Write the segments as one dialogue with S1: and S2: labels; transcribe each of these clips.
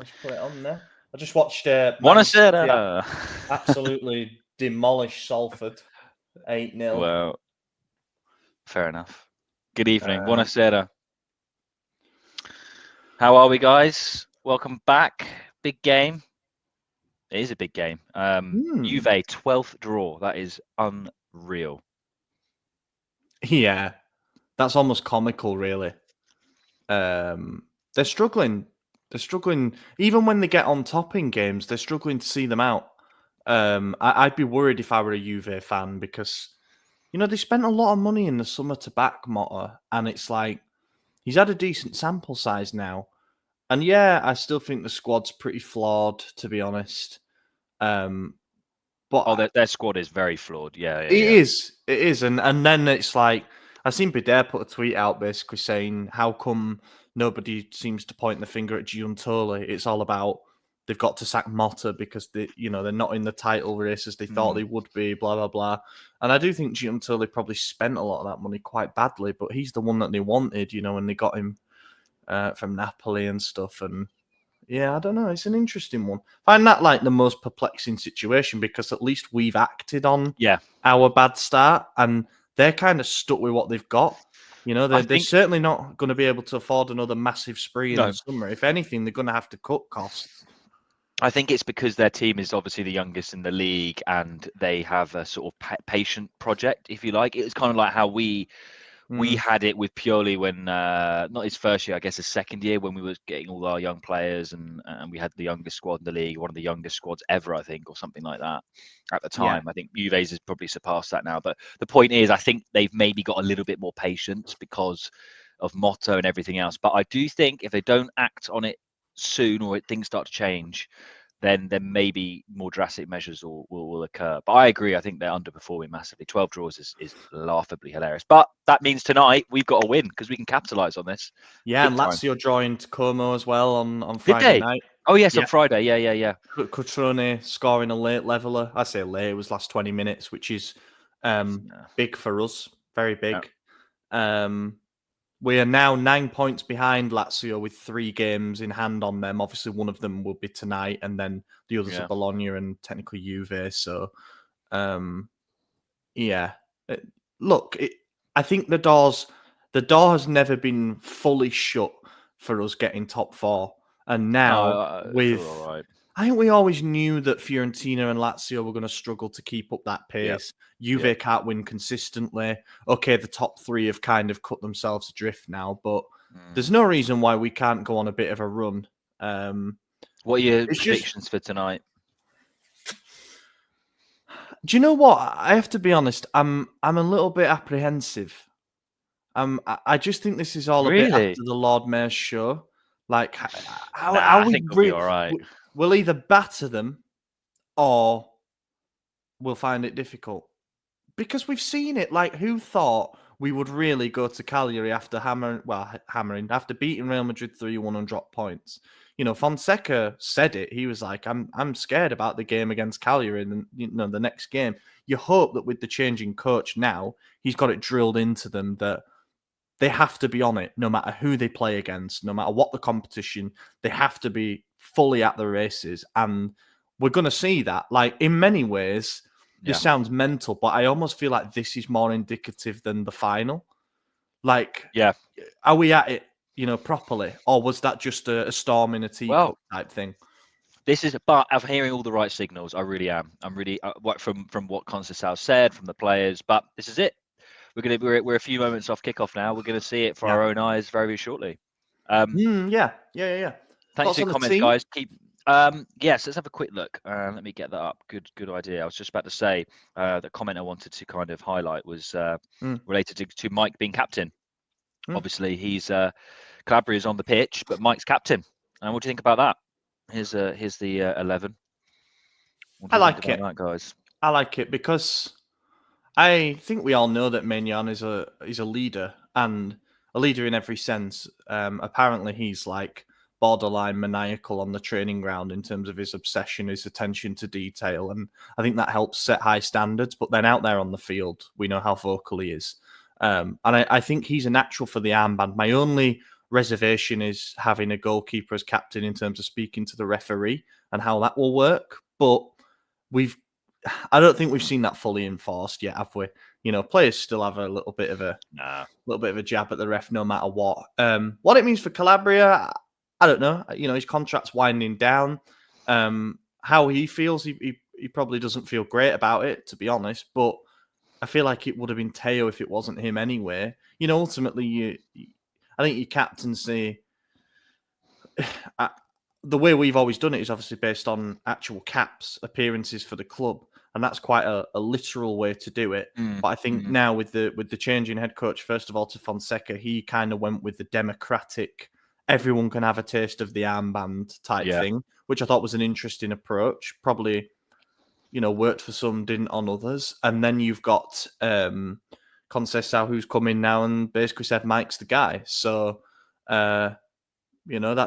S1: Let's put it on there. I just watched Man City
S2: Buonasera.
S1: absolutely demolish Salford 8-0.
S2: Well, fair enough. Good evening. Buonasera. How are we, guys? Welcome back. Big game. It is a big game. Juve 12th draw. That is unreal.
S1: Yeah, that's almost comical, really. They're struggling. They're struggling. Even when they get on top in games, they're struggling to see them out. I'd be worried if I were a Juve fan because, they spent a lot of money in the summer to back Motta, and it's like he's had a decent sample size now. And yeah, I still think the squad's pretty flawed, to be honest. But
S2: their squad is very flawed. Yeah,
S1: it is, and then it's like I seen Bidair put a tweet out basically saying, "How come nobody seems to point the finger at Giuntoli? It's all about they've got to sack Motta because they're not in the title race as they thought they would be." Blah blah blah. And I do think Giuntoli probably spent a lot of that money quite badly, but he's the one that they wanted, when they got him from Napoli and stuff. And yeah, I don't know. It's an interesting one. I find that like the most perplexing situation because at least we've acted on our bad start, and they're kind of stuck with what they've got. They're certainly not going to be able to afford another massive spree in the summer. If anything, they're going to have to cut costs.
S2: I think it's because their team is obviously the youngest in the league, and they have a sort of patient project, if you like. It was kind of like how we had it with Pioli when not his first year, I guess his second year, when we were getting all our young players and we had the youngest squad in the league, one of the youngest squads ever, I think, or something like that at the time. I think Juve's has probably surpassed that now. But the point is, I think they've maybe got a little bit more patience because of Motta and everything else. But I do think if they don't act on it soon or things start to change, then maybe more drastic measures will occur. But I agree. I think they're underperforming massively. 12 draws is laughably hilarious. But that means tonight we've got to win because we can capitalise on this.
S1: Yeah, and Lazio joined Como as well on Friday night.
S2: Oh, yes, on Friday. Yeah.
S1: Cutrone scoring a late leveller. I say late, it was last 20 minutes, which is big for us. Very big. Yeah. We are now 9 points behind Lazio with 3 games in hand on them. Obviously, one of them will be tonight, and then the others are Bologna and technically Juve. So, look, I think the door has never been fully shut for us getting top 4, and now I think we always knew that Fiorentina and Lazio were going to struggle to keep up that pace. Juve can't win consistently. Okay, the top 3 have kind of cut themselves adrift now, but there's no reason why we can't go on a bit of a run.
S2: What are your predictions for tonight?
S1: Do you know what? I have to be honest. I'm a little bit apprehensive. I just think this is all a bit after the Lord Mayor's show. Like, how
S2: I think we'll be all right.
S1: We'll either batter them or we'll find it difficult. Because we've seen it. Like, who thought we would really go to Cagliari after after beating Real Madrid 3-1 and drop points? Fonseca said it. He was like, I'm scared about the game against Cagliari and the next game. You hope that with the changing coach now, he's got it drilled into them that they have to be on it no matter who they play against, no matter what the competition. They have to be fully at the races. And we're going to see that. Like, in many ways, this sounds mental, but I almost feel like this is more indicative than the final. Like, are we at it, properly? Or was that just a storm in a teacup type thing?
S2: But I'm hearing all the right signals. I really am. I'm really, from what Conceição said, from the players, but this is it. We're a few moments off kickoff now. We're going to see it for our own eyes very, very shortly.
S1: Yeah.
S2: Thanks for your comments, guys. Yes, let's have a quick look. Let me get that up. Good idea. I was just about to say the comment I wanted to kind of highlight was related to Mike being captain. Obviously, he's Calabria's on the pitch, but Mike's captain. And what do you think about that? Here's the 11.
S1: I like it, guys. I like it because I think we all know that Maignan is a leader, and a leader in every sense. Apparently, he's like borderline maniacal on the training ground in terms of his obsession, his attention to detail, and I think that helps set high standards. But then out there on the field, we know how vocal he is, and I think he's a natural for the armband. My only reservation is having a goalkeeper as captain in terms of speaking to the referee and how that will work. But I don't think we've seen that fully enforced yet, have we? Players still have a little bit of a jab at the ref, no matter what. What it means for Calabria, I don't know. His contract's winding down. How he feels, he probably doesn't feel great about it, to be honest. But I feel like it would have been Teo if it wasn't him anyway. Ultimately, I think your captaincy, the way we've always done it is obviously based on actual caps, appearances for the club, and that's quite a literal way to do it. But I think now with the change in head coach, first of all to Fonseca, he kind of went with the democratic, everyone can have a taste of the armband type thing, which I thought was an interesting approach. Probably, worked for some, didn't on others. And then you've got Conceicao, who's come in now and basically said Mike's the guy. So, that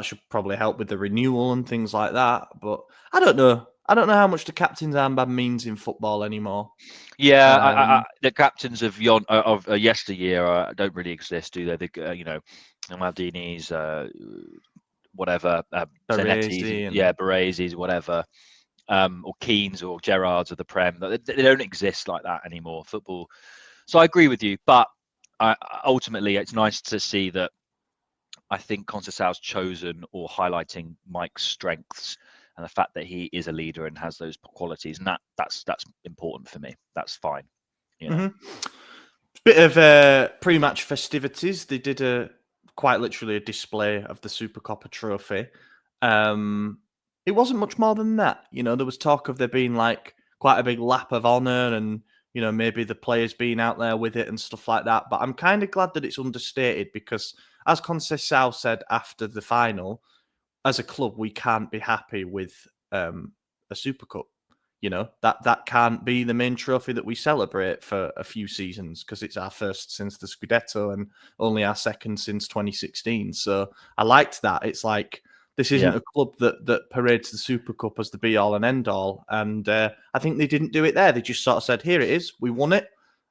S1: should probably help with the renewal and things like that. But I don't know. I don't know how much the captain's armband means in football anymore.
S2: Yeah, the captains of yesteryear don't really exist, do they? Maldini's, whatever, Zanetti's, Baresi's, whatever, or Keane's or Gerrard's of the Prem. They don't exist like that anymore, football. So I agree with you, but ultimately it's nice to see that I think Conceicao's chosen or highlighting Mike's strengths and the fact that he is a leader and has those qualities, and that's important for me. That's fine.
S1: Bit of pre-match festivities. They did quite literally a display of the Supercoppa trophy. It wasn't much more than that. There was talk of there being like quite a big lap of honour and, maybe the players being out there with it and stuff like that. But I'm kind of glad that it's understated because, as Conceição said after the final, as a club, we can't be happy with a Super Cup. That can't be the main trophy that we celebrate for a few seasons because it's our first since the Scudetto and only our second since 2016. So I liked that. It's like, this isn't a club that parades the Super Cup as the be-all and end-all. And I think they didn't do it there. They just sort of said, here it is, we won it.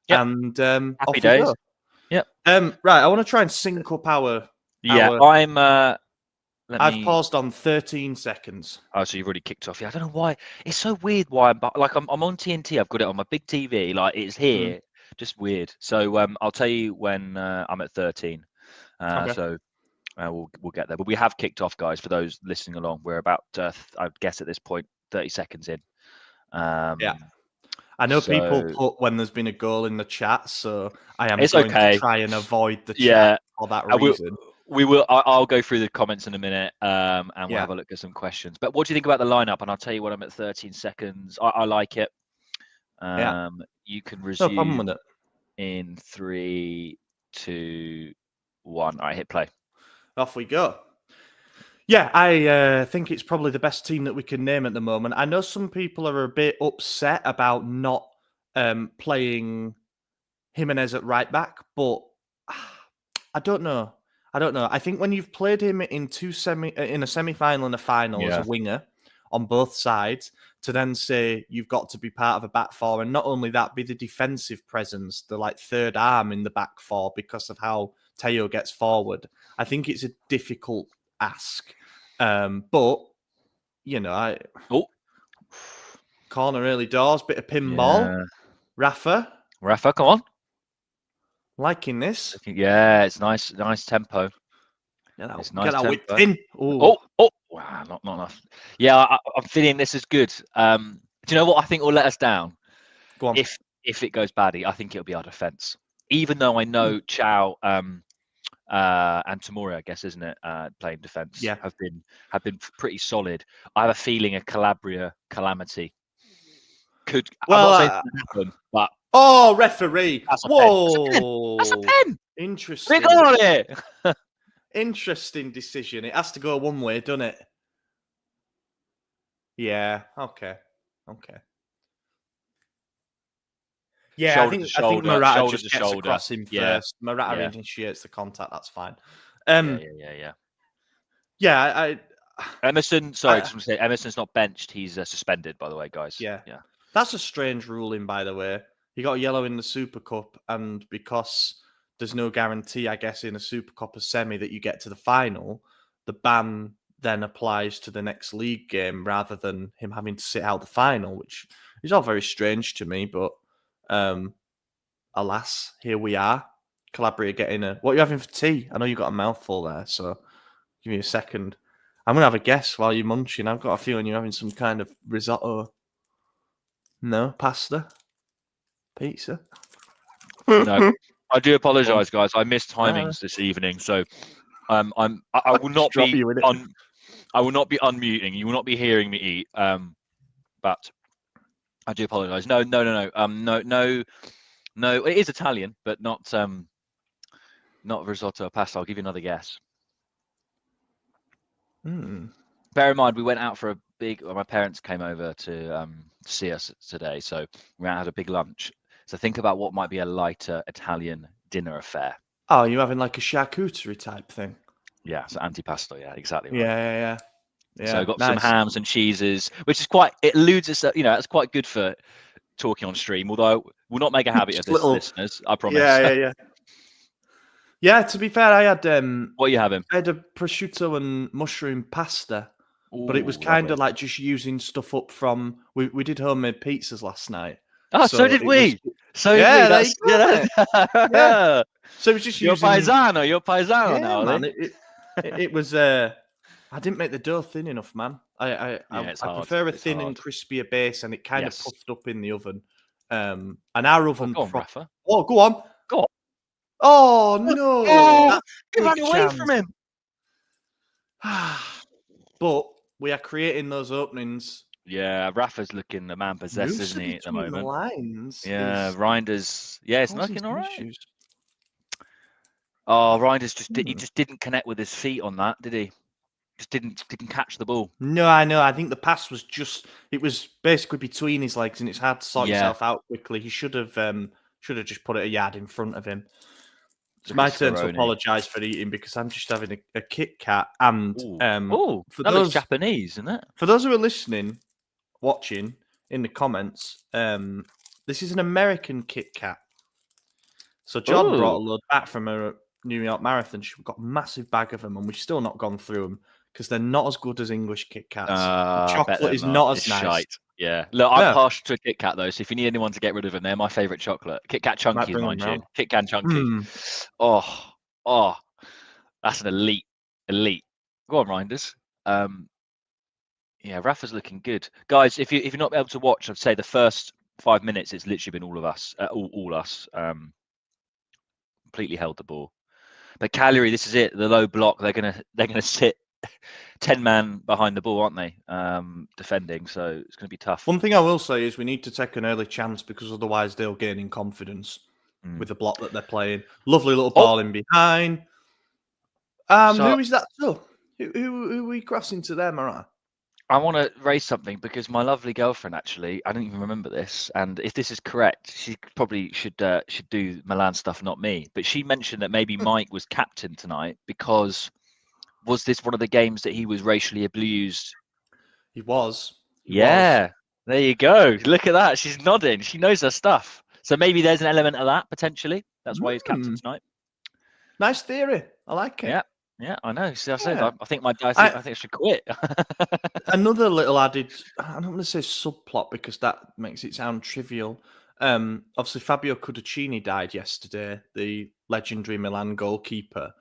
S2: Yep.
S1: And
S2: happy days.
S1: Yep. Right, I want to try and sync up our... I've paused on 13 seconds.
S2: Oh, so you've already kicked off. Yeah, I don't know why. It's so weird why I'm on TNT. I've got it on my big TV. Like, it's here. Just weird. So I'll tell you when I'm at 13. Okay. So we'll get there. But we have kicked off, guys, for those listening along. We're about, I'd guess at this point, 30 seconds in.
S1: I know people put when there's been a goal in the chat, so I am going to try and avoid the chat for that reason.
S2: We will. I'll go through the comments in a minute, and we'll have a look at some questions. But what do you think about the lineup? And I'll tell you what, I'm at 13 seconds. I like it. You can resume
S1: no problem with it.
S2: In 3, 2, 1. All right, hit play.
S1: Off we go. Yeah, I think it's probably the best team that we can name at the moment. I know some people are a bit upset about not playing Jimenez at right back, but I don't know. I think when you've played him in a semi-final and a final as a winger on both sides, to then say you've got to be part of a back four, and not only that, be the defensive presence, the like third arm in the back four because of how Teo gets forward. I think it's a difficult ask, but corner early doors, bit of pinball. Rafa,
S2: come on.
S1: Liking this.
S2: Yeah, it's nice tempo.
S1: It's nice tempo. Whipped in.
S2: Wow, not enough. Yeah, I'm feeling this is good. Do you know what I think will let us down?
S1: Go on.
S2: If it goes badly, I think it'll be our defence. Even though I know Chow and Tamori, I guess, isn't it, playing defence, have been pretty solid. I have a feeling a Calabria calamity could. I'm not saying it's happen, but.
S1: Oh, referee! Whoa!
S2: That's a pen.
S1: Interesting.
S2: Big on it.
S1: Interesting decision. It has to go one way, doesn't it? Yeah. Okay. Yeah,
S2: shoulder
S1: I think Morata just gets across him first. Morata initiates the contact. That's fine. Yeah.
S2: Emerson. Sorry, just want to say Emerson's not benched. He's suspended, by the way, guys.
S1: Yeah. That's a strange ruling, by the way. He got a yellow in the Super Cup, and because there's no guarantee, I guess, in a Supercoppa semi that you get to the final. The ban then applies to the next league game rather than him having to sit out the final, which is all very strange to me. But alas, here we are. Calabria getting a... What are you having for tea? I know you've got a mouthful there, so give me a second. I'm going to have a guess while you're munching. I've got a feeling you're having some kind of risotto. No? Pasta? Pizza?
S2: No. I do apologise, guys. I missed timings this evening, so I will not be I will not be unmuting. You will not be hearing me eat. But I do apologise. No. It is Italian, but not risotto or pasta. I'll give you another guess. Bear in mind, we went out for a big. Well, my parents came over to see us today, so we had a big lunch. So think about what might be a lighter Italian dinner affair.
S1: Oh, you're having like a charcuterie type thing?
S2: Yeah, so antipasto. Yeah, exactly right.
S1: Yeah.
S2: So I've got some hams and cheeses, which is it eludes us. It's quite good for talking on stream. Although we'll not make a habit of this, listeners. I promise.
S1: Yeah. Yeah, to be fair, I had
S2: what are you having?
S1: I had a prosciutto and mushroom pasta. But it was kind of like just using stuff up from... We did homemade pizzas last night.
S2: Oh, so did we. So
S1: yeah,
S2: yeah.
S1: So it was just
S2: You're paisano now,
S1: man. It was... I didn't make the dough thin enough, man. I prefer a thin and crispier base, and it kind of puffed up in the oven. And our oven...
S2: Go on, Rafa.
S1: Oh, go on.
S2: Go on.
S1: Oh, no.
S2: You ran away from him.
S1: But we are creating those openings.
S2: Yeah, Rafa's looking the man possessed, isn't he, at the moment?
S1: The lines.
S2: Yeah, Reinders. Yeah, it's looking all right. Oh, Reinders he just didn't connect with his feet on that, did he? Just didn't catch the ball.
S1: No, I know. I think the pass was it was basically between his legs, and it's hard to sort yourself out quickly. He should have just put it a yard in front of him. It's my turn to apologise for eating because I'm just having a Kit Kat and
S2: for those Japanese, isn't it?
S1: For those who are listening, watching in the comments, this is an American Kit Kat. So John brought a load back from a New York Marathon. She's got a massive bag of them, and we've still not gone through them because they're not as good as English Kit Kats. Chocolate is not as nice.
S2: Shite. Yeah, look, I'm partial to a Kit Kat though. So if you need anyone to get rid of them, they're my favourite chocolate. Kit Kat Chunky, mind you. Kit Kat Chunky. Oh, that's an elite. Go on, Reinders. Yeah, Rafa's looking good, guys. If you're not able to watch, I'd say the first 5 minutes, it's literally been all of us, all us. Completely held the ball. But Cagliari, this is it. The low block. They're gonna sit 10 man behind the ball, aren't they? Defending, so it's going to be tough.
S1: One thing I will say is we need to take an early chance because otherwise they'll gain in confidence with the block that they're playing. Lovely little ball in behind. Who is that? So, who are we crossing to there, Marat?
S2: I want to raise something because my lovely girlfriend, actually, I don't even remember this, and if this is correct, she probably should do Milan stuff, not me. But she mentioned that maybe Mike was captain tonight because was this one of the games that he was racially abused?
S1: He was.
S2: There you go. Look at that. She's nodding. She knows her stuff. So maybe there's an element of that potentially. That's why he's captain tonight.
S1: Nice theory. I like it.
S2: Yeah, I know. See, I said I think my dad. I think I should quit.
S1: Another little added. I don't want to say subplot because that makes it sound trivial. Obviously, Fabio Cudicini died yesterday, the legendary Milan goalkeeper,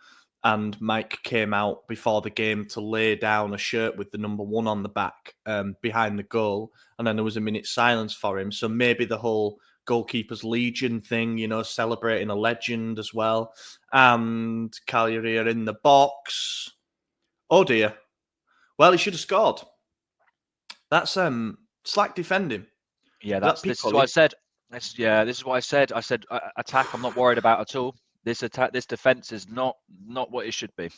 S1: and Mike came out before the game to lay down a shirt with the number 1 on the back behind the goal, and then there was a minute's silence for him. So maybe the whole Goalkeepers Legion thing, celebrating a legend as well. And Cagliari are in the box. Oh dear. Well, he should have scored. That's slack defending.
S2: Yeah, this is what I said. This is what I said. I said attack. I'm not worried about at all. This defense is not what it should be.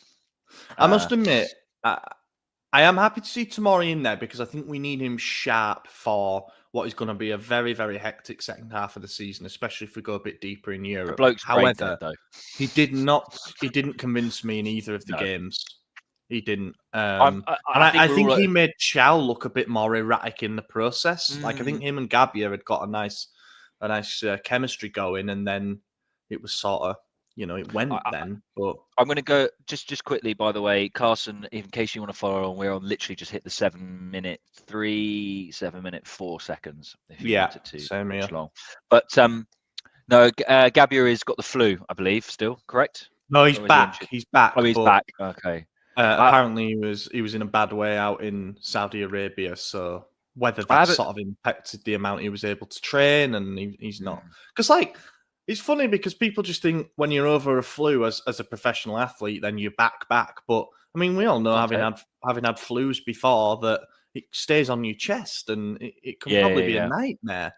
S1: I must admit, I am happy to see Tomori in there because I think we need him sharp for what is going to be a very, very hectic second half of the season, especially if we go a bit deeper in Europe.
S2: However,
S1: he didn't convince me in either of the games. He didn't. I think he made Chow look a bit more erratic in the process. Like I think him and Gabbia had got a nice chemistry going, and then it was sort of it went then. But
S2: I'm going to go just quickly, by the way, Carson, in case you want to follow on, we're on literally just hit the 7 minute 4 seconds, if you wanted to
S1: same here.
S2: watch long. But no, Gabia has got the flu, I believe, still, correct?
S1: No, he's back. He's back.
S2: Oh, he's back. Okay.
S1: Apparently, he was in a bad way out in Saudi Arabia. So whether that sort of impacted the amount he was able to train, and he's not, because it's funny because people just think when you're over a flu as a professional athlete, then you're back. But I mean, we all know having had flus before that it stays on your chest, and it can probably be a nightmare.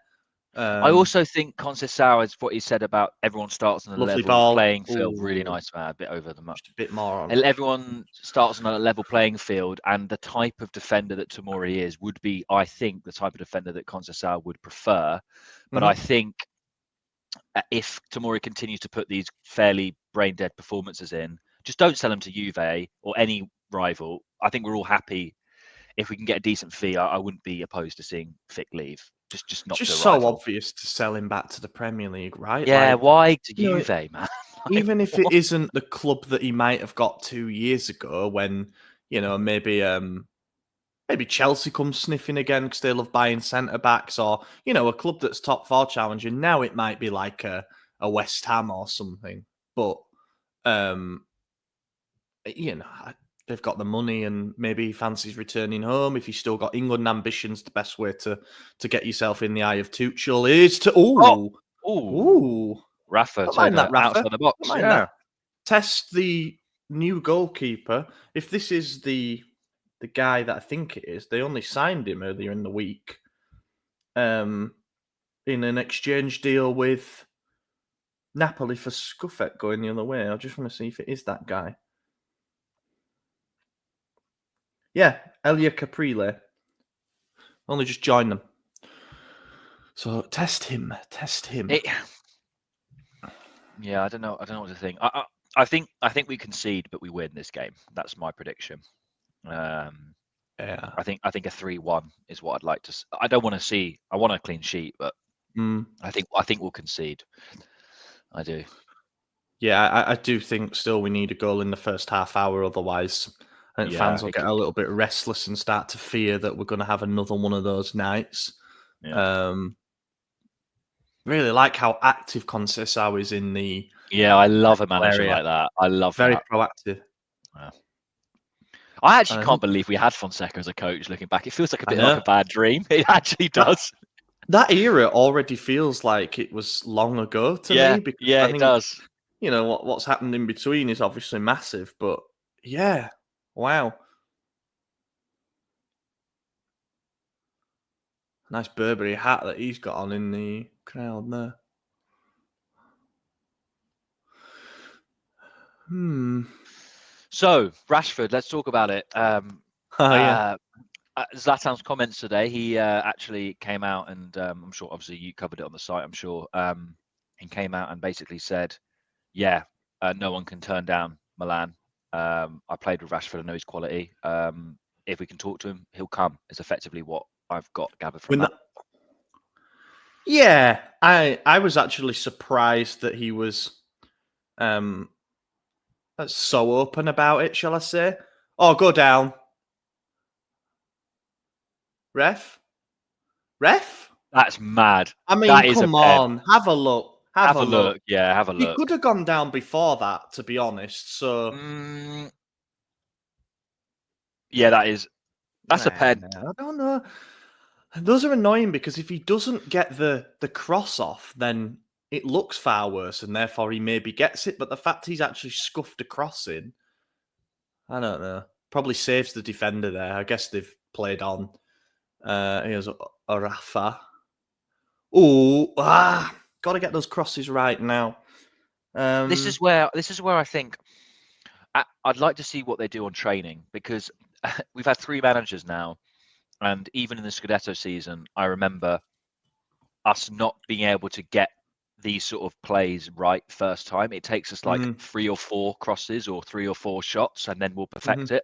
S2: I also think Conceição is what he said about everyone starts on a level playing field. Really nice, man. A bit over the much.
S1: A bit more.
S2: Everyone starts on a level playing field, and the type of defender that Tomori is would be, I think, the type of defender that Conceição would prefer. But I think if Tomori continues to put these fairly brain-dead performances in, just don't sell him to Juve or any rival. I think we're all happy if we can get a decent fee. I wouldn't be opposed to seeing Fick leave. Just not. Just
S1: so obvious to sell him back to the Premier League, right?
S2: Yeah, why to Juve, man?
S1: Even if it isn't the club that he might have got 2 years ago, when maybe Chelsea comes sniffing again because they love buying centre backs, or a club that's top 4 challenging. Now it might be like a West Ham or something, but they've got the money, and maybe he fancies returning home. If he's still got England ambitions, the best way to get yourself in the eye of Tuchel is to
S2: Rafa, outside the box.
S1: Test the new goalkeeper. If this is the guy that I think it is, they only signed him earlier in the week in an exchange deal with Napoli for Scuffet going the other way. I just want to see if it is that guy. Yeah, Elia Caprile. Only just joined them. So test him.
S2: Yeah, I don't know what to think. I think we concede, but we win this game. That's my prediction. I think a 3-1 is what I'd like to. I don't want to see. I want a clean sheet, but I think we'll concede. I do.
S1: Yeah, I do think still we need a goal in the first half hour. Otherwise, I think fans will get a little bit restless and start to fear that we're going to have another one of those nights. Yeah. Really like how active Conceicao is in the.
S2: Yeah, I love a manager like that. I love
S1: very proactive.
S2: Yeah. I actually can't believe we had Fonseca as a coach. Looking back, it feels like a bit like a bad dream. It actually does.
S1: That era already feels like it was long ago to me. Because I think,
S2: it does.
S1: What's happened in between is obviously massive, but yeah, wow. Nice Burberry hat that he's got on in the crowd there.
S2: So, Rashford, let's talk about it. Zlatan's comments today, he actually came out and I'm sure, obviously, you covered it on the site, I'm sure. He came out and basically said, no one can turn down Milan. I played with Rashford, I know his quality. If we can talk to him, he'll come, is effectively what I've got gathered from that.
S1: Yeah, I was actually surprised that he was so open about it, shall I say? Oh, go down. Ref?
S2: That's mad.
S1: I mean, come on. Have a look. Have a look.
S2: Yeah, have a look.
S1: He could have gone down before that, to be honest. So,
S2: yeah, that's a pen.
S1: I don't know. Those are annoying because if he doesn't get the cross off, then it looks far worse, and therefore he maybe gets it. But the fact he's actually scuffed a cross in, I don't know. Probably saves the defender there. I guess they've played on. Here's a Rafa. Got to get those crosses right now.
S2: This is where I think I'd like to see what they do on training, because we've had 3 managers now, and even in the Scudetto season, I remember us not being able to get these sort of plays right first time. It takes us like 3 or 4 crosses or 3 or 4 shots, and then we'll perfect it.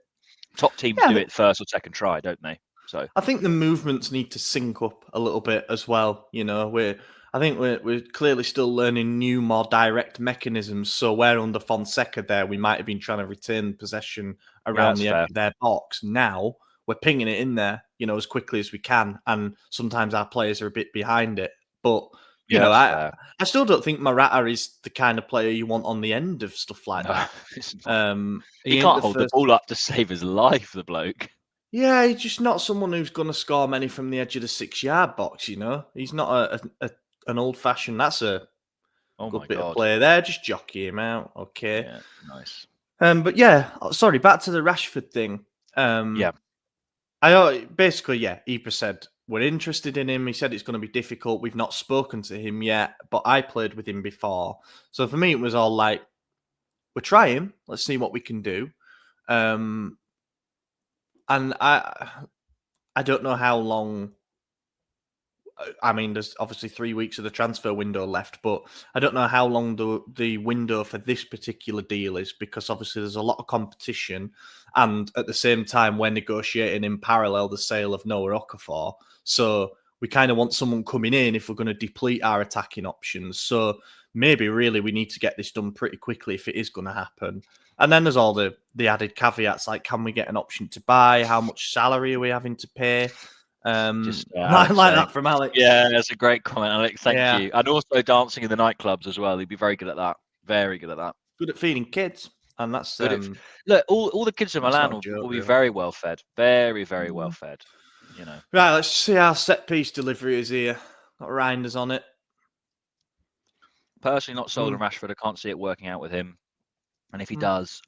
S2: Top teams do it first or second try, don't they? So
S1: I think the movements need to sync up a little bit as well. I think we're clearly still learning new, more direct mechanisms. So where under Fonseca there, we might have been trying to retain possession around the edge of their box. Now we're pinging it in there, as quickly as we can, and sometimes our players are a bit behind it. But I still don't think Morata is the kind of player you want on the end of stuff like that.
S2: He can't hold the ball up to save his life, the bloke.
S1: Yeah, he's just not someone who's going to score many from the edge of the 6-yard box. He's not an old-fashioned. That's a good bit of play there. Just jockey him out. Okay.
S2: Yeah, nice.
S1: But yeah, sorry. Back to the Rashford thing.
S2: Yeah.
S1: Ibra said we're interested in him. He said it's going to be difficult. We've not spoken to him yet, but I played with him before. So for me, it was all like, we're trying. Let's see what we can do. And I don't know how long. I mean, there's obviously 3 weeks of the transfer window left, but I don't know how long the window for this particular deal is, because obviously there's a lot of competition, and at the same time we're negotiating in parallel the sale of Noah Okafor. So we kind of want someone coming in if we're going to deplete our attacking options. So maybe really we need to get this done pretty quickly if it is going to happen. And then there's all the added caveats, like, can we get an option to buy? How much salary are we having to pay? Like that from Alex.
S2: Yeah, that's a great comment, Alex. Thank you. And also dancing in the nightclubs as well. He'd be very good at that. Very good at that.
S1: Good at feeding kids. And that's
S2: look, all the kids in Milan will be very well fed. Very, very well fed.
S1: Right, let's see how set piece delivery is here. Got Reinders on it.
S2: Personally not sold on Rashford. I can't see it working out with him. And if he does,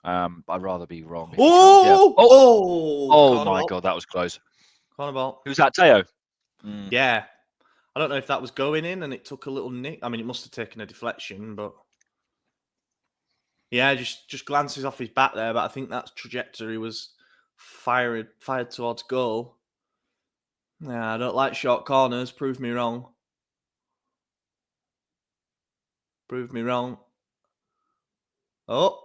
S2: I'd rather be wrong. Oh my God, that was close. Who's that, Teo?
S1: Yeah. I don't know if that was going in and it took a little nick. I mean, it must have taken a deflection, but yeah, just glances off his back there. But I think that trajectory was fired towards goal. Yeah, I don't like short corners. Prove me wrong. Prove me wrong. Oh,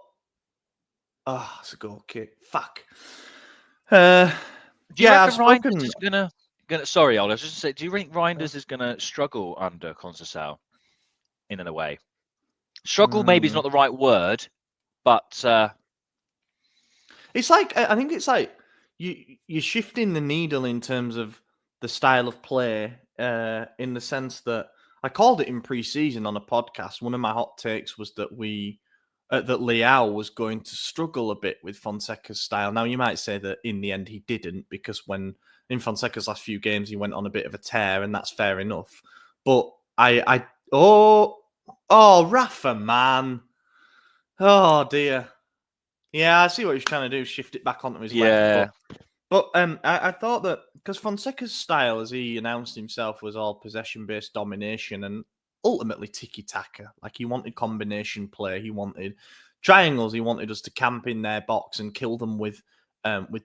S1: it's a goal kick. Fuck.
S2: Do you reckon Reinders is gonna? Sorry, Oliver. I was just say, do you think Reinders is gonna struggle under Conceição in a way? Struggle maybe is not the right word, but
S1: it's like, I think it's like you're shifting the needle in terms of the style of play, in the sense that I called it in pre-season on a podcast. One of my hot takes was that that Leao was going to struggle a bit with Fonseca's style. Now, you might say that in the end he didn't, because when in Fonseca's last few games he went on a bit of a tear, and that's fair enough. But Rafa, man. Oh, dear. Yeah, I see what he's trying to do, shift it back onto his left. But I thought that, because Fonseca's style, as he announced himself, was all possession-based domination and ultimately tiki-taka. Like, he wanted combination play. He wanted triangles. He wanted us to camp in their box and kill them with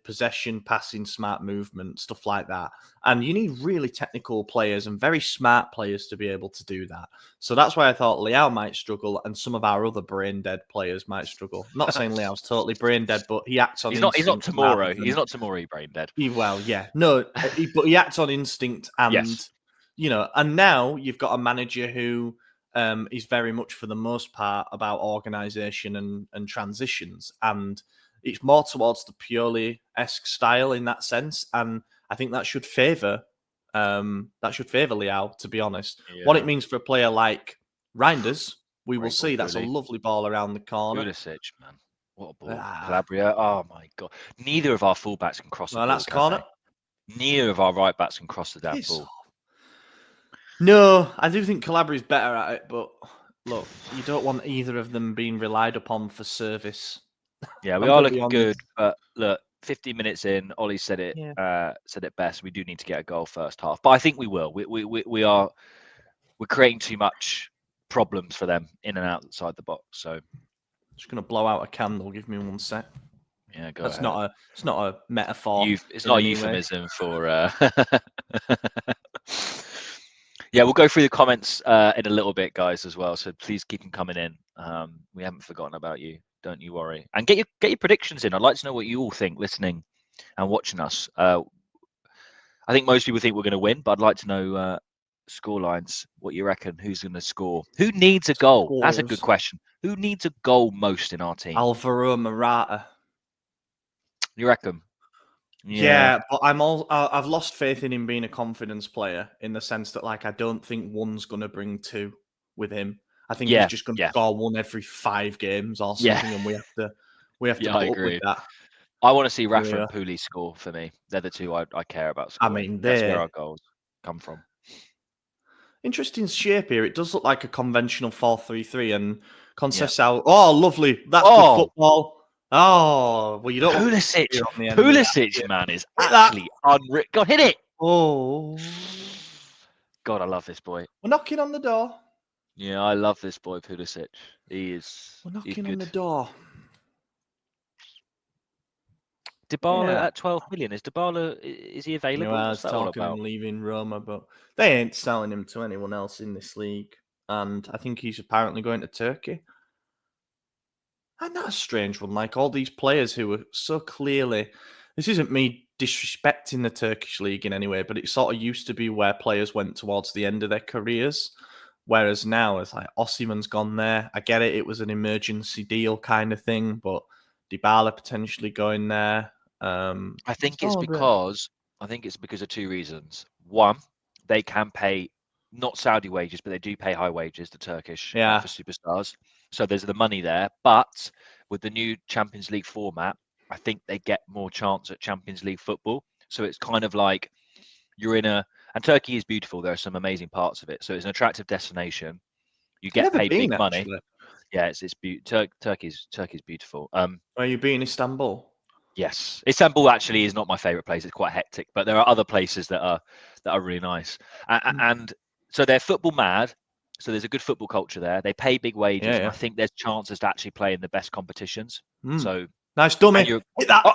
S1: possession, passing, smart movement, stuff like that. And you need really technical players and very smart players to be able to do that. So that's why I thought Leao might struggle, and some of our other brain-dead players might struggle. Not saying Leao's totally brain-dead, but he acts on instinct.
S2: He's not tomorrow. He's not tomorrow brain-dead.
S1: Well, yeah. No, but he acts on instinct, and... Yes. And now you've got a manager who is very much, for the most part, about organisation and transitions, and it's more towards the Pioli-esque style in that sense, and I think that should favour Leao, to be honest. Yeah. What it means for a player like Reinders, we will see. That's a lovely ball around the corner.
S2: Pulisic, man, what a ball! Calabria, oh my God! Neither of our fullbacks can cross the ball.
S1: That's corner.
S2: Neither of our right backs can cross the damn ball.
S1: No, I do think Calabria's better at it, but look, you don't want either of them being relied upon for service.
S2: Yeah, we are looking good, but look, 50 minutes in, Ollie said it best. We do need to get a goal first half, but I think we will. We're creating too much problems for them in and outside the box. So,
S1: just gonna blow out a candle. Give me 1 sec.
S2: Yeah, go
S1: ahead. It's not a metaphor.
S2: It's not a euphemism for. Yeah, we'll go through the comments in a little bit, guys, as well. So please keep them coming in. We haven't forgotten about you. Don't you worry. And get your predictions in. I'd like to know what you all think, listening and watching us. I think most people think we're going to win, but I'd like to know score lines. What you reckon? Who's going to score? Who needs a goal? That's a good question. Who needs a goal most in our team?
S1: Alvaro Morata.
S2: You reckon?
S1: Yeah, but I've lost faith in him being a confidence player in the sense that I don't think one's going to bring two with him. I think he's just going to score one every 5 games or something, and we have to put up with that.
S2: I want to see Rafa and Puli score for me. They're the two I care about scoring.
S1: I mean,
S2: that's where our goals come from.
S1: Interesting shape here. It does look like a conventional 4-3-3, and Conceição. Oh, lovely! That's good football. Oh, well, you don't.
S2: Pulisic, man, is actually unreal. Go hit it!
S1: Oh,
S2: God, I love this boy.
S1: We're knocking on the door.
S2: Yeah, I love this boy, Pulisic. We're
S1: knocking on the door.
S2: Dybala at 12 million. Is he available?
S1: I was talking him leaving Roma, but they ain't selling him to anyone else in this league. And I think he's apparently going to Turkey. And that's a strange one. All these players who are so clearly... This isn't me disrespecting the Turkish league in any way, but it sort of used to be where players went towards the end of their careers. Whereas now, it's Osimhen's gone there. I get it. It was an emergency deal kind of thing, but Dybala potentially going there.
S2: I think it's because of 2 reasons. One, they can pay not Saudi wages, but they do pay high wages to Turkish for superstars. So there's the money there. But with the new Champions League format, I think they get more chance at Champions League football. So it's kind of like you're in and Turkey is beautiful. There are some amazing parts of it. So it's an attractive destination. You get paid big money. Yeah, Turkey's beautiful.
S1: Are you being Istanbul?
S2: Yes, Istanbul actually is not my favorite place. It's quite hectic, but there are other places that are really nice. And so they're football mad. So there's a good football culture there. They pay big wages, and I think there's chances to actually play in the best competitions. So
S1: nice dummy. Hit that.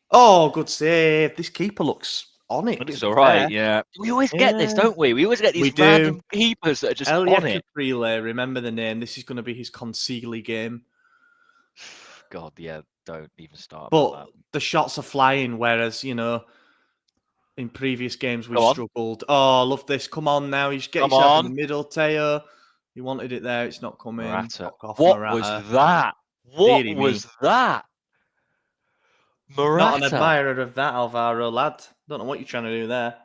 S1: Oh, good save. This keeper looks on it.
S2: It's all right. Yeah, we always get this, don't we? We always get these random keepers that are just on it.
S1: Caprile, remember the name. This is going to be his Conceding game.
S2: God, yeah. Don't even start.
S1: But the shots are flying, whereas, in previous games we struggled. Oh, love this. Come on now. You should get yourself in the middle, Teo. You wanted it there. It's not coming.
S2: Morata. What was that? What was that? Morata.
S1: Not an admirer of that, Alvaro, lad. Don't know what you're trying to do there.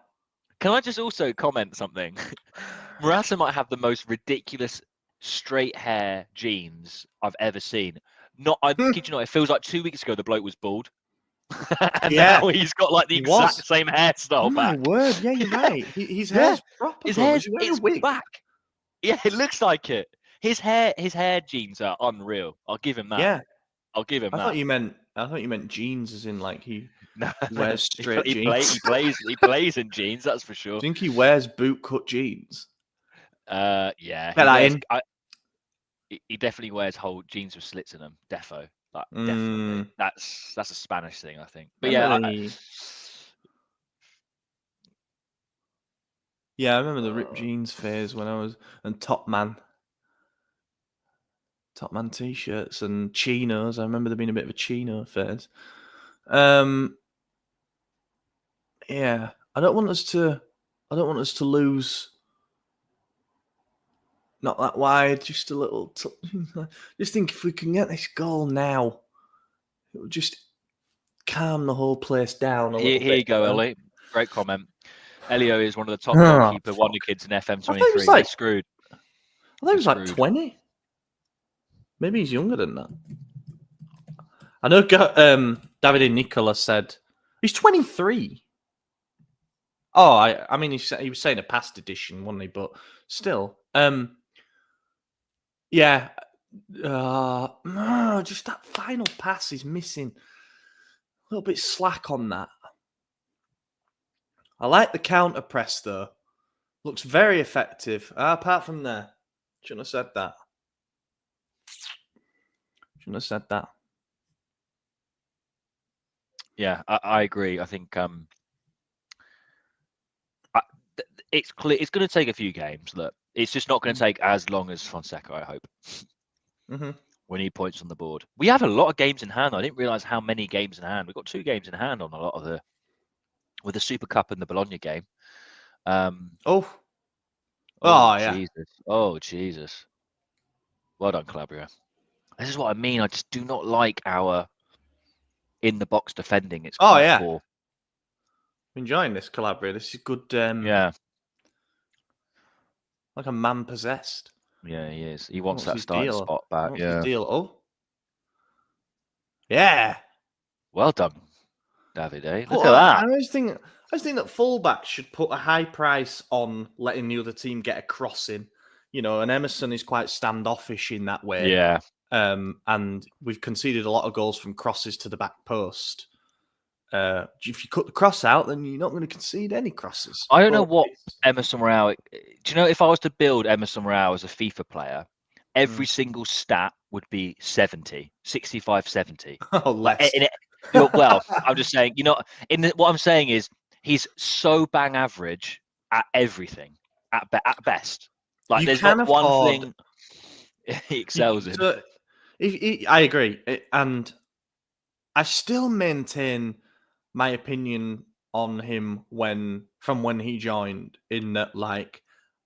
S2: Can I just also comment something? Morata might have the most ridiculous straight hair jeans I've ever seen. I kid you not, it feels like 2 weeks ago the bloke was bald. And now he's got the exact same hairstyle back.
S1: My word, yeah, you're right. His hair's proper.
S2: His hair's back. Yeah, it looks like it. His hair jeans are unreal. I'll give him that.
S1: Yeah.
S2: I'll give him that.
S1: I thought you meant jeans as in he wears straight jeans.
S2: He plays in jeans, that's for sure.
S1: Do you think he wears boot cut jeans?
S2: Yeah. He definitely wears whole jeans with slits in them. Defo. Definitely. That's a Spanish thing, I think. But I
S1: remember the ripped jeans phase when I was and Top Man t-shirts and chinos. I remember there being a bit of a chino phase. Yeah, I don't want us to lose. Not that wide, just a little. Just think if we can get this goal now, it would just calm the whole place down a little bit.
S2: Here you go, Ellie. Great comment. Elio is one of the top goalkeeper wonder kids in FM23. They're screwed.
S1: I thought he was 20. Maybe he's younger than that. I know Davide Nicola said he's 23. Oh, I mean, he was saying a past edition, wasn't he? But still. Yeah. Just that final pass is missing. A little bit slack on that. I like the counter press, though. Looks very effective. Apart from there. Shouldn't have said that.
S2: Yeah, I agree. I think it's clear it's going to take a few games. Look, it's just not going to take as long as Fonseca, I hope. We need points on the board. We have a lot of games in hand. I didn't realise how many games in hand. We've got 2 games in hand on a lot of with the Super Cup and the Bologna game.
S1: Oh, yeah.
S2: Jesus. Oh, Jesus. Well done, Calabria. This is what I mean. I just do not like our in-the-box defending. It's
S1: Oh,
S2: quite
S1: yeah.
S2: poor.
S1: I'm enjoying this Calabria. This is good.
S2: Yeah.
S1: Like a man possessed.
S2: Yeah, he is. He wants
S1: What's
S2: that
S1: his
S2: starting
S1: deal?
S2: spot back.
S1: What's
S2: Yeah.
S1: his deal? Oh. Yeah.
S2: Well done, Davide. Look
S1: But
S2: at that.
S1: I just think that fullbacks should put a high price on letting the other team get a cross in. You know, and Emerson is quite standoffish in that way.
S2: Yeah.
S1: And we've conceded a lot of goals from crosses to the back post. If you cut the cross out, then you're not going to concede any crosses.
S2: I don't know what Emerson Royale. Do you know if I was to build Emerson Royale as a FIFA player, every single stat would be 70, 65, 70.
S1: Oh, less.
S2: Well, I'm just saying, what I'm saying is he's so bang average at everything at best. Like
S1: You
S2: there's
S1: can
S2: not one
S1: afford-
S2: thing he excels in.
S1: So, I agree, and I still maintain my opinion on him from when he joined. In that, like,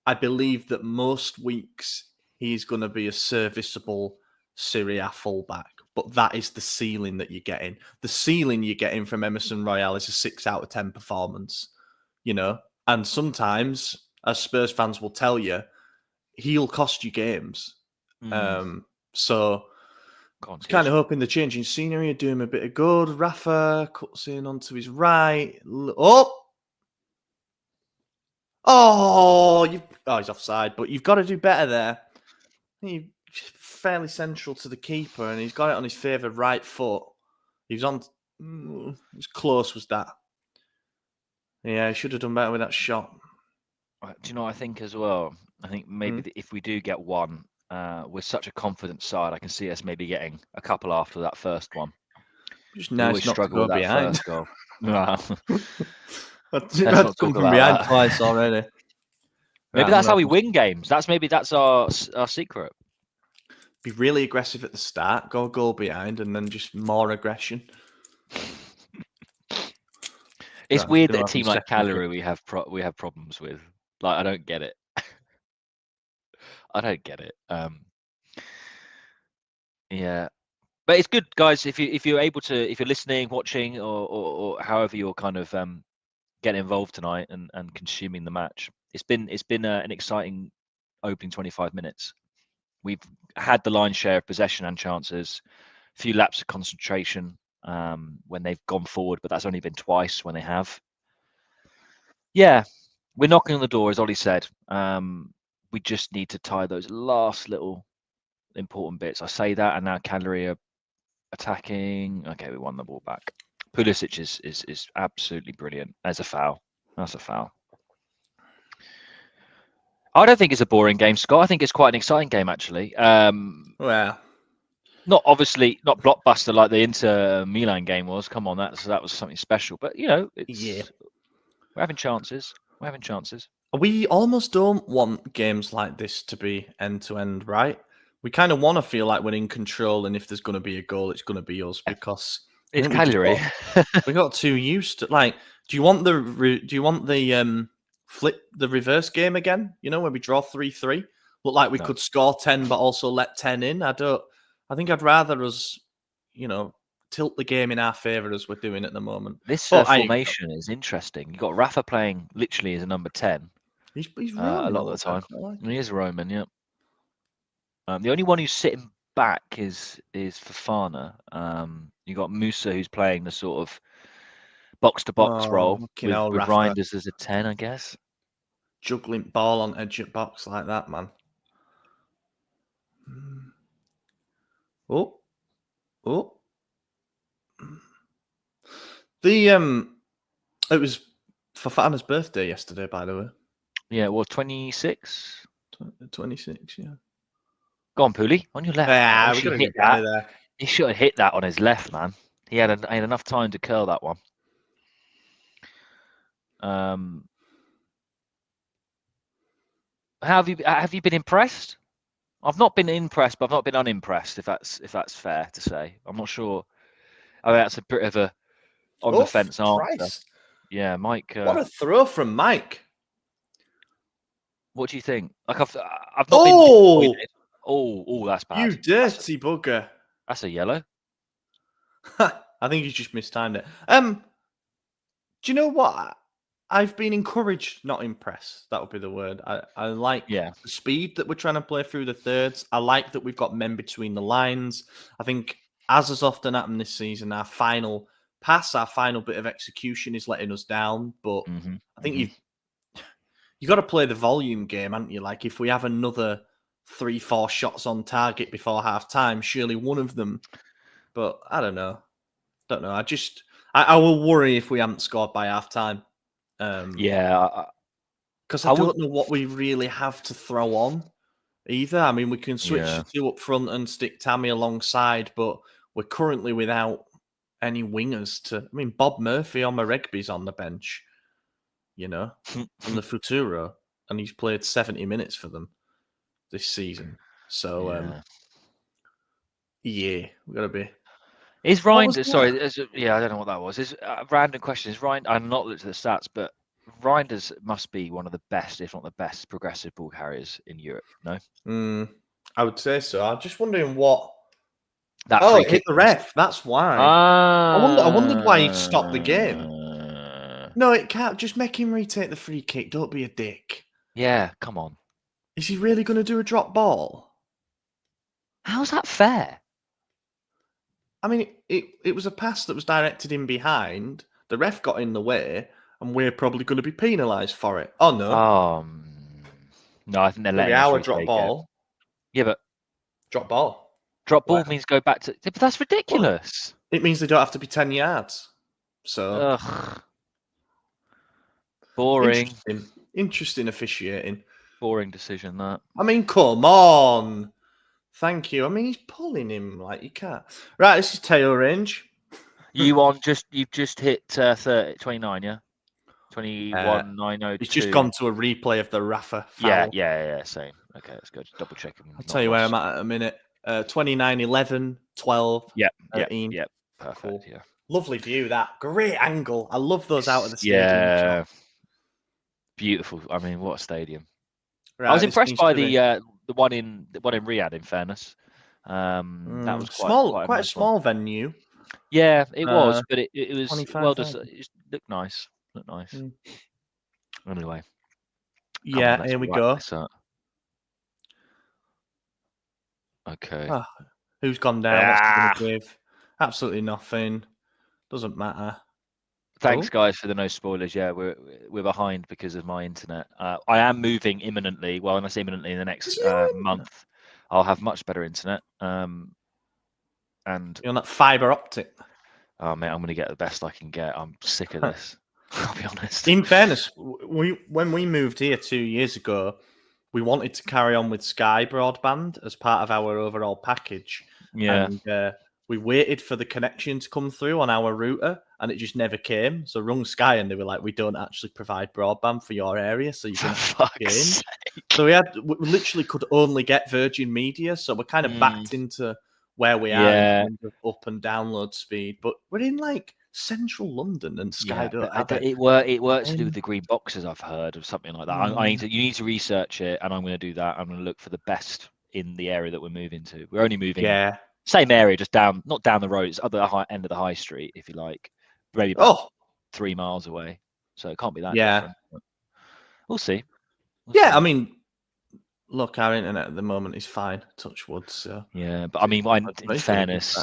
S1: I believe that most weeks he's going to be a serviceable Serie A fullback, but that is the ceiling that you're getting. The ceiling you're getting from Emerson Royale is a 6 out of 10 performance, and sometimes, as Spurs fans will tell you, he'll cost you games. So I was kind of hoping the changing scenery would do him a bit of good. Rafa cuts in onto his right. He's offside, but you've got to do better there. He's fairly central to the keeper, and he's got it on his favoured right foot. He was on. As close was that? Yeah, he should have done better with that shot.
S2: Do you know what I think as well? I think maybe if we do get one, we're such a confident side. I can see us maybe getting a couple after that first one.
S1: Just nice not to go behind.
S2: First goal. No.
S1: That's come from behind twice already.
S2: Maybe that's how we win games. That's our secret.
S1: Be really aggressive at the start, go a goal behind, and then just more aggression.
S2: It's weird that a team like Cagliari we have problems with. Like, I don't get it. I don't get it. Yeah, but it's good, guys. If you're able to, if you're listening, watching, or however you're kind of getting involved tonight and consuming the match, it's been an exciting opening 25 minutes. We've had the lion's share of possession and chances, a few laps of concentration when they've gone forward, but that's only been twice when they have. Yeah, we're knocking on the door, as Ollie said. We just need to tie those last little important bits. I say that, and now Cagliari are attacking. Okay, we won the ball back. Pulisic is absolutely brilliant. That's a foul. That's a foul. I don't think it's a boring game, Scott. I think it's quite an exciting game, actually.
S1: Well,
S2: not blockbuster like the Inter Milan game was. Come on, that was something special. But we're having chances. We're having chances.
S1: We almost don't want games like this to be end to end, right? We kind of want to feel like we're in control, and if there's going to be a goal, it's going to be us because
S2: it's Cagliari.
S1: We got too used to do you want the flip the reverse game again? Where we draw 3-3, look like we could score 10 but also let 10 in. I think I'd rather us, tilt the game in our favour as we're doing at the moment.
S2: This formation is interesting. You got Rafa playing literally as a number 10.
S1: He's Roman
S2: a lot of the time. He is Roman, yeah. The only one who's sitting back is Fofana. You got Musa, who's playing the sort of box-to-box role with Reinders as a 10, I guess.
S1: Juggling ball on edge of box like that, man. Oh. It was Fofana's birthday yesterday, by the way.
S2: Yeah, well, 26?
S1: 26, yeah.
S2: Go on, Pooley, on your left.
S1: Yeah, we got to hit that. There.
S2: He should have hit that on his left, man. He had enough time to curl that one. Have you been impressed? I've not been impressed, but I've not been unimpressed. If that's fair to say, I'm not sure. I mean, that's a bit of a on the fence answer. Yeah, Mike.
S1: What a throw from Mike!
S2: What do you think? Like I've not been
S1: Oh,
S2: disappointed. Oh, that's
S1: you
S2: bad.
S1: dirty bugger!
S2: That's a yellow.
S1: I think you just mistimed it. Do you know what? I've been encouraged, not impressed. That would be the word. I like
S2: Yeah.
S1: the speed that we're trying to play through the thirds. I like that we've got men between the lines. I think, as has often happened this season, our final pass, our final bit of execution is letting us down. But I think you've got to play the volume game, haven't you? Like, if we have another 3-4 shots on target before half time, surely one of them. But I don't know. I will worry if we haven't scored by half time.
S2: Yeah.
S1: Because
S2: I
S1: I
S2: would.
S1: don't know what we really have to throw on either. I mean, we can switch
S2: Yeah.
S1: the two up front and stick Tammy alongside, but we're currently without any wingers to. I mean, Bob Murphy on Maregby's on the bench, from the Futuro, and he's played 70 minutes for them this season. So,
S2: Yeah.
S1: yeah, we've got to be.
S2: Is
S1: What was
S2: Reinders? Sorry,
S1: that?
S2: yeah, I don't know what that was. Is a random question. Is Reinders? I've not looked at the stats, but Reinders must be one of the best, if not the best, progressive ball carriers in Europe. No,
S1: I would say so. I'm just wondering what.
S2: that
S1: Oh,
S2: free
S1: it hit
S2: kick
S1: the
S2: was.
S1: ref. That's why. I wondered why he stopped the game. No, it can't. Just make him retake the free kick. Don't be a dick.
S2: Yeah, come on.
S1: Is he really going to do a drop ball?
S2: How's that fair?
S1: I mean, it was a pass that was directed in behind. The ref got in the way, and we're probably going to be penalised for it. Oh, no.
S2: No, I think they're
S1: It'll be
S2: letting us
S1: our drop
S2: retake it.
S1: ball.
S2: Yeah, but
S1: Drop ball.
S2: drop ball
S1: Wow.
S2: means go back to. But that's ridiculous.
S1: It means they don't have to be 10 yards. So.
S2: Ugh. Boring.
S1: Interesting officiating.
S2: Boring decision, that.
S1: I mean, come on. Thank you. I mean, he's pulling him like you can't. Right, this is tail range.
S2: You've just hit 30, 29, yeah? 21,902.
S1: He's just gone to a replay of the Rafa foul.
S2: Yeah, same. Okay, that's good. Double checking.
S1: I'll tell you where I'm at a minute. 29, 11, 12,
S2: Yeah,
S1: 13.
S2: yeah. Perfect,
S1: Cool.
S2: yeah.
S1: Lovely view, that. Great angle. I love those out of the stadium.
S2: Yeah. Beautiful. I mean, what a stadium.
S1: Right,
S2: I was impressed by the one in Riyadh, in fairness. That was
S1: quite a small venue.
S2: Yeah, it was, but it was well just.
S1: 25,000.
S2: It looked nice. Anyway.
S1: Yeah, here we go.
S2: Okay.
S1: Who's gone down? What's he going to give? Absolutely nothing. Doesn't matter.
S2: Thanks, guys, for the no spoilers. Yeah, we're behind because of my internet. I am moving imminently. Well, when I say imminently, in the next month, I'll have much better internet. And
S1: you're on that fiber optic.
S2: Oh mate, I'm going to get the best I can get. I'm sick of this. I'll be honest.
S1: In fairness, when we moved here 2 years ago, we wanted to carry on with Sky broadband as part of our overall package.
S2: Yeah.
S1: And we waited for the connection to come through on our router, and it just never came. So rung Sky, and they were like, "We don't actually provide broadband for your area, so you're going to have to change." So we literally could only get Virgin Media, so we're kind of backed into where we are in terms of up and download speed. But we're in like central London, and Sky don't have it.
S2: It works to do with the green boxes, I've heard, or something like that. You need to research it, and I'm going to do that. I'm going to look for the best in the area that we're moving to. We're only moving same area, just not down the road. It's other end of the high street, if you like, maybe about 3 miles away. So it can't be that different. We'll see.
S1: I mean, look, our internet at the moment is fine. Touch wood. So
S2: yeah, but I mean, in fairness,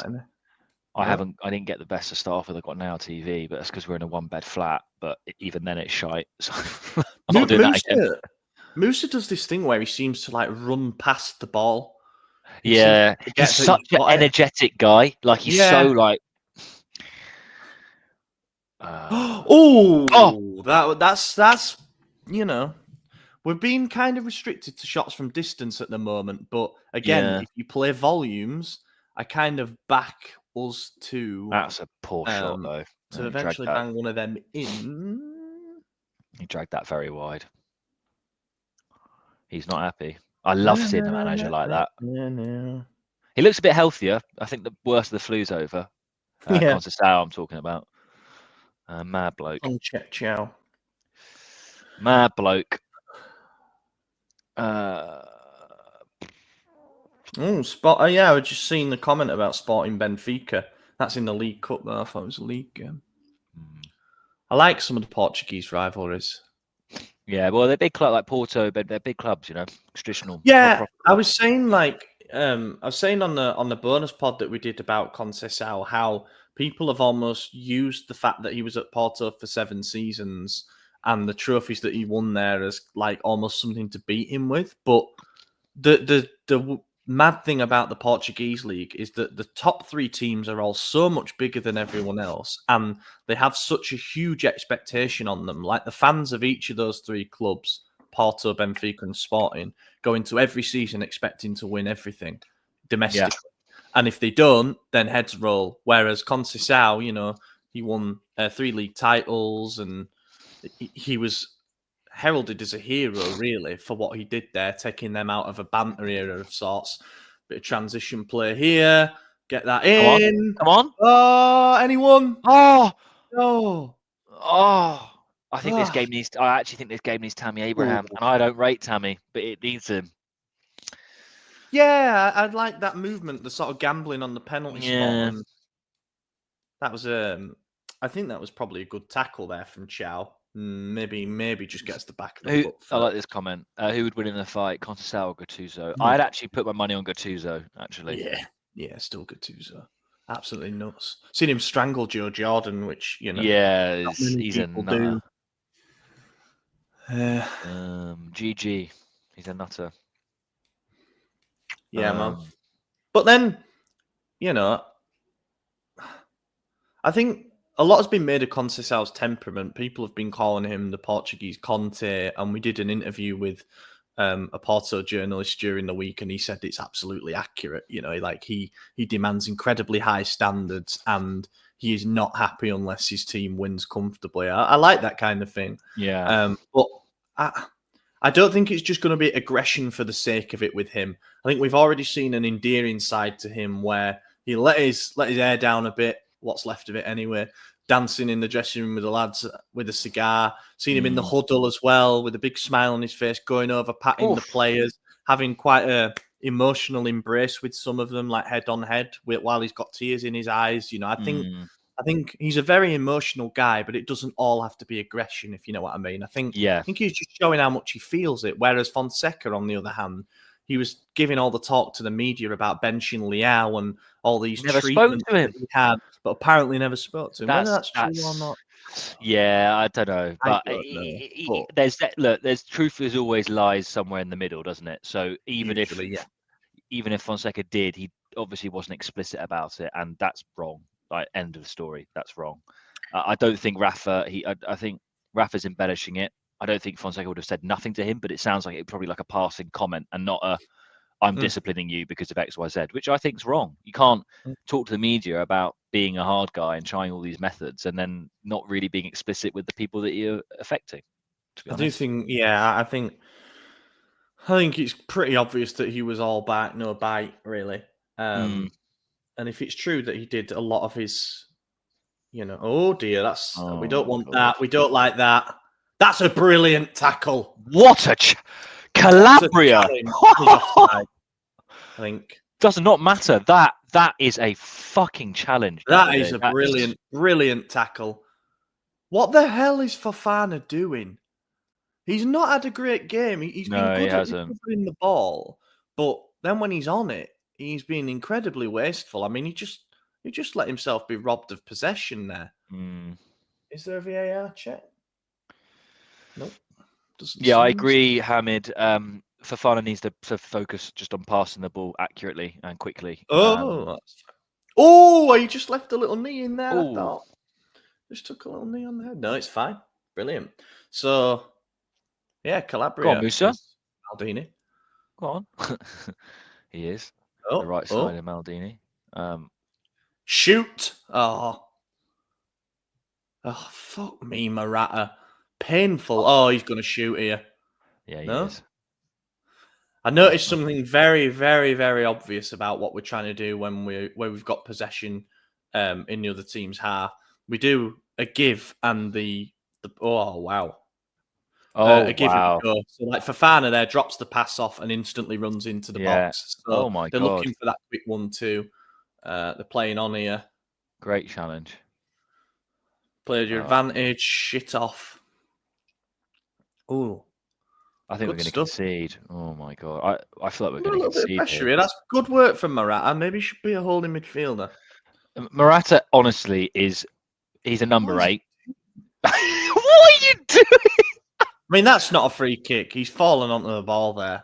S2: I didn't get the best of staff that I've got now TV, but that's because we're in a 1-bed flat. But even then, it's shite. So I'm not doing that again.
S1: Musa does this thing where he seems to like run past the ball.
S2: He's such an energetic guy. Like he's so like.
S1: That's we're being kind of restricted to shots from distance at the moment. But again, if you play volumes, I kind of back us to.
S2: That's a poor shot though.
S1: To eventually bang one of them in.
S2: He dragged that very wide. He's not happy. I love seeing a manager like that. He looks a bit healthier. I think the worst of the flu's over. Conceding, I'm talking about. Mad bloke.
S1: Conceding.
S2: Mad bloke.
S1: Oh, yeah, I was just seeing the comment about Sporting Benfica. That's in the League Cup, though. I thought it was a league game. I like some of the Portuguese rivalries.
S2: Yeah, well, they're big clubs like Porto, but they're big clubs, traditional.
S1: Yeah, I was saying on the bonus pod that we did about Conceição how people have almost used the fact that he was at Porto for 7 seasons and the trophies that he won there as like almost something to beat him with. But the mad thing about the Portuguese league is that the top 3 teams are all so much bigger than everyone else, and they have such a huge expectation on them. Like the fans of each of those 3 clubs, Porto, Benfica, and Sporting, go into every season expecting to win everything domestically. And if they don't, then heads roll. Whereas Conceição, he won 3 league titles, and he was heralded as a hero, really, for what he did there, taking them out of a banter era of sorts. Bit of transition play here. Get that in.
S2: Come on.
S1: Oh, anyone?
S2: Oh.
S1: No.
S2: Oh. I actually think this game needs Tammy Abraham, and I don't rate Tammy, but it needs him.
S1: Yeah, I'd like that movement, the sort of gambling on the penalty spot. And that was I think that was probably a good tackle there from Chow. Maybe just gets the back of the foot.
S2: I like this comment. Who would win in the fight, Contextual or Gattuso? I'd actually put my money on Gattuso, actually.
S1: Yeah, still Gattuso. Absolutely nuts. Seen him strangle Joe Jordan, which,
S2: yeah, he's a nutter. GG. He's a nutter.
S1: Yeah, man. But then, I think a lot has been made of Conceição's temperament. People have been calling him the Portuguese Conte, and we did an interview with a Porto journalist during the week, and he said it's absolutely accurate. He demands incredibly high standards, and he is not happy unless his team wins comfortably. I like that kind of thing.
S2: Yeah.
S1: But I don't think it's just going to be aggression for the sake of it with him. I think we've already seen an endearing side to him where he let his hair down a bit, what's left of it anyway, dancing in the dressing room with the lads with a cigar, seen him in the huddle as well with a big smile on his face, going over, patting the players, having quite a emotional embrace with some of them, like head on head, while he's got tears in his eyes. I think he's a very emotional guy, but it doesn't all have to be aggression, if you know what I mean. I think he's just showing how much he feels it. Whereas Fonseca, on the other hand, he was giving all the talk to the media about benching Leao and all these treatments that he had, but apparently never spoke to him. Whether that's true or not.
S2: Yeah, I don't know. But there's truth is always lies somewhere in the middle, doesn't it? So even if Fonseca did, he obviously wasn't explicit about it, and that's wrong. Like, end of story. That's wrong. I don't think Rafa. I think Rafa's embellishing it. I don't think Fonseca would have said nothing to him, but it sounds like it probably like a passing comment and not a "I'm disciplining you because of X, Y, Z," which I think is wrong. You can't talk to the media about being a hard guy and trying all these methods and then not really being explicit with the people that you're affecting. To be honest,
S1: I think it's pretty obvious that he was all bark, no bite, really. And if it's true that he did a lot of his, oh dear, we don't want that. We don't like that. That's a brilliant tackle.
S2: What a Calabria!
S1: I think
S2: does not matter. That is a fucking challenge.
S1: That is a brilliant tackle. What the hell is Fofana doing? He's not had a great game. He's been good at recovering the ball, but then when he's on it, he's been incredibly wasteful. I mean, he just let himself be robbed of possession there. Is there a VAR check? Nope.
S2: I agree, Hamid. Fofana needs to focus just on passing the ball accurately and quickly.
S1: He just left a little knee in there. I thought. Just took a little knee on the head. No, it's fine. Brilliant. So, yeah, Calabria.
S2: Go on, Musa.
S1: Maldini.
S2: Go on. He is. The right side of Maldini.
S1: Shoot. Oh, fuck me, Morata. Painful. Oh, he's going to shoot here.
S2: Yeah, he is.
S1: I noticed something very, very, very obvious about what we're trying to do when we've got possession in the other team's half. We do a give and the oh wow.
S2: Oh,
S1: a give it
S2: wow.
S1: a go. So like Fofana there drops the pass off and instantly runs into the
S2: Yeah.
S1: box. So
S2: Oh, my
S1: they're
S2: God.
S1: looking for that quick 1-2. They're playing on here.
S2: Great challenge.
S1: Play your advantage. Shit off. Ooh.
S2: I think we're
S1: Good
S2: going to
S1: stuff.
S2: concede. Oh, my God. I feel like we're
S1: Under a
S2: going to
S1: little bit of
S2: concede
S1: pressure
S2: here.
S1: here. That's good work from Morata. Maybe he should be a holding midfielder.
S2: Morata, honestly, he's a number
S1: What is
S2: 8. What are you doing?
S1: I mean, that's not a free kick. He's fallen onto the ball there.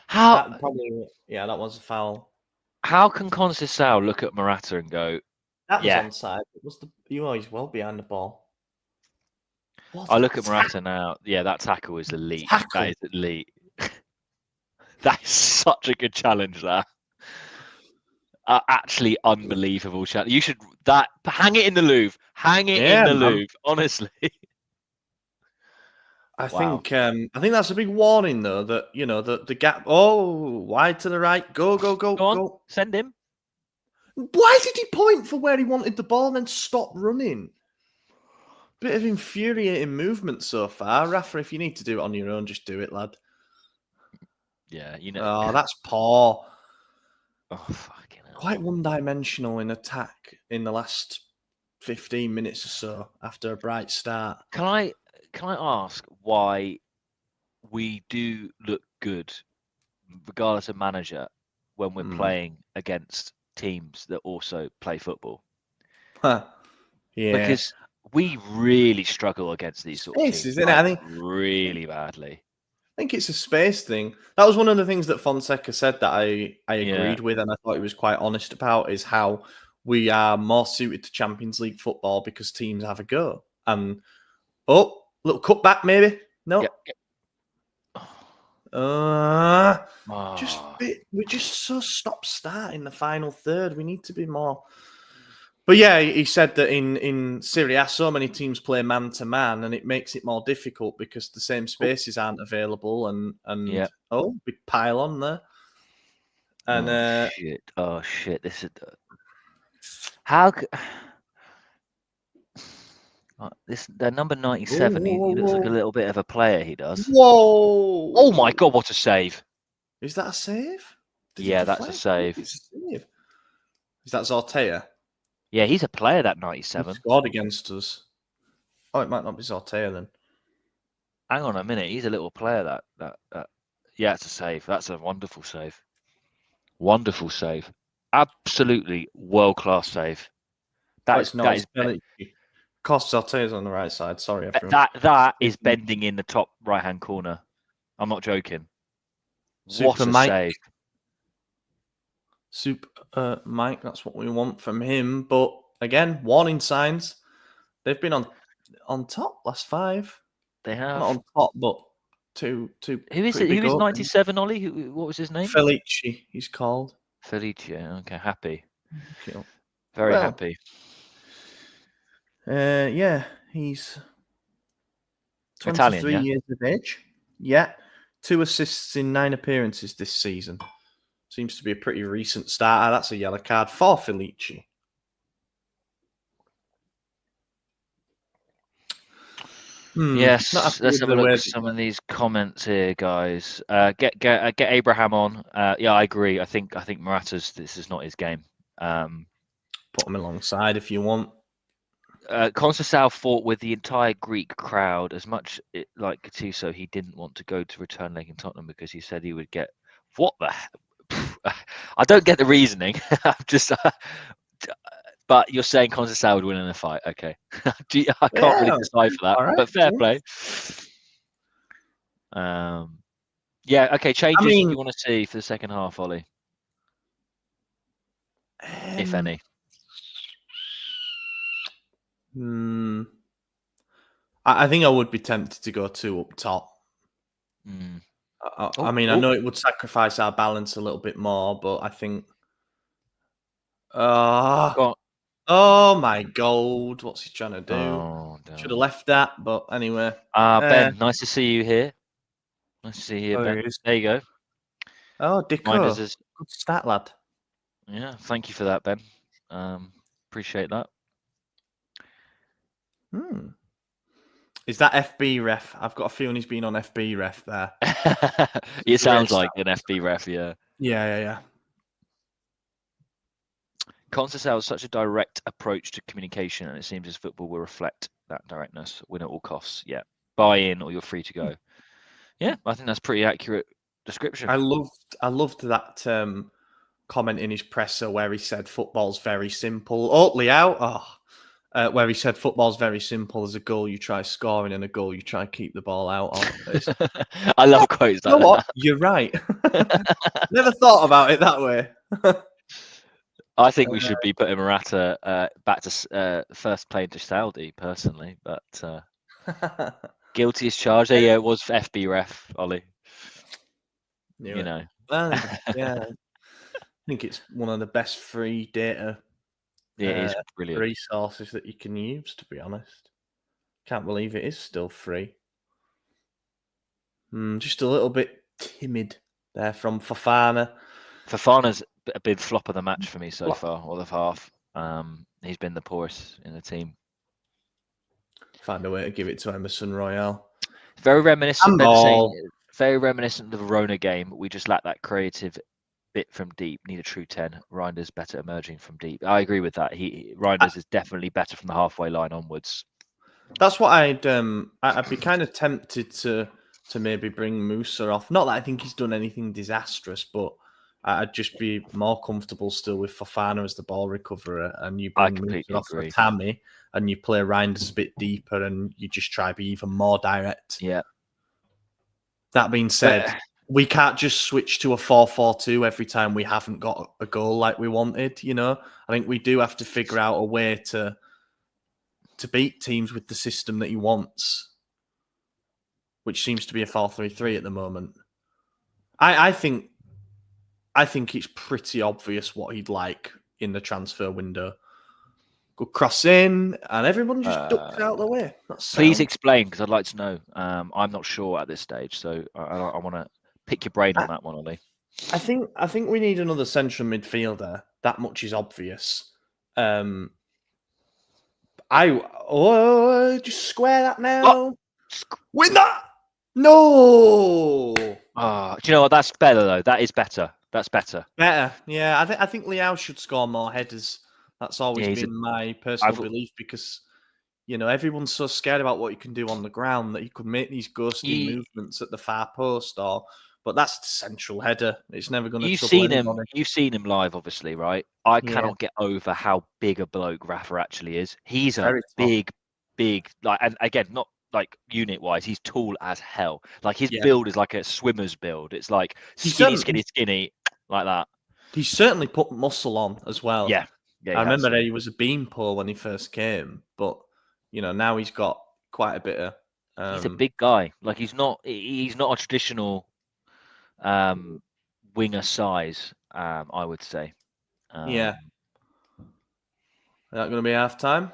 S2: How
S1: That was a foul.
S2: How can Conceição look at Morata and go,
S1: That was
S2: yeah?
S1: onside. He's well behind the ball.
S2: I look at Morata now. Yeah, that tackle is elite.
S1: Tackle.
S2: That is elite. That is such a good challenge. That actually unbelievable challenge. You should hang it in the Louvre. Hang it in the Louvre. Honestly.
S1: I think that's a big warning though, that the gap. Oh, wide to the right. Go.
S2: Go on, send him.
S1: Why did he point for where he wanted the ball and then stop running? Bit of infuriating movement so far. Rafa, if you need to do it on your own, just do it, lad.
S2: Yeah,
S1: Oh, that's poor.
S2: Oh, fucking hell.
S1: Quite one-dimensional in attack in the last 15 minutes or so after a bright start.
S2: Can I ask why we do look good, regardless of manager, when we're playing against teams that also play football?
S1: Yeah,
S2: because we really struggle against these sort of teams,
S1: isn't it? I think
S2: really badly.
S1: I think it's a space thing. That was one of the things that Fonseca said that I agreed with, and I thought he was quite honest about, is how we are more suited to Champions League football because teams have a go. And little cutback maybe. No. We just so stop-start in the final third. We need to be more. But yeah, he said that in Serie A, so many teams play man-to-man, and it makes it more difficult because the same spaces aren't available. And big pile on there. And
S2: shit! This is how. The number 97. He looks like a little bit of a player. He does.
S1: Whoa!
S2: Oh my God! What a save!
S1: Is that a save?
S2: Yeah, that's a save.
S1: Is that Zortea?
S2: Yeah, he's a player, that 97.
S1: He scored against us. Oh, it might not be Zortea then.
S2: Hang on a minute. He's a little player. That. Yeah, it's a save. That's a wonderful save. Wonderful save. Absolutely world-class save. That is.
S1: Of course, Zortea's on the right side. Sorry, everyone.
S2: That is bending in the top right-hand corner. I'm not joking. What a save.
S1: Super Mike, that's what we want from him. But again, warning signs. They've been on top last 5.
S2: They have.
S1: Not on top, but two.
S2: Who is it? Who is 97, Ollie? What was his name?
S1: Felici, he's called.
S2: Felici. Okay, happy.
S1: Okay.
S2: Very happy.
S1: He's 23
S2: Italian,
S1: years of age. Yeah. 2 assists in 9 appearances this season. Seems to be a pretty recent starter. That's a yellow card for Felici.
S2: Yes, let's have a look at some of these comments here, guys. Get Abraham on. Yeah, I agree. I think Morata's, this is not his game.
S1: Put him alongside if you want.
S2: Conceição fought with the entire Greek crowd. As much like Gattuso, he didn't want to go to return leg in Tottenham because he said he would get what the. I don't get the reasoning. But you're saying Conceição would win in a fight. Okay. I can't really decipher that, but fair play. Okay, changes you want to see for the second half, Ollie? If any.
S1: I think I would be tempted to go 2 up top. I mean, I know it would sacrifice our balance a little bit more, but I think... Oh my God! What's he trying to do? Should have left that, but anyway.
S2: Ben, nice to see you here. Nice to see you here, Ben. There you go.
S1: Oh, Dicko. Good stat, lad.
S2: Yeah, thank you for that, Ben. Appreciate that.
S1: Is that FB ref? I've got a feeling he's been on FB ref there.
S2: It sounds like an FB ref, yeah.
S1: Yeah.
S2: Conceição has such a direct approach to communication, and it seems as football will reflect that directness. Win at all costs. Yeah, buy in or you're free to go. Yeah, I think that's pretty accurate description.
S1: I loved that comment in his presser where he said football's very simple. Where he said football's very simple. There's a goal you try scoring and a goal you try keep the ball out of.
S2: I love quotes like that.
S1: You know what? You're right. Never thought about it that way.
S2: I think we should be putting Morata back to first playing to Saudi, personally, but guilty as charged. Yeah, it was FB ref, Ollie. You know.
S1: Yeah. I think it's one of the best free data
S2: it is brilliant
S1: resources that you can use, to be honest. Can't believe it is still free. Just a little bit timid there from Fofana.
S2: Fofana's a big flop of the match for me so far, or the half. He's been the poorest in the team.
S1: Find a way to give it to Emerson Royale.
S2: Very reminiscent. Very reminiscent of the Verona game. We just lack that creative bit from deep. Need a true 10. Reinders better emerging from deep. I agree with that. Reinders is definitely better from the halfway line onwards.
S1: That's what I'd be kind of tempted to maybe bring Musa off. Not that I think he's done anything disastrous, but I'd just be more comfortable still with Fofana as the ball recoverer, and you bring Musa off for Tammy, and you play Reinders a bit deeper, and you just try to be even more direct.
S2: Yeah.
S1: That being said, we can't just switch to a 4-4-2 every time we haven't got a goal like we wanted. You know, I think we do have to figure out a way to beat teams with the system that he wants, which seems to be a 4-3-3 at the moment. I think it's pretty obvious what he'd like in the transfer window. Good cross in, and everyone just ducks out of the way.
S2: Please explain, because I'd like to know. I'm not sure at this stage, so I want to pick your brain on that one, Ollie.
S1: I think we need another central midfielder. That much is obvious. Just square that now. Win that. No.
S2: Do you know what? That's better though. That is better. That's better.
S1: Better. Yeah, I think Leao should score more headers. That's always been my personal belief, because everyone's so scared about what you can do on the ground that you could make these ghostly movements at the far post, but that's the central header. It's never going to. You've
S2: seen him live, obviously, right? I cannot get over how big a bloke Rafa actually is. He's a big, like, and again, not like unit wise, he's tall as hell. Like his build is like a swimmer's build. It's like skinny, like that.
S1: He's certainly put muscle on as well.
S2: Yeah.
S1: I remember he was a beanpole when he first came, but now he's got quite a bit of.
S2: He's a big guy. Like he's not a traditional winger size. I would say.
S1: Is that going to be half time?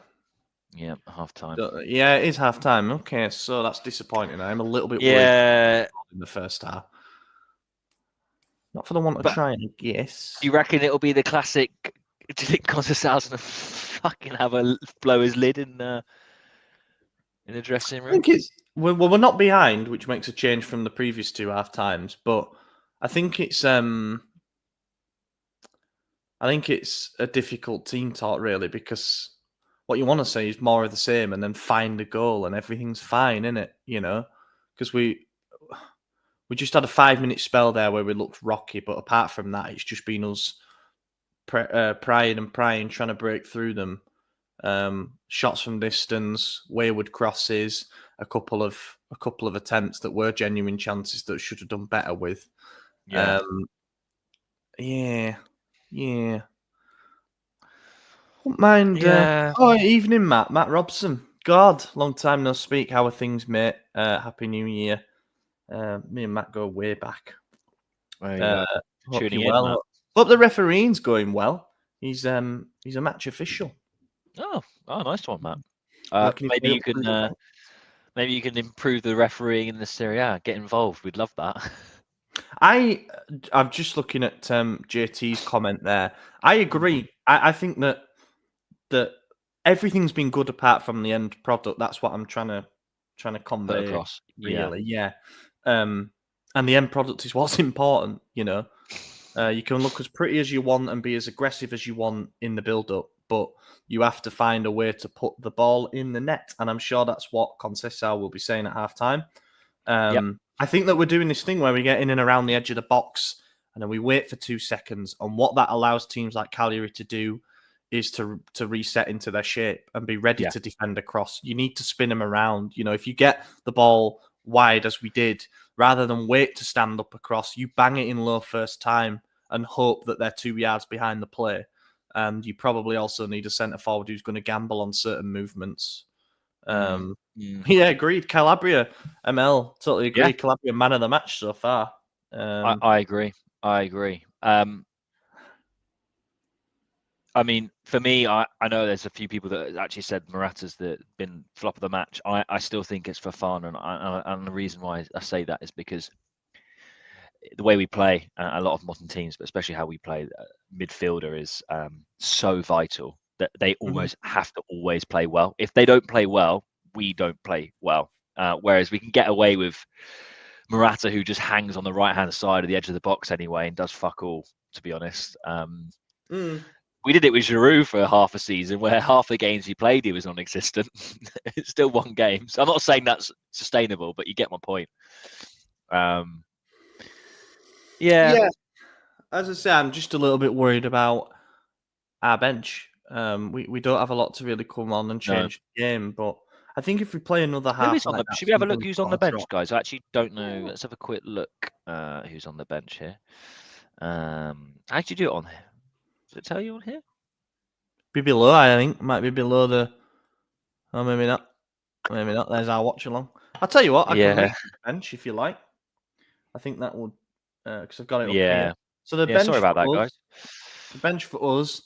S2: Yeah, half time.
S1: Yeah, it is half time. Okay, so that's disappointing. I'm a little bit worried in the first half. Not for the want of trying, I guess.
S2: Do you reckon it'll be the classic? Do you think Conceicao's gonna fucking blow his lid in the dressing room?
S1: I think we're not behind, which makes a change from the previous two half times. But I think it's a difficult team talk, really, because what you want to say is more of the same, and then find a goal, and everything's fine, isn't it? Because we just had a 5-minute spell there where we looked rocky, but apart from that, it's just been us prying, trying to break through them. Shots from distance, wayward crosses, a couple of attempts that were genuine chances that should have done better with. Yeah. Wouldn't mind. Evening, Matt. Matt Robson. God, long time no speak. How are things, mate? Happy New Year. Me and Matt go way back. Hope you're well. Hope the refereeing's going well. He's a match official.
S2: Oh, nice one, Matt. Maybe you can improve the refereeing in the Serie A. Get involved. We'd love that.
S1: I'm just looking at JT's comment there. I agree. I think that everything's been good apart from the end product. That's what I'm trying trying to
S2: put
S1: convey
S2: across.
S1: really. Yeah. And the end product is what's important, you know. You can look as pretty as you want and be as aggressive as you want in the build-up, but you have to find a way to put the ball in the net. And I'm sure that's what Conceicao will be saying at half-time. I think that we're doing this thing where we get in and around the edge of the box and then we wait for 2 seconds. And what that allows teams like Cagliari to do is to reset into their shape and be ready to defend across. You need to spin them around. You know, if you get the ball wide as we did, rather than wait to stand up across, you bang it in low first time and hope that they're 2 yards behind the play. And you probably also need a centre forward who's going to gamble on certain movements. Yeah, agreed. Calabria, ML, totally agree.
S2: Yeah.
S1: Calabria, man of the match so far.
S2: I agree. I mean, for me, I know there's a few people that actually said Morata's been flop of the match. I still think it's Fofana, and the reason why I say that is because the way we play, a lot of modern teams, but especially how we play, midfielder is so vital that they almost have to always play well. If they don't play well, we don't play well. Whereas we can get away with Morata, who just hangs on the right-hand side of the edge of the box anyway and does fuck all, to be honest. We did it with Giroud for half a season, where half the games he played, he was non-existent. It's still one game. So I'm not saying that's sustainable, but you get my point. Yeah.
S1: As I say, I'm just a little bit worried about our bench. We don't have a lot to really come on and change the game, but I think if we play another half,
S2: Who is on
S1: like
S2: the?
S1: that,
S2: Should we have a look
S1: somebody's
S2: who's on
S1: got
S2: the
S1: to
S2: bench,
S1: drop.
S2: guys? I actually don't know. Let's have a quick look. Who's on the bench here? How do you do it on here? Does it tell you on here?
S1: Be below, I think. Might be below the. Oh, maybe not. Maybe not. There's our watch along. I'll tell you what. I can read the bench if you like. I think that would, because I've got it up here. So the bench
S2: Sorry about that,
S1: for
S2: guys.
S1: us. The bench for us.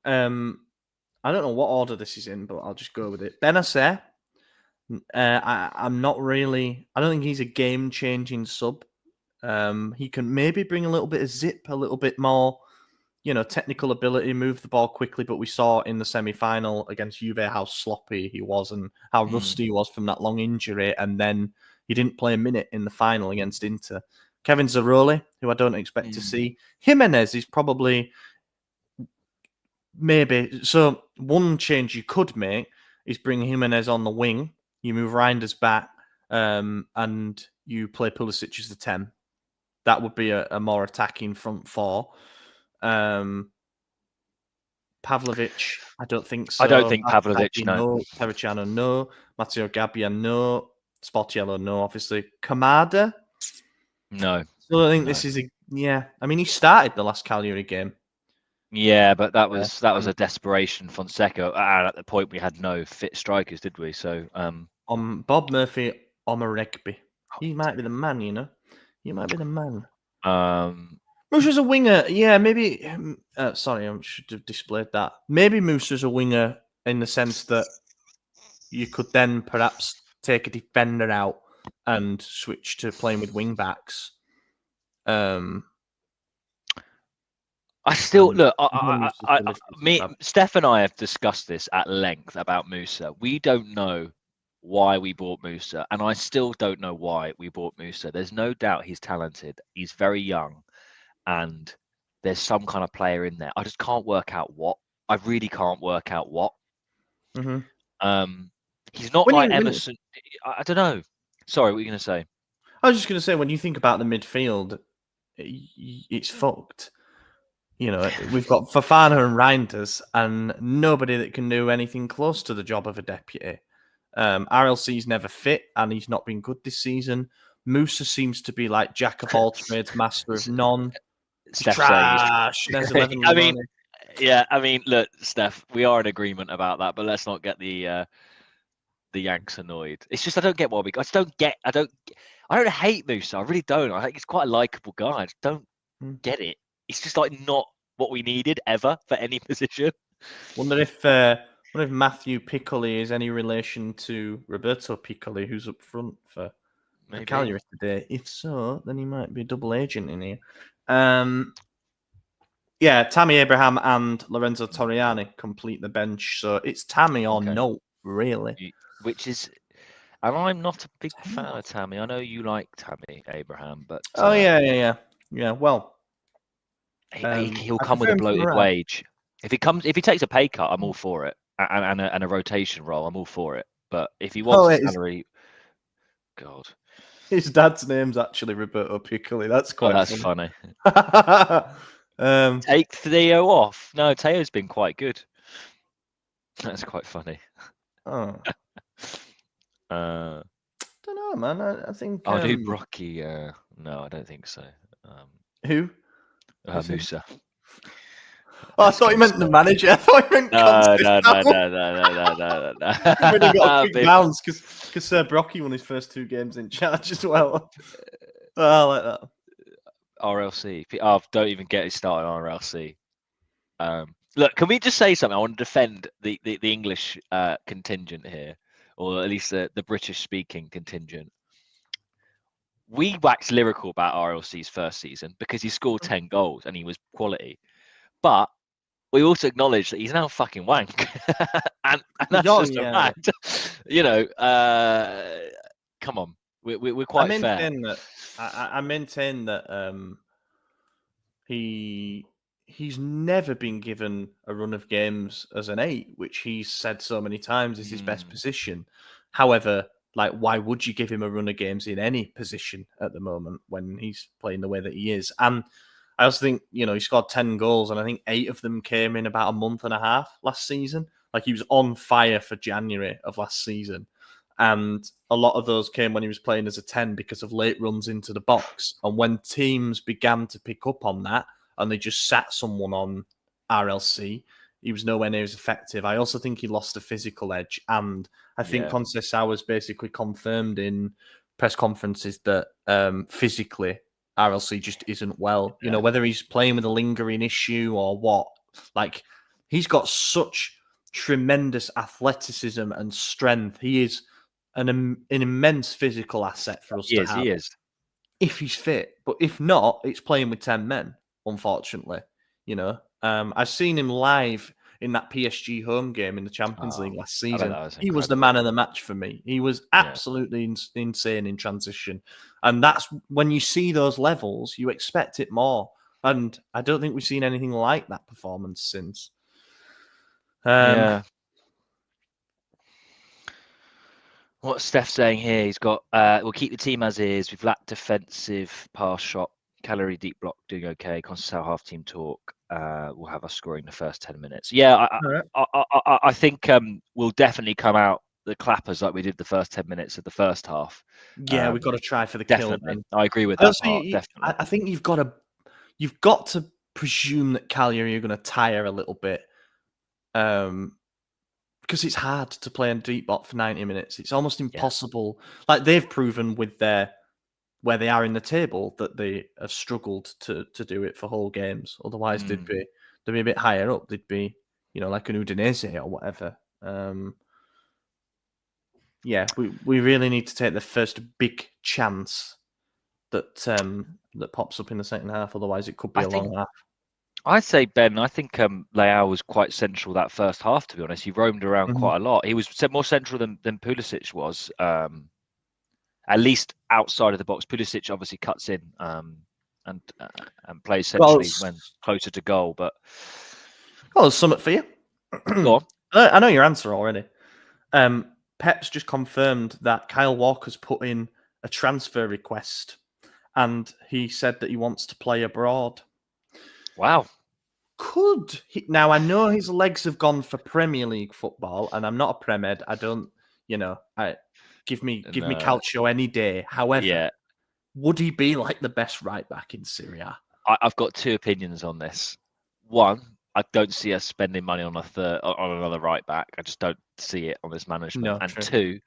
S1: I don't know what order this is in, but I'll just go with it. Benacer. I'm not really. I don't think he's a game-changing sub. He can maybe bring a little bit of zip, a little bit more, technical ability, move the ball quickly. But we saw in the semi-final against Juve how sloppy he was and how rusty he was from that long injury. And then he didn't play a minute in the final against Inter. Kevin Zaroli, who I don't expect to see. Jimenez is probably maybe. So one change you could make is bring Jimenez on the wing. You move Reinders back, and you play Pulisic as the 10. That would be a more attacking front four. Pavlovic, I don't think so.
S2: I don't think Pavlovic, no.
S1: Terracciano, no. Matteo Gabbia, no. Sportiello, no, obviously. Kamada?
S2: No.
S1: So I think this is I mean, he started the last Cagliari game.
S2: Yeah, but that was a desperation Fonseca. And at the point, we had no fit strikers, did we? So,
S1: Bob Murphy, Omaregby. He might be the man, you know. He might be the man. Musa's a winger. Yeah, maybe. Sorry, I should have displayed that. Maybe Musa's a winger in the sense that you could then perhaps take a defender out and switch to playing with wing backs.
S2: I still look. Steph and I have discussed this at length about Musa. We don't know why we bought Musa, and I still don't know why we bought Musa. There's no doubt he's talented. He's very young, and there's some kind of player in there. I just can't work out what. I really can't work out what. He's not like Emerson. I don't know. Sorry, what were you going to say?
S1: I was just going to say, when you think about the midfield, it's fucked. You know, we've got Fofana and Reinders and nobody that can do anything close to the job of a deputy. RLC's never fit and he's not been good this season. Musa seems to be like jack of all trades, master of none. Trash. There's 11.
S2: I mean, look, Steph, we are in agreement about that, but let's not get the Yanks annoyed. It's just I don't get why I don't hate Musa. I really don't. I think he's quite a likable guy. I just don't get it. It's just like not what we needed ever for any position.
S1: Wonder if Matthew Piccoli is any relation to Roberto Piccoli, who's up front for Cagliari today. If so, then he might be a double agent in here. Tammy Abraham and Lorenzo Torriani complete the bench. So it's Tammy or no, really.
S2: Which is, And I'm not a big fan of Tammy. I know you like Tammy Abraham, but
S1: yeah. Well,
S2: he'll
S1: I
S2: come with
S1: prefer
S2: a
S1: him to
S2: bloated
S1: Moran.
S2: wage. If he takes a pay cut, I'm all for it, and a rotation role, I'm all for it. But if he wants a salary, God,
S1: his dad's name's actually Roberto Piccoli. That's quite
S2: that's
S1: funny.
S2: Take Theo off. No, Teo's been quite good. That's quite funny.
S1: Oh,
S2: Don't
S1: know, man. I think.
S2: do Brocky. No, I don't think so.
S1: Who?
S2: Musa.
S1: Oh, I thought you meant the manager. I thought you meant
S2: No.
S1: When he got a quick
S2: Big-
S1: bounce because Brocky won his first 2 games in charge as well. Oh, I like that.
S2: RLC. Oh, don't even get it started on RLC. Look, can we just say something? I want to defend the English contingent here, or at least the British speaking contingent. We waxed lyrical about RLC's first season because he scored 10 goals and he was quality. But we also acknowledge that he's now fucking wank. and that's just a fact. You know, come on. We're quite fair.
S1: I maintain that he's never been given a run of games as an 8, which he's said so many times is his best position. However, like, why would you give him a run of games in any position at the moment when he's playing the way that he is? And I also think, he scored 10 goals, and I think 8 of them came in about a month and a half last season. Like, he was on fire for January of last season. And a lot of those came when he was playing as a 10 because of late runs into the box. And when teams began to pick up on that and they just sat someone on RLC, he was nowhere near as effective. I also think he lost a physical edge. And I think Conceicao has basically confirmed in press conferences that physically RLC just isn't well. You know, whether he's playing with a lingering issue or what, like, he's got such tremendous athleticism and strength. He is an immense physical asset for us to have.
S2: He is.
S1: If he's fit. But if not, it's playing with 10 men, unfortunately. I've seen him live in that PSG home game in the Champions League last season. He was the man of the match for me. He was absolutely insane in transition. And that's when you see those levels, you expect it more. And I don't think we've seen anything like that performance since.
S2: What's Steph saying here? He's got, we'll keep the team as is. We've lacked defensive pass shot. Cagliari deep block doing okay. Constantine half team talk. We'll have us scoring the first 10 minutes. Yeah, I think we'll definitely come out the clappers like we did the first 10 minutes of the first half.
S1: Yeah, we've got to try for the
S2: definitely.
S1: kill.
S2: I agree with that part. Definitely.
S1: I think you've got to presume that Cagliari are going to tire a little bit. Because it's hard to play on deep bot for 90 minutes. It's almost impossible. Like, they've proven with where they are in the table that they have struggled to do it for whole games. Otherwise, they'd be a bit higher up. They'd be, like an Udinese or whatever. We really need to take the first big chance that pops up in the second half. Otherwise, it could be a long half.
S2: I say, Ben, I think Leao was quite central that first half, to be honest. He roamed around quite a lot. He was more central than Pulisic was, at least outside of the box. Pulisic obviously cuts in and plays centrally when closer to goal. But
S1: there's something for you.
S2: Go on.
S1: I know your answer already. Pep's just confirmed that Kyle Walker's put in a transfer request, and he said that he wants to play abroad.
S2: Wow.
S1: Now, I know his legs have gone for Premier League football, and I'm not a Premed. I don't, give me Calcio any day. However, would he be like the best right back in Serie A?
S2: I've got 2 opinions on this. One, I don't see us spending money on another right back. I just don't see it on this management.
S1: No,
S2: and
S1: true.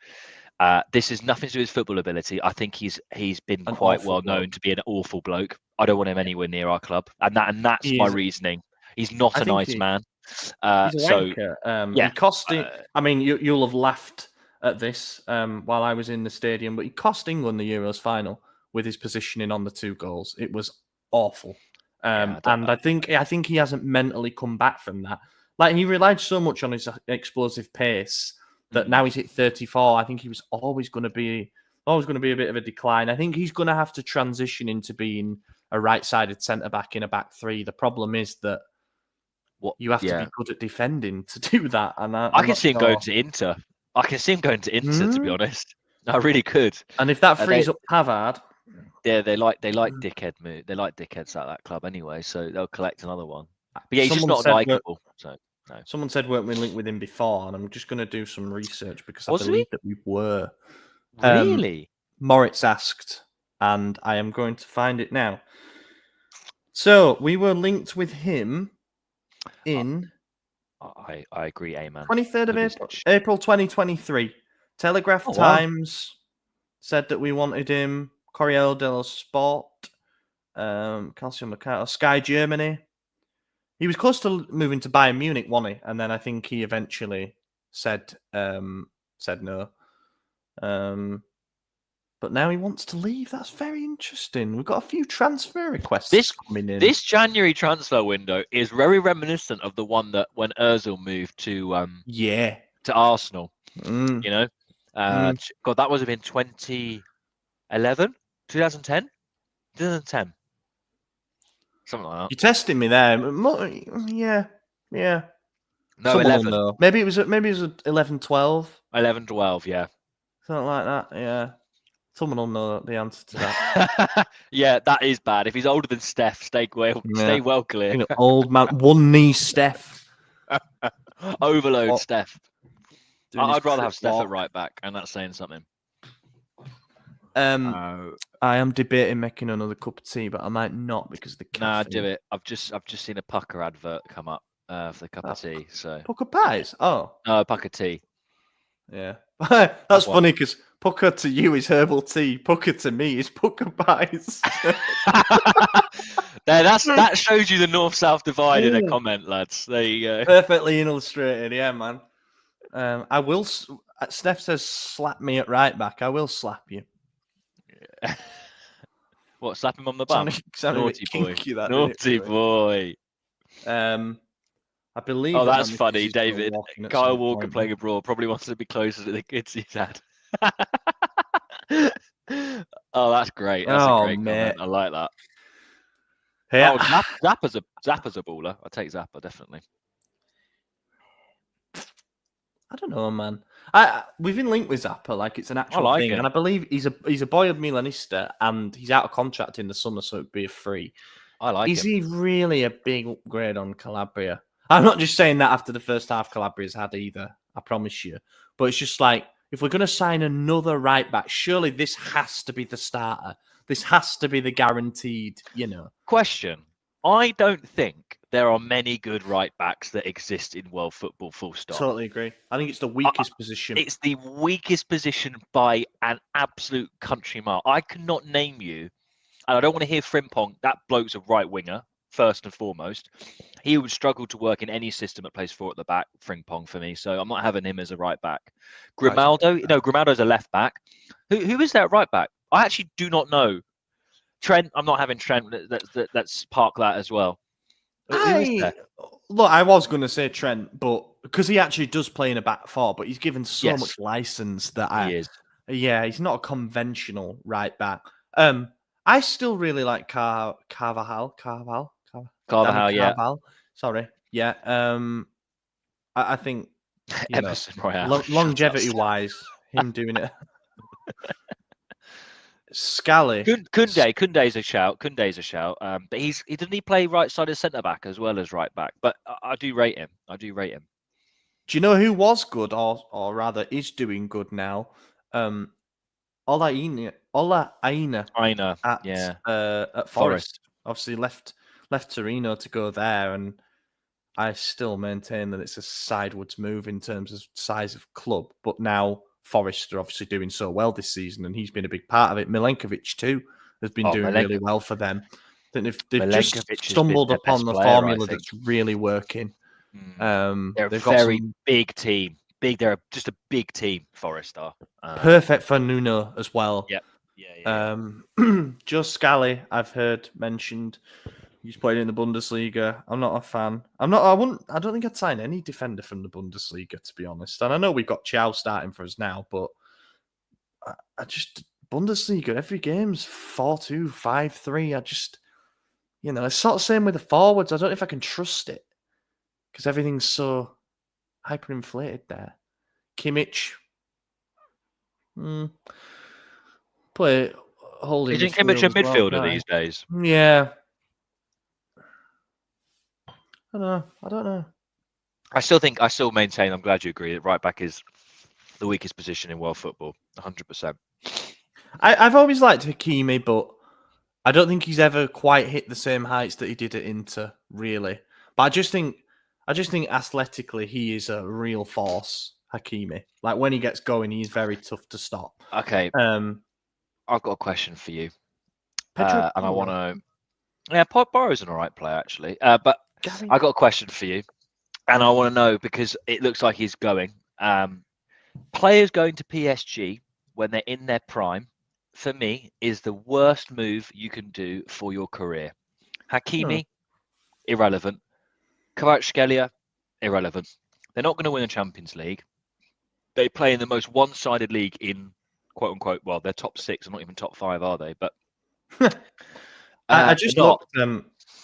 S2: 2, this is nothing to do with football ability. I think he's been quite well known to be an awful bloke. I don't want him anywhere near our club, and that's my reasoning. He's not a nice man.
S1: He's a wanker. He cost it. I mean, you'll have laughed at this while I was in the stadium, but he cost England the Euros final with his positioning on the 2 goals. It was awful. And I think he hasn't mentally come back from that. Like, he relied so much on his explosive pace that now he's hit 34. I think he was always going to be a bit of a decline. I think he's going to have to transition into being a right-sided centre-back in a back three. The problem is that you have to be good at defending to do that. And
S2: I can see him going to Inter. To be honest. I really could.
S1: And if that frees up Pavard...
S2: Yeah, they like dickhead move. They like dickheads at that club anyway, so they'll collect another one. But yeah, he's just not likeable. So no.
S1: Someone said weren't we linked with him before, and I'm just going to do some research because I believe that we were.
S2: Really?
S1: Moritz asked, and I am going to find it now. So we were linked with him in.
S2: I agree, amen.
S1: 23rd of April 2023. Telegraph Times said that we wanted him. Corriere dello Sport, Calcio Mercato, Sky Germany. He was close to moving to Bayern Munich, wasn't he? And then I think he eventually said no. But now he wants to leave. That's very interesting. We've got a few transfer requests coming in.
S2: This January transfer window is very reminiscent of the one that when Ozil moved to Arsenal. You know, God, that would have been 2011, 2010, 2010. Something like that.
S1: You're testing me there. Yeah.
S2: No, 11.
S1: Maybe it was 11, 12.
S2: 11, 12, yeah.
S1: Something like that, yeah. Someone will know the answer to that.
S2: Yeah, that is bad. If he's older than Steph, stay well clear.
S1: You know, old man, one knee Steph.
S2: Overload Steph. I'd rather have Steph at right back, and that's saying something.
S1: I am debating making another cup of tea, but I might not because of the caffeine.
S2: Nah, do it. I've just seen a Pucker advert come up for the cup of tea. So
S1: Pucker pies? Oh,
S2: no, Pucker tea.
S1: Yeah, that's funny because Pucker to you is herbal tea. Pucker to me is Pucker pies.
S2: That shows you the north-south divide in a comment, lads. There you go.
S1: Perfectly illustrated, yeah, man. I will. Steph says, "Slap me at right back." I will slap you.
S2: Yeah. What? Slap him on the bum?
S1: Naughty boy.
S2: Naughty boy.
S1: I believe.
S2: Oh, that's funny, David. Kyle Walker playing abroad probably wants to be closer to the kids he's had. Oh, that's great. That's a great comment. I like that.
S1: Yeah.
S2: Oh, Zappa's a baller. I'll take Zappa, definitely.
S1: I don't know, man. We've been linked with Zappa, like it's an actual thing, and I believe he's a boy of Milanista, and he's out of contract in the summer, so it'd be a free.
S2: I like him.
S1: Is he really a big upgrade on Calabria? I'm not just saying that after the first half Calabria's had either, I promise you. But it's just like, if we're going to sign another right back, surely this has to be the starter. This has to be the guaranteed,
S2: Question. I don't think there are many good right backs that exist in world football, full stop.
S1: Totally agree. I think it's the weakest position.
S2: It's the weakest position by an absolute country mile. I cannot name you, and I don't want to hear Frimpong. That bloke's a right winger, first and foremost. He would struggle to work in any system that plays four at the back, Frimpong, for me. So I'm not having him as a right back. Grimaldo's a left back. Who is that right back? I actually do not know. Trent, I'm not having Trent. Let's park that as well.
S1: Look, I was going to say Trent, but because he actually does play in a back four, but he's given so much license that
S2: he is.
S1: Yeah, he's not a conventional right back. I still really like Carvajal. Sorry. Yeah. I think
S2: Emerson Royale.
S1: Longevity-wise, him doing it. Scally.
S2: Kunde's a shout. But he doesn't play right-sided centre-back as well as right back. But I do rate him.
S1: Do you know who was good, or rather is doing good now? Ola Aina at Forest. Obviously left Torino to go there, and I still maintain that it's a sideways move in terms of size of club. But now Forest are obviously doing so well this season, and he's been a big part of it. Milenkovic too has been doing really well for them. I think they've just stumbled upon the formula that's really working.
S2: They're a very big team. They're just a big team. Forest are
S1: perfect for Nuno as well.
S2: Yep.
S1: Joe Scally, I've heard mentioned. He's playing in the Bundesliga. I'm not a fan. I don't think I'd sign any defender from the Bundesliga, to be honest. And I know we've got Chow starting for us now, but I just Bundesliga every game's 4-2, 5-3. I just, it's sort of same with the forwards. I don't know if I can trust it because everything's so hyperinflated there. Kimmich, play holding
S2: Isn't Kimmich
S1: midfield
S2: a
S1: as well,
S2: midfielder
S1: can't
S2: these days?
S1: he? Yeah. I don't know.
S2: I still maintain. I'm glad you agree that right back is the weakest position in world football. 100%.
S1: I've always liked Hakimi, but I don't think he's ever quite hit the same heights that he did at Inter, really. But I just think athletically he is a real force, Hakimi. Like when he gets going, he's very tough to stop.
S2: Okay. I've got a question for you.
S1: Pedro
S2: And I
S1: Porro.
S2: want to. Yeah, Porro's an alright player actually. But
S1: Gary.
S2: I got a question for you, and I want to know because it looks like he's going. Players going to PSG when they're in their prime, for me, is the worst move you can do for your career. Hakimi, irrelevant. Kvaratskhelia, irrelevant. They're not going to win a Champions League. They play in the most one-sided league in quote unquote. Well, they're top 6, and not even top 5, are they? But
S1: I just looked.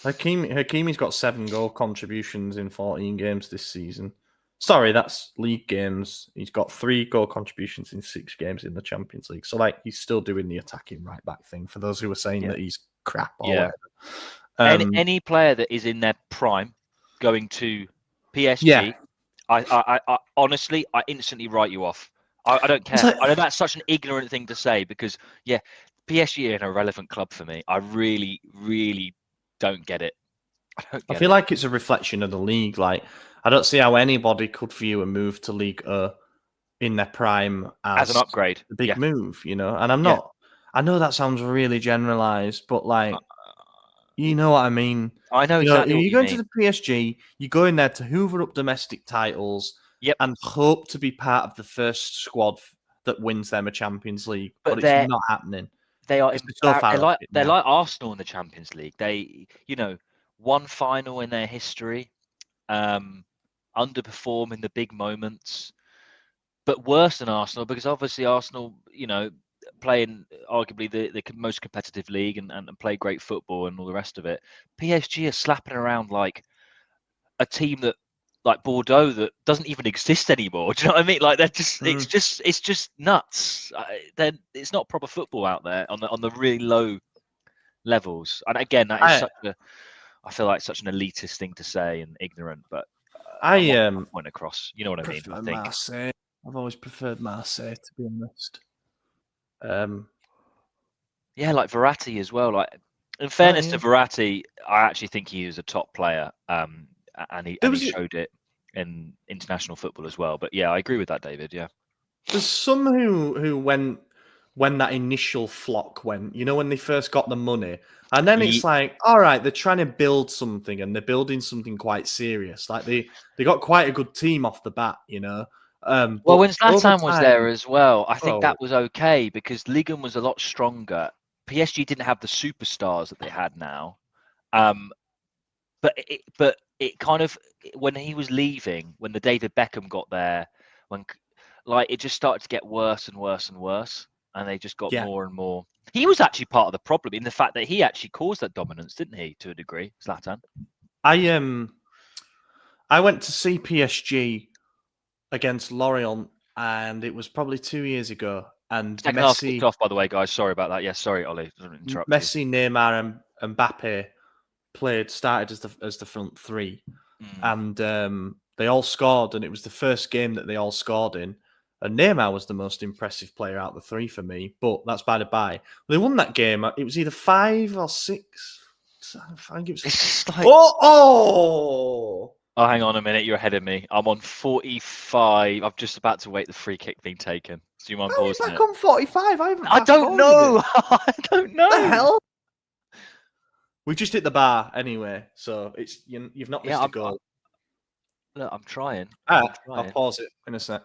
S1: Hakimi's got 7 goal contributions in 14 games this season. Sorry, that's league games. He's got 3 goal contributions in 6 games in the Champions League. So, he's still doing the attacking right back thing. For those who are saying that he's crap or whatever.
S2: Any player that is in their prime going to PSG, I honestly, I instantly write you off. I don't care. I know that's such an ignorant thing to say because, PSG are an irrelevant club for me. I really, really don't get it.
S1: I feel like it's a reflection of the league. I don't see how anybody could view a move to League in their prime
S2: as an upgrade,
S1: a big move, And I'm not. I know that sounds really generalized, but you know what I mean.
S2: I know exactly what you
S1: go
S2: mean.
S1: into the PSG, you go in there to hoover up domestic titles, and hope to be part of the first squad that wins them a Champions League, but it's not happening.
S2: They are they're
S1: now.
S2: like Arsenal in the Champions League. They, one final in their history, underperform in the big moments, but worse than Arsenal because obviously Arsenal, play in arguably the most competitive league and play great football and all the rest of it. PSG are slapping around like a team that, like Bordeaux, that doesn't even exist anymore. Do you know what I mean? Like they're just, it's just nuts. Then it's not proper football out there on the really low levels. And again, that is I feel like such an elitist thing to say and ignorant, but I point across. You know what I mean? I think
S1: Marseille. I've always preferred Marseille, to be honest.
S2: Like Verratti as well. Like in fairness to Verratti, I actually think he is a top player. And he showed it in international football as well. But I agree with that, David. Yeah.
S1: There's some who when that initial flock went, when they first got the money, and then it's like, all right, they're trying to build something, and they're building something quite serious. Like they got quite a good team off the bat,
S2: Well, when Zlatan was there as well, I think that was okay because Ligan was a lot stronger. PSG didn't have the superstars that they had now. But it kind of, when he was leaving, when the David Beckham got there, when it just started to get worse and worse and worse, and they just got more and more. He was actually part of the problem in the fact that he actually caused that dominance, didn't he, to a degree, Zlatan?
S1: I went to see PSG against Lorient, and it was probably 2 years ago. And
S2: Second half kicked off, by the way, guys. Sorry about that. Sorry, Ollie.
S1: Messi, Neymar, and Mbappe started as the front 3, and they all scored, and it was the first game that they all scored in. And Neymar was the most impressive player out of the 3 for me, but that's by the by. They won that game. It was either 5 or 6. I think it was.
S2: Oh, hang on a minute. You're ahead of me. I'm on 45. I'm just about to wait the free kick being taken. So you mind pausing it?
S1: Back on 45.
S2: I don't know. I don't know.
S1: What the hell? We just hit the bar anyway, so it's you've not missed a goal.
S2: Look, I'm trying.
S1: I'll pause it in a sec.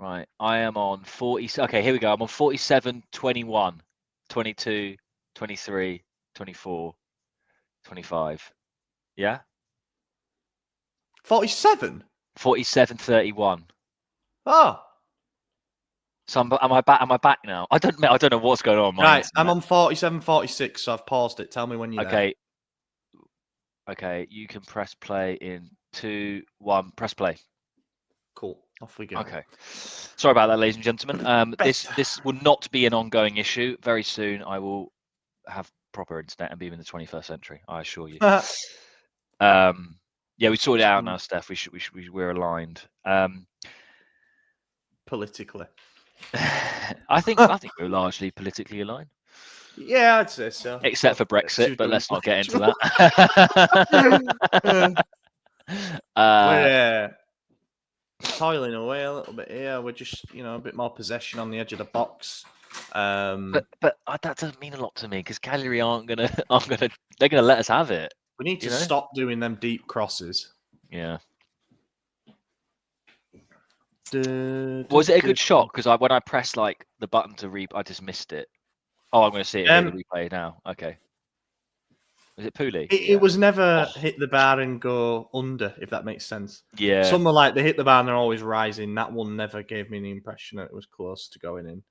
S2: Right, I am on 40. Okay, here we go. I'm on 47, 21, 22, 23, 24, 25. Yeah.
S1: 47.
S2: 47-31.
S1: Oh,
S2: So am I back? Am I back now? I don't know what's going on.
S1: right. I'm on 47, 46, so I've paused it. Tell me when you're there.
S2: Okay. You can press play in 2, 1. Press play.
S1: Cool. Off we go.
S2: Okay. Sorry about that, ladies and gentlemen. This will not be an ongoing issue. Very soon, I will have proper internet and be in the 21st century. I assure you. Yeah, we sorted it out now, Steph. We're aligned.
S1: Politically.
S2: I think we're largely politically aligned.
S1: Yeah, I'd say so.
S2: Except for Brexit, but let's not get into that.
S1: We're toiling away a little bit here. We're just, a bit more possession on the edge of the box.
S2: But that doesn't mean a lot to me because Cagliari they're gonna let us have it.
S1: We need to stop doing them deep crosses.
S2: Yeah. Was it a good shot? Because when I pressed like the button to I just missed it. Oh, I'm going to see it hit the replay now. Okay. Was it Pooley?
S1: It was never hit the bar and go under, if that makes sense.
S2: Yeah.
S1: Some are like they hit the bar and they're always rising. That one never gave me the impression that it was close to going in.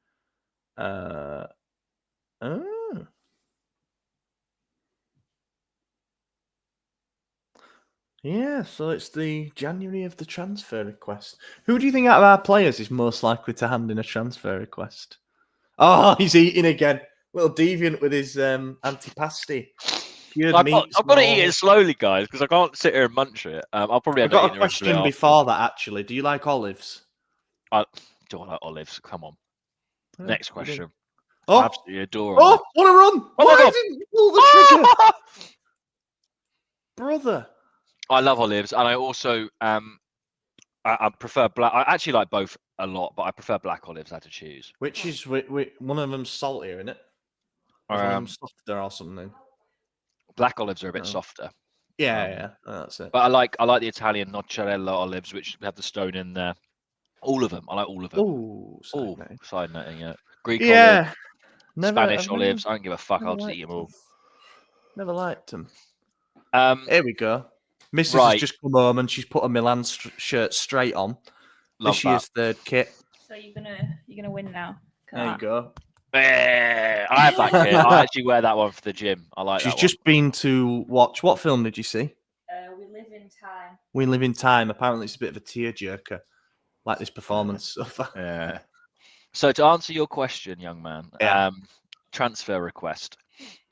S1: Yeah, so it's the January of the transfer request. Who do you think out of our players is most likely to hand in a transfer request? Oh, he's eating again. Little deviant with his antipasti.
S2: I've got to eat it slowly, guys, because I can't sit here and munch it. I'll probably have
S1: got a question before that, actually. Do you like olives?
S2: Do I like olives? Come on. Yeah, next question.
S1: Oh,
S2: I absolutely adore olives.
S1: What a run!
S2: Oh,
S1: why didn't you pull the trigger? Brother.
S2: I love olives, and I also I prefer black. I actually like both a lot, but I prefer black olives. I had to choose.
S1: Which is one of them's saltier, isn't it? One of them softer or something.
S2: Black olives are a bit softer.
S1: Yeah, that's it.
S2: But I like the Italian mozzarella olives, which have the stone in there. All of them. I like all of them.
S1: Oh,
S2: side noting, yeah. Greek olives, Spanish olives. I don't give a fuck. I'll just eat them all.
S1: Never liked them. Here we go. Mrs. has just come home and she's put a Milan shirt straight on. This year's third kit.
S3: So you're gonna win now.
S1: There you go.
S2: I have that kit. I actually wear that one for the gym. I like that one. She's
S1: just been to watch. What film did you see?
S3: We Live in Time.
S1: We Live in Time. Apparently it's a bit of a tearjerker. Like this performance so far.
S2: Yeah. So to answer your question, young man, transfer request.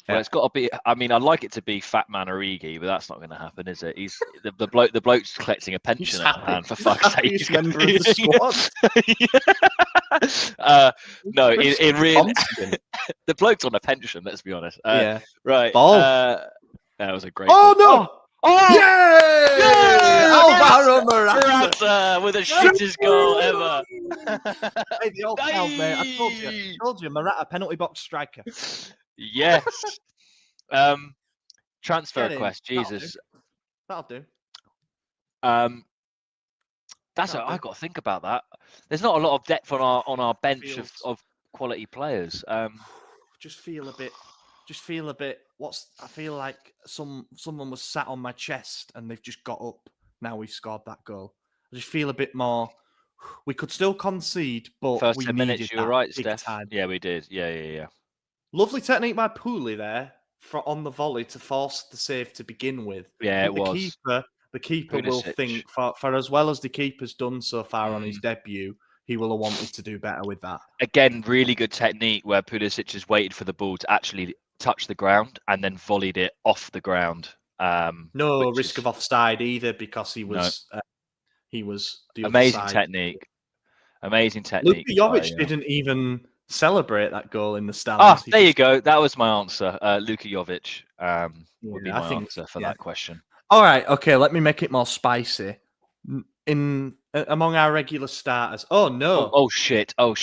S2: Well, it's got to be. I mean, I'd like it to be Fat Man Origi, but that's not going to happen, is it? He's the bloke. The bloke's collecting a pension at hand, for fuck's sake.
S1: He's member of the
S2: squad. No, in real, the bloke's on a pension. Let's be honest. Right.
S1: Ball.
S2: That was a great.
S1: Oh ball. No!
S2: Oh!
S1: Yay! Alvaro
S2: Morata with the shittest goal ever.
S1: Hey, the old pal, mate. I told you, Morata, penalty box striker.
S2: Yes. Transfer request. Jesus.
S1: That'll do.
S2: That's what I've got to think about that. There's not a lot of depth on our bench of quality players.
S1: Just feel a bit. I feel like someone was sat on my chest and they've just got up. Now we've scored that goal. I just feel a bit more. We could still concede, but
S2: first
S1: we
S2: 10
S1: needed
S2: minutes. You were right, Steph.
S1: Time.
S2: Yeah, we did. Yeah.
S1: Lovely technique by Pooley there on the volley to force the save to begin with.
S2: Yeah, it was.
S1: The keeper will think for as well as the keeper's done so far on his debut, he will have wanted to do better with that.
S2: Again, really good technique where Pulisic has waited for the ball to actually touch the ground and then volleyed it off the ground.
S1: No risk of offside either because he was the
S2: amazing
S1: other side.
S2: Amazing technique.
S1: Luka Jovic didn't even celebrate that goal in the stands.
S2: There you go. That was my answer. Luka Jovic would be my answer for that question.
S1: All right. Okay. Let me make it more spicy. Among our regular starters. Oh no.
S2: Oh shit. Hold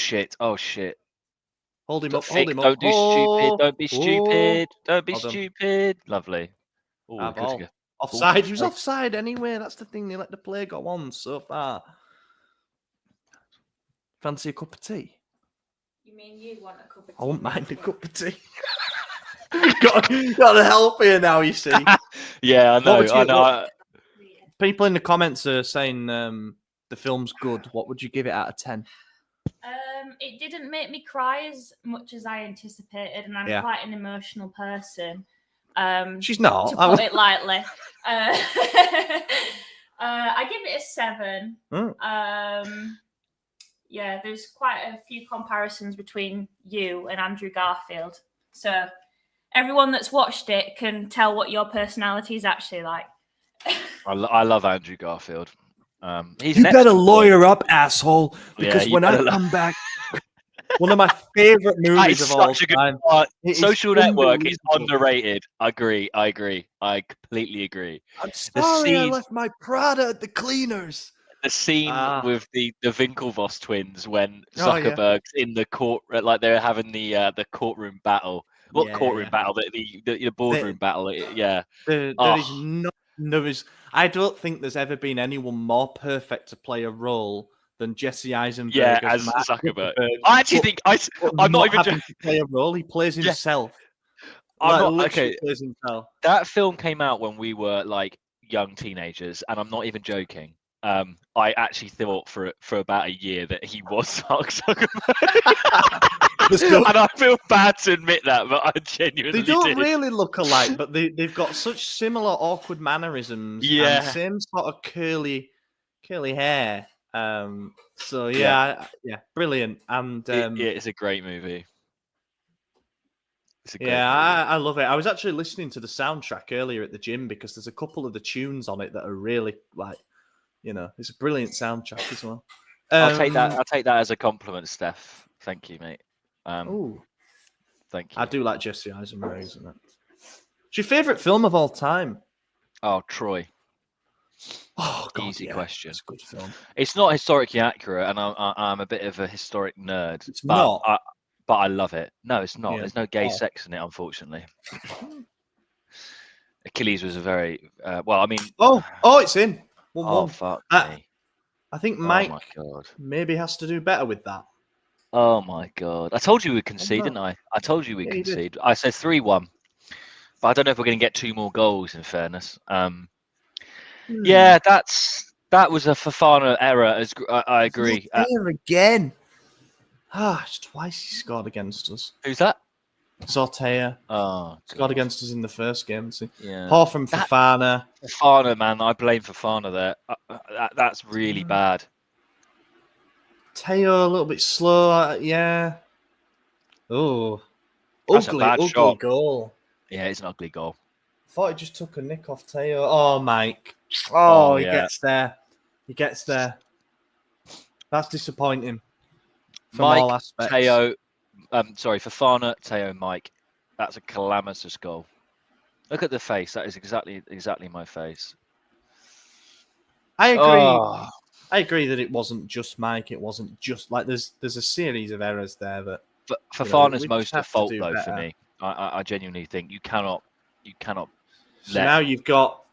S2: him up. Don't do stupid. Don't be stupid. Don't be stupid. Lovely.
S1: Offside. He was offside anyway. That's the thing. They let the play go on so far. Fancy a cup of tea?
S3: You mean you want a cup of tea?
S1: I wouldn't mind a cup of tea. got to help here now. You see,
S2: Yeah, I know.
S1: would you-
S2: I know.
S1: people in the comments are saying the film's good. What would you give it out of 10?
S3: It didn't make me cry as much as I anticipated, and I'm
S1: Yeah.
S3: quite an emotional person.
S1: She's not.
S3: To put it lightly. I give it a 7. Yeah, there's quite a few comparisons between you and Andrew Garfield. So everyone that's watched it can tell what your personality is actually like.
S2: I love Andrew Garfield. He's
S1: You
S2: an
S1: better
S2: excellent
S1: lawyer
S2: boy.
S1: up, asshole, because
S2: you
S1: when I
S2: better
S1: come back, one of my favorite
S2: That
S1: movies
S2: is
S1: of all
S2: such a good
S1: time. It is
S2: Social Network is
S1: unbelievable.
S2: underrated. I agree. I completely agree.
S1: I'm
S2: The
S1: sorry I
S2: scene-
S1: left my Prada at the cleaners.
S2: The scene with the Winklevoss twins when
S1: Oh, yeah.
S2: Zuckerberg's in the court, like they're having the courtroom battle. What
S1: Yeah,
S2: courtroom
S1: yeah.
S2: battle? The boardroom battle. Yeah.
S1: There is I don't think there's ever been anyone more perfect to play a role than Jesse Eisenberg.
S2: Yeah, as
S1: Mark
S2: Zuckerberg.
S1: Zuckerberg,
S2: I actually
S1: but-
S2: think
S1: but
S2: I'm not even
S1: having to play a role. He plays
S2: Yeah.
S1: himself.
S2: I'm not
S1: literally
S2: okay.
S1: plays himself.
S2: That film came out when we were like young teenagers, and I'm not even joking. I actually thought for about a year that he was Mark Zuckerberg. And I feel bad to admit that, but I genuinely
S1: They don't
S2: did.
S1: really look alike, but they've got such similar awkward mannerisms.
S2: Yeah.
S1: And same sort of curly hair. So yeah, brilliant. And
S2: It's a great movie. It's a great movie.
S1: I love it. I was actually listening to the soundtrack earlier at the gym because there's a couple of the tunes on it that are really like, it's a brilliant soundtrack as well.
S2: I'll take that as a compliment, Steph. Thank you, mate.
S1: Oh,
S2: thank you.
S1: I do like Jesse Eisenberg, isn't it? It's your favorite film of all time?
S2: Oh, Troy.
S1: Oh, God,
S2: Easy question.
S1: It's a good film.
S2: It's not historically accurate, and I'm a bit of a historic nerd.
S1: It's
S2: but
S1: not.
S2: But I love it. No, it's not.
S1: Yeah.
S2: There's no gay sex in it, unfortunately. Achilles was a very well. I mean,
S1: oh, it's in. 1-1.
S2: Oh fuck me!
S1: I think Mike
S2: Oh my god!
S1: maybe has to do better with that.
S2: Oh my god! I told you we'd concede, didn't I? I told you we'd concede. I said 3-1, but I don't know if we're going to get 2 more goals. In fairness, yeah, that was a Fofana error. As I agree.
S1: Here again. It's twice he scored against us.
S2: Who's that?
S1: Zortea.
S2: Oh,
S1: scored against us in the first game. So
S2: yeah.
S1: Paul from Fofana.
S2: Fofana, man, I blame Fofana there. That's really bad.
S1: Teo a little bit slow. Yeah. Oh,
S2: That's
S1: ugly,
S2: a bad
S1: ugly
S2: shot.
S1: goal.
S2: Yeah, it's an ugly goal.
S1: Thought he just took a nick off Teo. Oh, Mike. Oh, he
S2: yeah.
S1: gets there. He gets there. That's disappointing. From
S2: Mike,
S1: all aspects.
S2: Teo, Fofana, Teo, Mike. That's a calamitous goal. Look at the face. That is exactly my face.
S1: I agree.
S2: Oh.
S1: I agree that it wasn't just Mike. It wasn't just like there's a series of errors there that.
S2: But Fofana's
S1: we
S2: most
S1: have
S2: at
S1: to
S2: fault
S1: do
S2: though
S1: better.
S2: for me. I genuinely think you cannot.
S1: So now you've got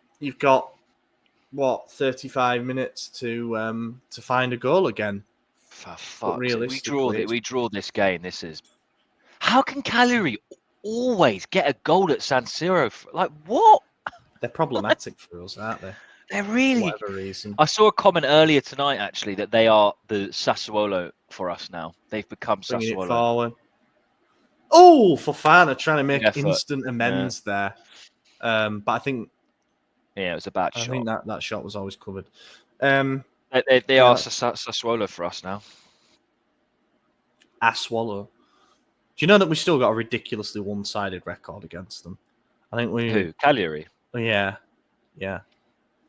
S1: what 35 minutes to find a goal again.
S2: For fuck's sake,
S1: realistically,
S2: we draw this game. This is how can Cagliari always get a goal at San Siro? Like what?
S1: They're problematic for us, aren't they?
S2: They're really.
S1: For whatever reason.
S2: I saw a comment earlier tonight actually that they are the Sassuolo for us now. They've become
S1: Bringing
S2: Sassuolo.
S1: it forward. Oh, Fofana trying to make
S2: Effort.
S1: instant amends there. But I think
S2: it was a bad shot.
S1: I think that shot was always covered.
S2: They are Sassuolo for us now.
S1: Swallow. Do you know that we still got a ridiculously one-sided record against them? I think we.
S2: Who? Cagliari.
S1: Yeah.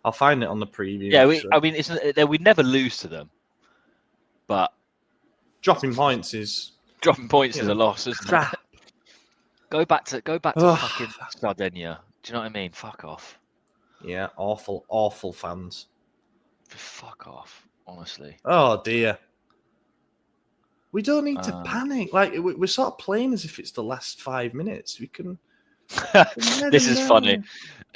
S1: I'll find it on the preview.
S2: Yeah, we never lose to them, but
S1: dropping points is
S2: a loss, isn't
S1: crap.
S2: it? Go back to fucking Sardinia. Do you know what I mean? Fuck off.
S1: Yeah, awful fans.
S2: Fuck off, honestly.
S1: Oh dear. We don't need to panic. Like we're sort of playing as if it's the last 5 minutes. We can.
S2: This is funny.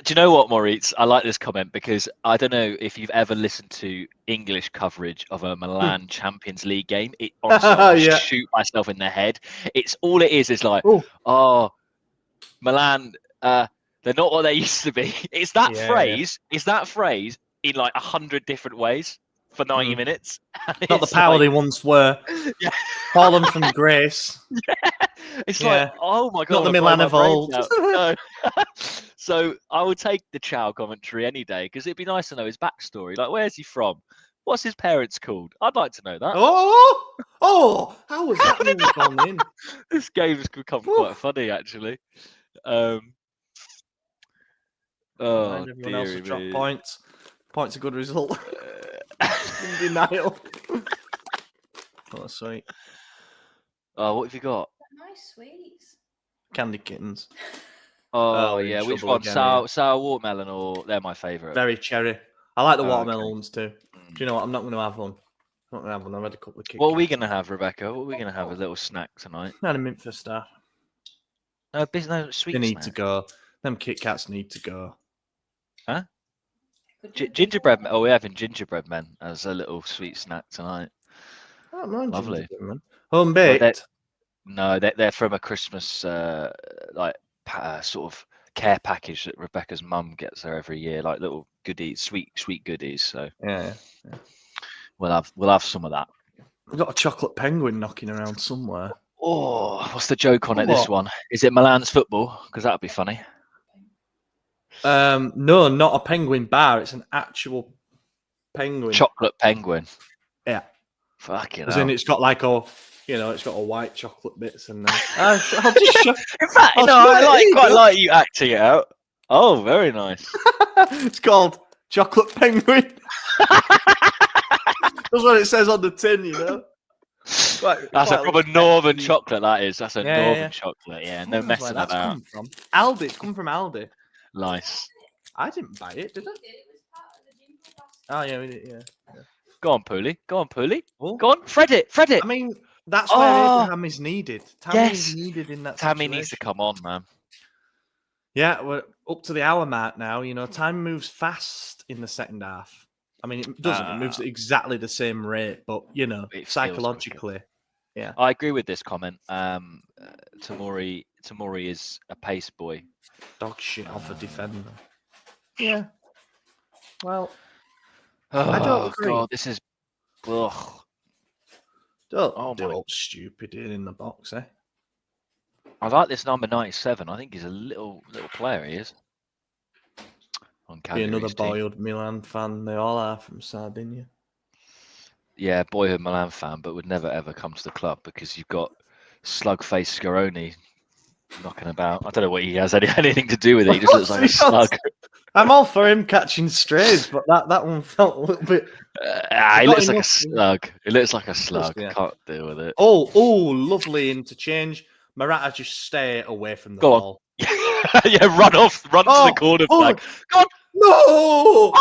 S2: Do you know what, Moritz? I like this comment because I don't know if you've ever listened to English coverage of a Milan Champions League game. It honestly, I shoot myself in the head. It's all it is like, Milan, they're not what they used to be. It's that
S1: Yeah,
S2: phrase. It's that phrase in like 100 different ways for 90 minutes.
S1: Not the
S2: It's
S1: power
S2: like,
S1: they once were.
S2: yeah.
S1: Fallen from grace.
S2: It's
S1: Yeah.
S2: like, oh my god,
S1: Not the
S2: I've blown
S1: Milan
S2: my
S1: of
S2: brains
S1: old.
S2: out. No. So I would take the Chow commentary any day because it'd be nice to know his backstory. Like, where's he from? What's his parents called? I'd like to know that.
S1: How was that nearly gone in?
S2: This game has become quite funny, actually.
S1: Mind
S2: Oh,
S1: everyone else has
S2: dearie
S1: dropped
S2: me.
S1: points. Points a good result. In denial. Oh, sweet.
S2: Oh, what have you got?
S3: Nice sweets.
S1: Candy kittens.
S2: Oh,
S1: we're in
S2: yeah. Which
S1: trouble
S2: one?
S1: again
S2: Sour watermelon, or they're my favourite.
S1: Very cherry. I like the
S2: Oh,
S1: watermelon
S2: okay.
S1: ones too. Do you know what? I'm not going to have one. I'm not going to have one. I've had a couple of Kit
S2: What are we
S1: Kats.
S2: going to have, Rebecca? What are we going to have? A little snack tonight?
S1: Not a mint for staff.
S2: No sweet
S1: They need
S2: snack.
S1: to go. Them Kit Kats need to go.
S2: Huh? Gingerbread. Oh, we're having gingerbread men as a little sweet snack tonight.
S1: I don't mind
S2: Lovely.
S1: gingerbread, man. Home baked.
S2: No, they're from a Christmas sort of care package that Rebecca's mum gets her every year, like little goodies, sweet goodies. So
S1: Yeah.
S2: we'll have some of that.
S1: We've got a chocolate penguin knocking around somewhere.
S2: Oh, what's the joke on it? This one, is it Milan's football? Because that'd be funny.
S1: No, not a penguin bar. It's an actual penguin.
S2: Chocolate penguin.
S1: Yeah.
S2: Fucking
S1: As
S2: hell.
S1: in, it's got like it's got a white chocolate bits and then. I'll just show.
S2: In fact, I quite like you acting it out. Oh, very nice.
S1: It's called chocolate penguin. That's what it says on the tin, you know.
S2: That's a proper northern chocolate. That is. That's a northern chocolate. Yeah, no
S1: That's
S2: messing
S1: where
S2: about.
S1: come from. Aldi. It's come from Aldi.
S2: Nice.
S1: I didn't buy it, did I? Oh yeah, we did. Yeah.
S2: Go on, Pooley.
S1: Oh.
S2: Go on, Fred it.
S1: I mean, that's where Abraham is needed. Tammy is needed in that
S2: Tammy
S1: situation.
S2: needs to come on, man.
S1: Yeah, we're up to the hour mark now. You know, time moves fast in the second half. I mean, it doesn't. It moves at exactly the same rate, but you know, psychologically, yeah.
S2: I agree with this comment. Tamori is a pace boy.
S1: Dog shit off a defender. Yeah. Well,
S2: Oh,
S1: I don't agree.
S2: God, this is. Ugh.
S1: Don't do all stupid in the box, eh?
S2: I like this number 97. I think he's a little player. He is. On
S1: Be another
S2: Cagliari's team.
S1: boyhood Milan fan. They all are from Sardinia.
S2: Yeah, boyhood Milan fan, but would never ever come to the club because you've got slug-faced Scaroni knocking about. I don't know what he has anything to do with it. He just looks like a slug.
S1: I'm all for him catching strays, but that one felt a little bit.
S2: He looks like a slug. It looks like a slug.
S1: Yeah.
S2: Can't deal with it.
S1: Oh, lovely interchange. Murata, just stay away from the ball.
S2: Yeah, run to the corner flag. Go on.
S1: No!
S2: Oh,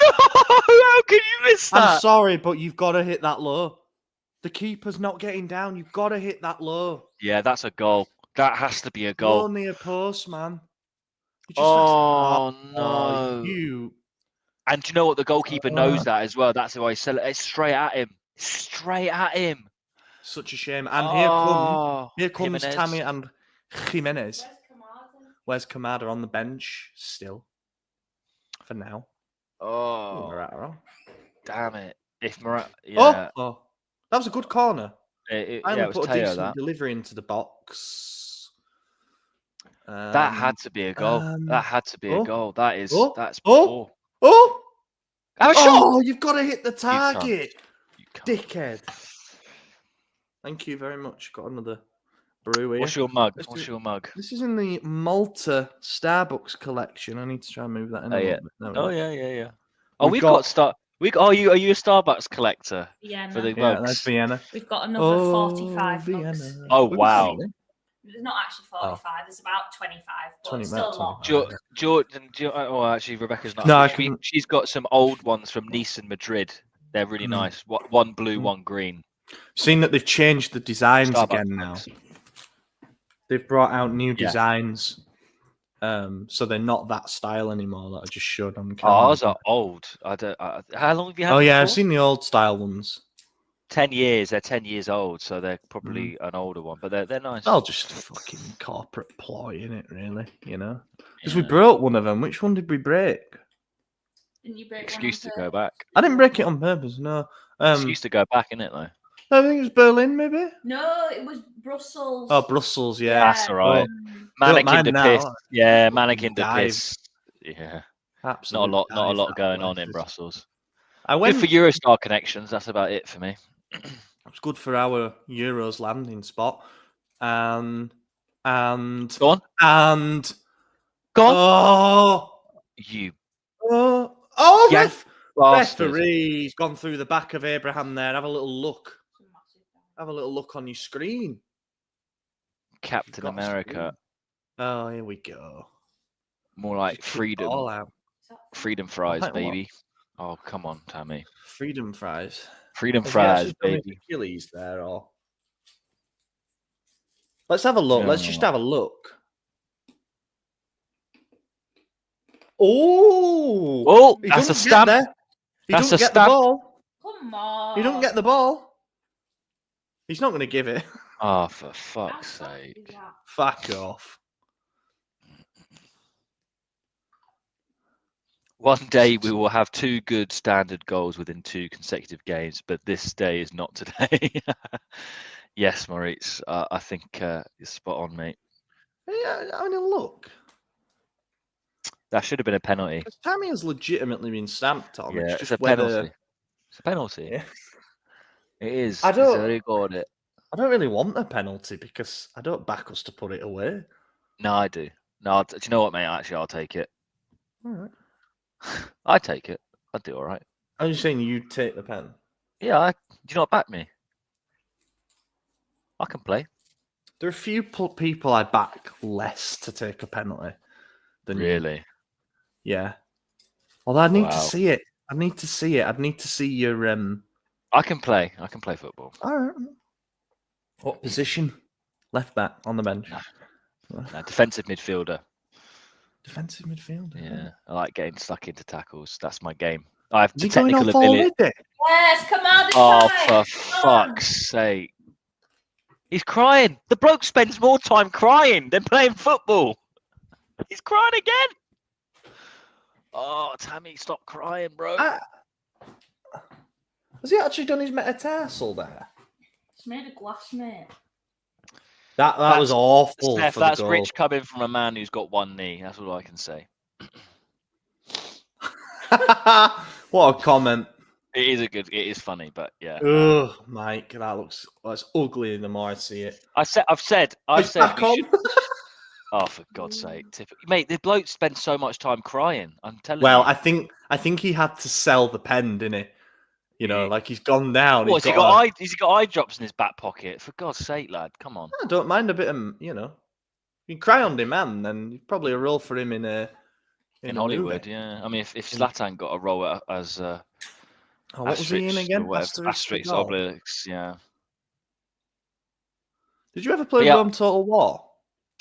S2: no! How can you miss that?
S1: I'm sorry, but you've got to hit that low. The keeper's not getting down. You've got to hit that low.
S2: Yeah, that's a goal. That has to be a goal.
S1: Low near post, man.
S2: No. And do you know what? The goalkeeper knows that as well. That's why he said it's straight at him.
S1: Such a shame. And here comes
S2: Jimenez.
S1: Tammy and Jimenez. Where's Kamada on the bench still? For now.
S2: Oh,
S1: Murata.
S2: damn it! If Murata, yeah.
S1: Oh, that was a good corner.
S2: It
S1: was
S2: was
S1: put a decent
S2: that.
S1: delivery into the box.
S2: That had to be a goal. That had to be a goal. That's poor.
S1: You've got to hit the target,
S2: You can't.
S1: dickhead. Thank you very much. Got another brew here.
S2: What's your mug?
S1: This is in the Malta Starbucks collection. I need to try and move that in.
S2: Yeah. Oh, we've got are you a Starbucks collector?
S3: Vienna.
S2: For the
S1: Yeah,
S2: mugs?
S1: that's Vienna.
S3: We've got another 45
S1: Vienna.
S3: mugs.
S2: Oh, wow.
S3: There's not actually 45. There's about 25, but
S1: 20,
S3: still a lot.
S2: Jordan, actually, Rebecca's not.
S1: No,
S2: she's got some old ones from Nice and Madrid. They're really nice. One blue, one green.
S1: Seen that they've changed the designs
S2: Starbucks
S1: again now.
S2: mugs.
S1: They've brought out new designs. So they're not that style anymore that I just showed on camera.
S2: Ours are old. How long have you had?
S1: Oh yeah,
S2: before?
S1: I've seen the old style ones.
S2: 10 years. They're 10 years old, so they're probably an older one, but they're nice.
S1: All just fucking corporate ploy, innit, really, you know? Because we
S2: Yeah.
S1: broke one of them. Which one did we break?
S3: Didn't you break
S2: Excuse
S3: one
S2: to go back.
S1: I didn't break it on purpose, no.
S2: Excuse to go back, innit, though?
S1: I think it was Berlin, maybe?
S3: No, it was Brussels.
S1: Oh, Brussels, yeah.
S2: That's all right.
S1: Don't
S2: Mannequin
S1: mind
S2: to
S1: that.
S2: piss. Yeah, mannequin to
S1: Dive.
S2: piss. Yeah.
S1: Absolute
S2: Not a
S1: dive,
S2: lot
S1: that
S2: going on
S1: place
S2: in
S1: is.
S2: Brussels.
S1: I went.
S2: Good for Eurostar connections. That's about it for me.
S1: It's good for our Euros landing spot. And
S2: Go on.
S1: And
S2: Go on.
S1: oh,
S2: You
S1: ref,
S2: bastard.
S1: referee's gone through the back of Abraham there. Have a little look. Have a little look on your screen.
S2: Captain
S1: Got a
S2: America.
S1: Oh, here we go.
S2: More like
S1: Just kicked the ball out.
S2: freedom fries,
S1: Like what?
S2: baby. Oh, come on, Tammy.
S1: Freedom fries.
S2: Freedom
S1: Has he
S2: fries,
S1: actually done his
S2: baby.
S1: Achilles there, or let's have a look. Let's just have a look.
S2: Oh,
S1: he
S2: that's a
S1: doesn't
S2: stamp.
S1: get there. He
S2: That's
S1: doesn't
S2: a
S1: get
S2: stamp.
S1: the ball.
S3: Come on.
S1: He doesn't get the ball. He's not going to give it.
S2: Oh, for fuck's sake.
S1: Fuck off.
S2: One day we will have 2 good standard goals within 2 consecutive games, but this day is not today. Yes, Maurice, I think you're spot on, mate.
S1: Yeah, I mean, look.
S2: That should have been a penalty.
S1: Because Tammy has legitimately been stamped on.
S2: Yeah,
S1: It's
S2: it's
S1: just
S2: a
S1: whether...
S2: penalty. It's a penalty.
S1: Yeah.
S2: It is.
S1: I don't-
S2: It's already got it.
S1: I don't really want a penalty because I don't back us to put it away.
S2: No, I do. No, do you know what, mate? Actually, I'll take it.
S1: All right.
S2: I take it. I'd do all right.
S1: Are you saying you take the pen?
S2: Yeah, do you not back me? I can play.
S1: There are a few people I back less to take a penalty than you.
S2: Really?
S1: Yeah. Although I need to
S2: Wow.
S1: see it. I need to see it. I'd need to see your
S2: I can play. I can play football.
S1: All right. What position? Left back on the bench.
S2: No, defensive midfielder.
S1: Defensive midfielder.
S2: Yeah, I like getting stuck into tackles. That's my game. I have
S1: Is
S2: the
S1: he going
S2: technical
S1: off
S2: ability.
S1: already?
S3: Yes, come on. This
S2: Oh,
S3: time.
S2: for
S3: Come on.
S2: fuck's sake. He's crying. The bloke spends more time crying than playing football. He's crying again. Oh, Tammy, stop crying, bro.
S1: Has he actually done his metatarsal there?
S3: It's made of glass, mate.
S1: That was awful.
S2: Steph,
S1: for the
S2: that's
S1: goal.
S2: rich coming from a man who's got one knee. That's all I can say.
S1: What a comment.
S2: It is funny, but yeah.
S1: Ugh, Mike, that's ugly the more I see it.
S2: I've said
S1: It's back
S2: we
S1: on.
S2: should. Oh, for God's sake, mate! The bloke spends so much time crying. I'm telling
S1: Well,
S2: you.
S1: I think he had to sell the pen, didn't he? You know,
S2: Yeah.
S1: like he's gone down.
S2: What, has he got eye drops in his back pocket? For God's sake, lad, come on.
S1: I don't mind a bit of, you know, you can cry on demand, and probably a role for him in a
S2: Hollywood,
S1: movie.
S2: yeah. I mean, if Zlatan got a role as
S1: what was he in again?
S2: Asterix,
S1: Vidal?
S2: Obelix, yeah.
S1: Did you ever play
S2: Yeah.
S1: Rome Total War?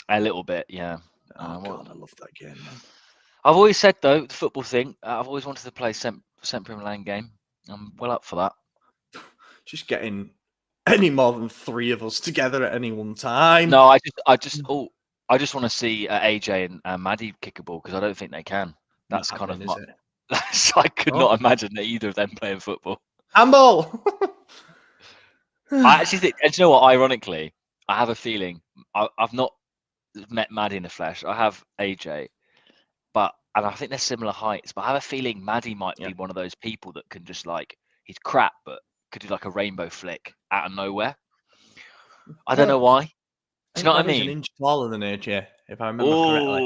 S2: A little bit, yeah.
S1: Oh God, I love that game, man.
S2: I've always said though, the football thing. I've always wanted to play Sempre Milan game. I'm well up for that.
S1: Just getting any more than 3 of us together at any one time.
S2: No, I just want to see AJ and Maddie kick a ball because I don't think they can. That's kind of
S1: is
S2: my,
S1: it?
S2: I could not imagine that either of them playing football.
S1: Handball.
S2: I actually think, and do you know what? Ironically, I have a feeling I've not met Maddie in the flesh. I have AJ, and I think they're similar heights. But I have a feeling Maddie might be one of those people that can just like he's crap, but could do like a rainbow flick out of nowhere. I don't know why. Do you know what I mean?
S1: He's an inch taller than AJ, if I remember correctly.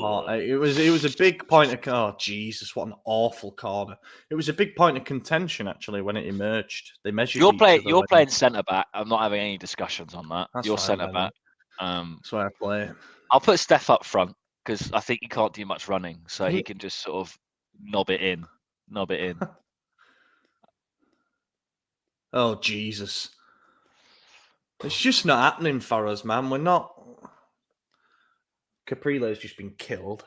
S1: Oh, it was a big point of. Oh Jesus, what an awful corner! It was a big point of contention actually when it emerged. They measured.
S2: You're playing centre back. I'm not having any discussions on that.
S1: That's
S2: you're
S1: fine,
S2: centre back.
S1: That's where I play.
S2: I'll put Steph up front because I think he can't do much running, so he can just sort of knob it in.
S1: Oh Jesus! It's just not happening for us, man. We're not. Caprile's just been killed.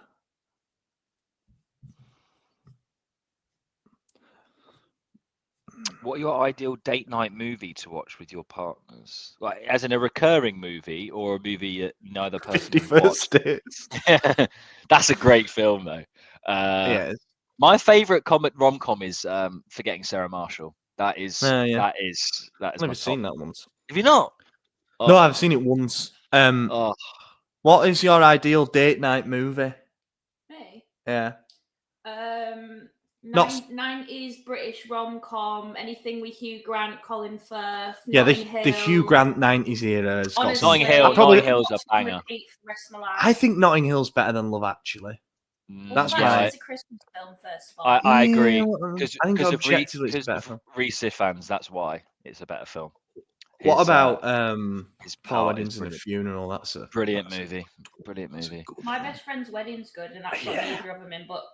S2: What are your ideal date night movie to watch with your partners? Like, as in a recurring movie or a movie that neither person has
S1: 51st
S2: watched?
S1: Dates.
S2: That's a great film, though.
S1: Yeah.
S2: My favorite rom-com is Forgetting Sarah Marshall. That is
S1: Yeah.
S2: that is
S1: I've
S2: my
S1: never
S2: top.
S1: seen that once.
S2: Have you not?
S1: No,
S2: Oh,
S1: I've seen it once.
S2: oh.
S1: What is your ideal date night movie?
S3: Me?
S1: Yeah.
S3: Not 90s British rom-com, anything with Hugh Grant, Colin Firth,
S1: Yeah,
S3: Notting
S1: the Hugh
S3: Hill.
S1: Grant 90s era has got some.
S3: Honestly,
S2: Notting Hill's a banger.
S3: repeat for the rest of my life.
S1: I think Notting Hill's better than Love Actually. That's why.
S3: It's a Christmas film, first of all.
S2: I agree.
S1: I think
S2: Because
S1: objectively it's better.
S2: of Reese fans, that's why it's a better film.
S1: What about
S2: his
S1: Four
S2: part
S1: Weddings and a Funeral? That's a
S2: brilliant movie. Brilliant movie.
S3: My best friend's wedding's good, and that's got neither of them in. But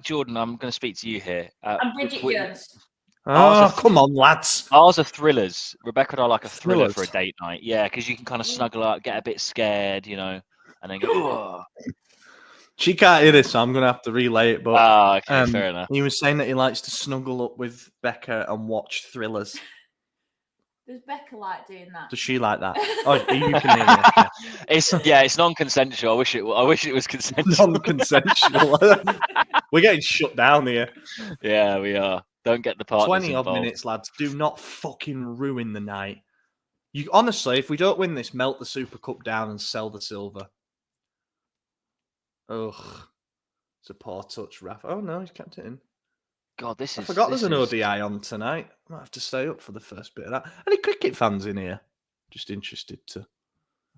S2: Jordan, I'm going to speak to you here.
S3: and Bridget Jones.
S1: Oh, come on, lads!
S2: Ours are thrillers. Rebecca and I like a thriller
S1: Thrillers.
S2: for a date night. Yeah, because you can kind of snuggle up, get a bit scared, and then go. "Ugh."
S1: She can't hear this, so I'm going to have to relay it. But
S2: Okay, fair enough.
S1: he was saying that he likes to snuggle up with Becca and watch thrillers.
S3: Does Becca like doing that?
S1: Does she like that? Oh, you can hear me. Yeah.
S2: It's non-consensual. I wish it was consensual.
S1: Non-consensual. We're getting shut down here.
S2: Yeah, we are. Don't get the partners
S1: 20
S2: involved.
S1: odd minutes, lads. Do not fucking ruin the night. You honestly, if we don't win this, melt the Super Cup down and sell the silver. Ugh. It's a poor touch, Raf. Oh no, he's kept it in.
S2: God, I
S1: forgot there's an ODI on tonight. Might have to stay up for the first bit of that. Any cricket fans in here? Just interested to.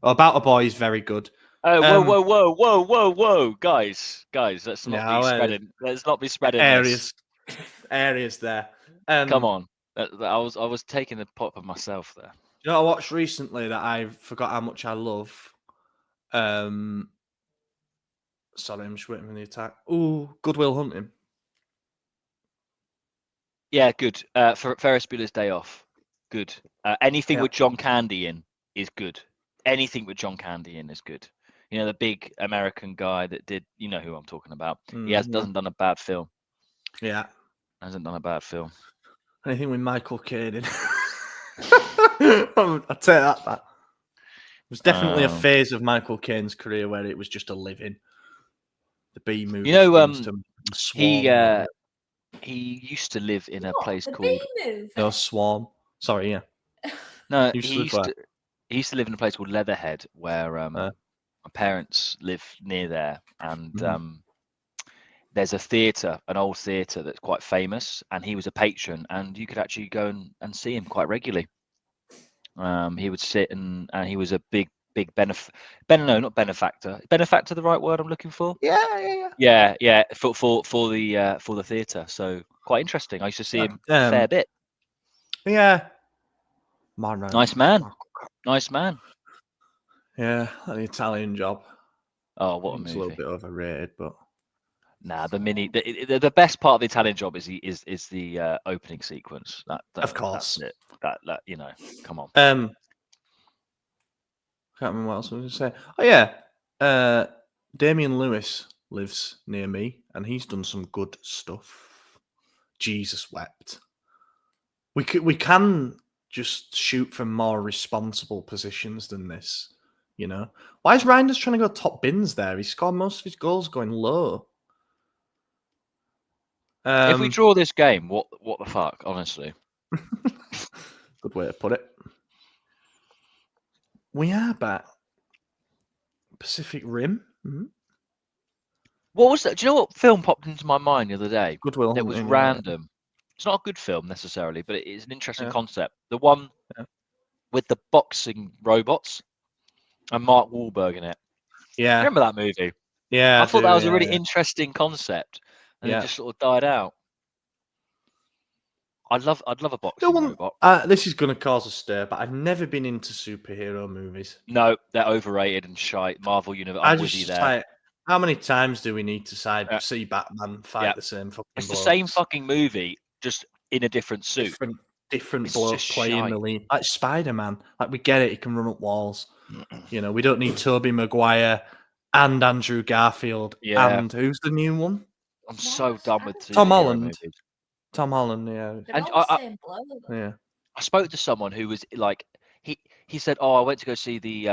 S1: Oh, About a Boy is very good.
S2: Oh, whoa, guys! Let's not be spreading. Let's not be spreading
S1: areas there.
S2: Come on, I was taking the pop of myself there.
S1: You know what I watched recently that I forgot how much I love? Sorry, I'm just waiting for the attack. Ooh, Good Will Hunting.
S2: Yeah, good. For Ferris Bueller's Day Off, good. Anything with John Candy in is good. Anything with John Candy in is good. The big American guy that did. You know who I'm talking about. He doesn't done a bad film.
S1: Yeah,
S2: hasn't done a bad film.
S1: Anything with Michael Caine in. I'll take that back. It was definitely a phase of Michael Caine's career where it was just a living. The B movie.
S2: He used to live in a place called
S3: No,
S1: Swarm. Sorry, yeah.
S2: No, he used to live in a place called Leatherhead, where my parents live near there, and there's a theatre, an old theatre that's quite famous, and he was a patron, and you could actually go and see him quite regularly. He would sit and he was a big not benefactor. Benefactor, the right word I'm looking for? Yeah. For the theatre. So quite interesting. I used to see him a fair bit.
S1: Yeah.
S2: Nice man.
S1: Yeah, the Italian Job.
S2: Oh, what a movie!
S1: It's a little bit overrated, but
S2: nah, the best part of the Italian Job is the opening sequence. That
S1: of course.
S2: That's it. That come on.
S1: Can't remember what else I was going to say. Oh yeah, Damian Lewis lives near me, and he's done some good stuff. Jesus wept. We can just shoot for more responsible positions than this. Why is Reinders trying to go top bins there? He scored most of his goals going low.
S2: If we draw this game, what the fuck? Honestly,
S1: good way to put it. We are back. Pacific Rim. Mm-hmm.
S2: What was that? Do you know what film popped into my mind the other day?
S1: Good Will
S2: It was
S1: Hunting,
S2: random. It's not a good film necessarily, but it is an interesting concept. The one with the boxing robots and Mark Wahlberg in it.
S1: Yeah.
S2: Remember that movie?
S1: Yeah.
S2: I thought that was a really interesting concept, and it just sort of died out. I'd love a boxing robot.
S1: This is going to cause a stir, but I've never been into superhero movies.
S2: No, they're overrated and shite. Marvel Universe. I'm with you there.
S1: How many times do we need to see Batman fight the same fucking
S2: It's
S1: blokes?
S2: the same fucking movie, just in a different suit.
S1: Different bloke playing the lead. Like Spider-Man. Like, we get it, he can run up walls. We don't need Tobey Maguire and Andrew Garfield.
S2: Yeah.
S1: And who's the new one?
S2: I'm so done with
S1: Tom Holland. Tom Holland, yeah.
S3: They're
S2: And
S3: all the same bloke.
S1: Yeah.
S2: I spoke to someone who was like, he said, "Oh, I went to go see the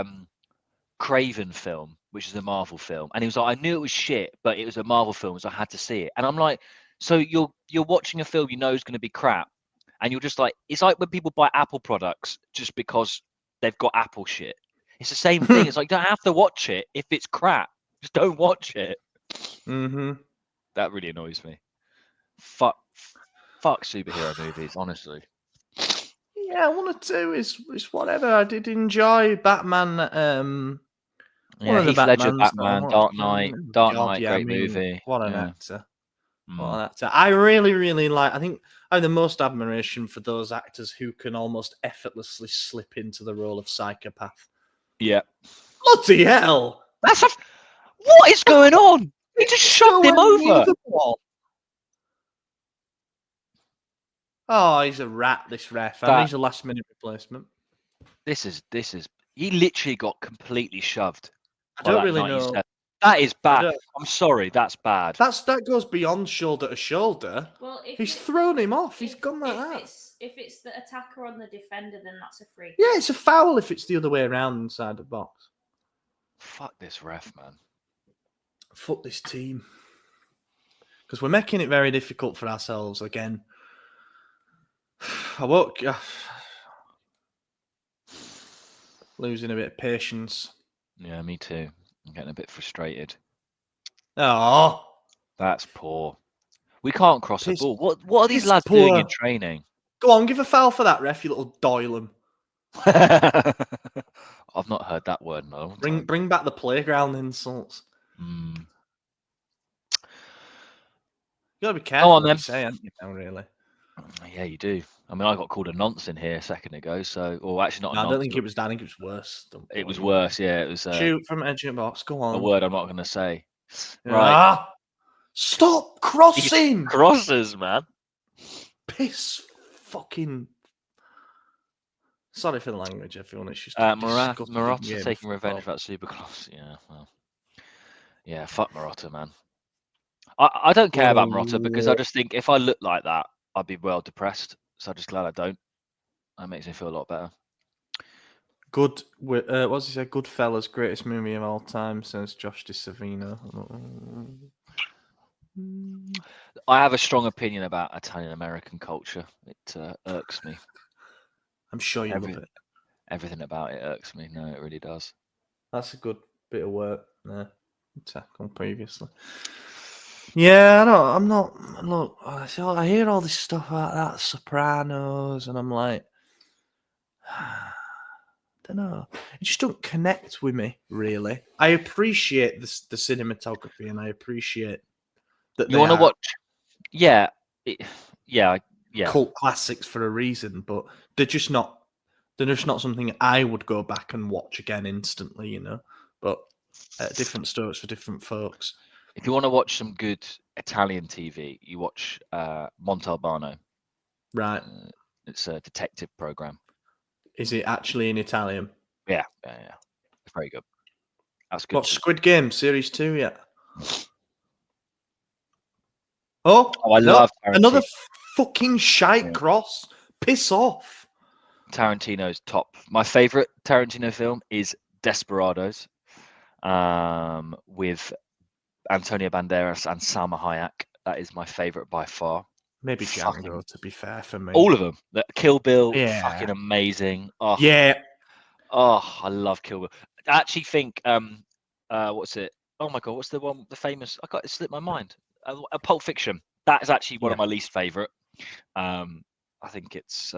S2: Craven film, which is a Marvel film," and he was like, "I knew it was shit, but it was a Marvel film, so I had to see it." And I'm like, "So you're watching a film you know is going to be crap, and you're just like, it's like when people buy Apple products just because they've got Apple shit. It's the same thing. It's like, you don't have to watch it if it's crap. Just don't watch it."
S1: Mm-hmm.
S2: That really annoys me. Fuck superhero movies, honestly.
S1: Yeah, 1 or 2 is whatever. I did enjoy Batman. One
S2: Yeah,
S1: of the
S2: Heath Ledger,
S1: Batmans that I
S2: Batman,
S1: watched.
S2: Dark
S1: God,
S2: Knight,
S1: yeah, I
S2: great
S1: mean,
S2: movie.
S1: what an
S2: Yeah.
S1: actor.
S2: Mm.
S1: What an actor. I really, really like. I have the most admiration for those actors who can almost effortlessly slip into the role of psychopath.
S2: Yeah.
S1: Bloody hell!
S2: What is going on? He just shoved him
S1: Nowhere near
S2: over.
S1: the ball. Oh, he's a rat, this ref. And he's a last-minute replacement.
S2: This is. He literally got completely shoved.
S1: I don't really know.
S2: That is bad. I'm sorry, that's bad.
S1: That goes beyond shoulder to shoulder.
S3: Well,
S1: He's thrown him off. He's gone like that.
S3: If it's the attacker on the defender, then that's a free.
S1: Yeah, it's a foul if it's the other way around inside the box.
S2: Fuck this ref, man.
S1: Fuck this team. Because we're making it very difficult for ourselves again. I woke losing a bit of patience.
S2: Yeah, me too. I'm getting a bit frustrated.
S1: Oh,
S2: that's poor. We can't cross the ball. What are these lads doing in training?
S1: Go on, give a foul for that, ref, you little Doylem.
S2: I've not heard that word in a long time.
S1: Bring back the playground insults.
S2: Mm.
S1: You gotta be careful
S2: what
S1: you say, haven't you, now, really?
S2: Yeah, you do. I mean, I got called a nonce in here a second ago, so actually not.
S1: No, I don't think it was that. I think it was worse.
S2: It was worse. Yeah, it was.
S1: Shoot from edge of the box. Go on.
S2: A word I'm not going to say.
S1: Right. Stop crossing.
S2: Crosses, man.
S1: Piss fucking. Sorry for the language, everyone. It's just
S2: Marotta taking revenge for that Supercross. Yeah, well, yeah. Fuck Marotta, man. I don't care about Marotta because I just think if I look like that, I'd be well depressed. So I'm just glad I don't. That makes me feel a lot better.
S1: Good. What's he say? Goodfellas, greatest movie of all time, says Josh DiSavino.
S2: I have a strong opinion about Italian American culture. It irks me.
S1: I'm sure you love it.
S2: Everything about it irks me. No, it really does.
S1: That's a good bit of work there. Tackled previously. Yeah, I'm not. Look, I hear all this stuff about that Sopranos, and I'm like, I don't know. It just don't connect with me, really. I appreciate the cinematography, and I appreciate that
S2: you want to watch. Yeah, yeah.
S1: Cult classics for a reason, but they're just not. They're just not something I would go back and watch again instantly, you know. But different stories for different folks.
S2: If you want to watch some good Italian TV, you watch Montalbano.
S1: Right.
S2: It's a detective program.
S1: Is it actually in Italian?
S2: Yeah. It's very good. That's good.
S1: What, Squid Game Series 2 yet? Oh,
S2: I love Tarantino.
S1: Another fucking shite cross. Piss off.
S2: Tarantino's top. My favorite Tarantino film is Desperados, with Antonio Banderas and Salma Hayek. That is my favorite by far.
S1: Maybe Django, to be fair, for me.
S2: All of them. Kill Bill, fucking amazing. Oh,
S1: yeah.
S2: Oh, I love Kill Bill. I actually think, what's it? Oh my God, what's the one, the famous? It slipped my mind. Pulp Fiction. That is actually one of my least favorite. I think it's.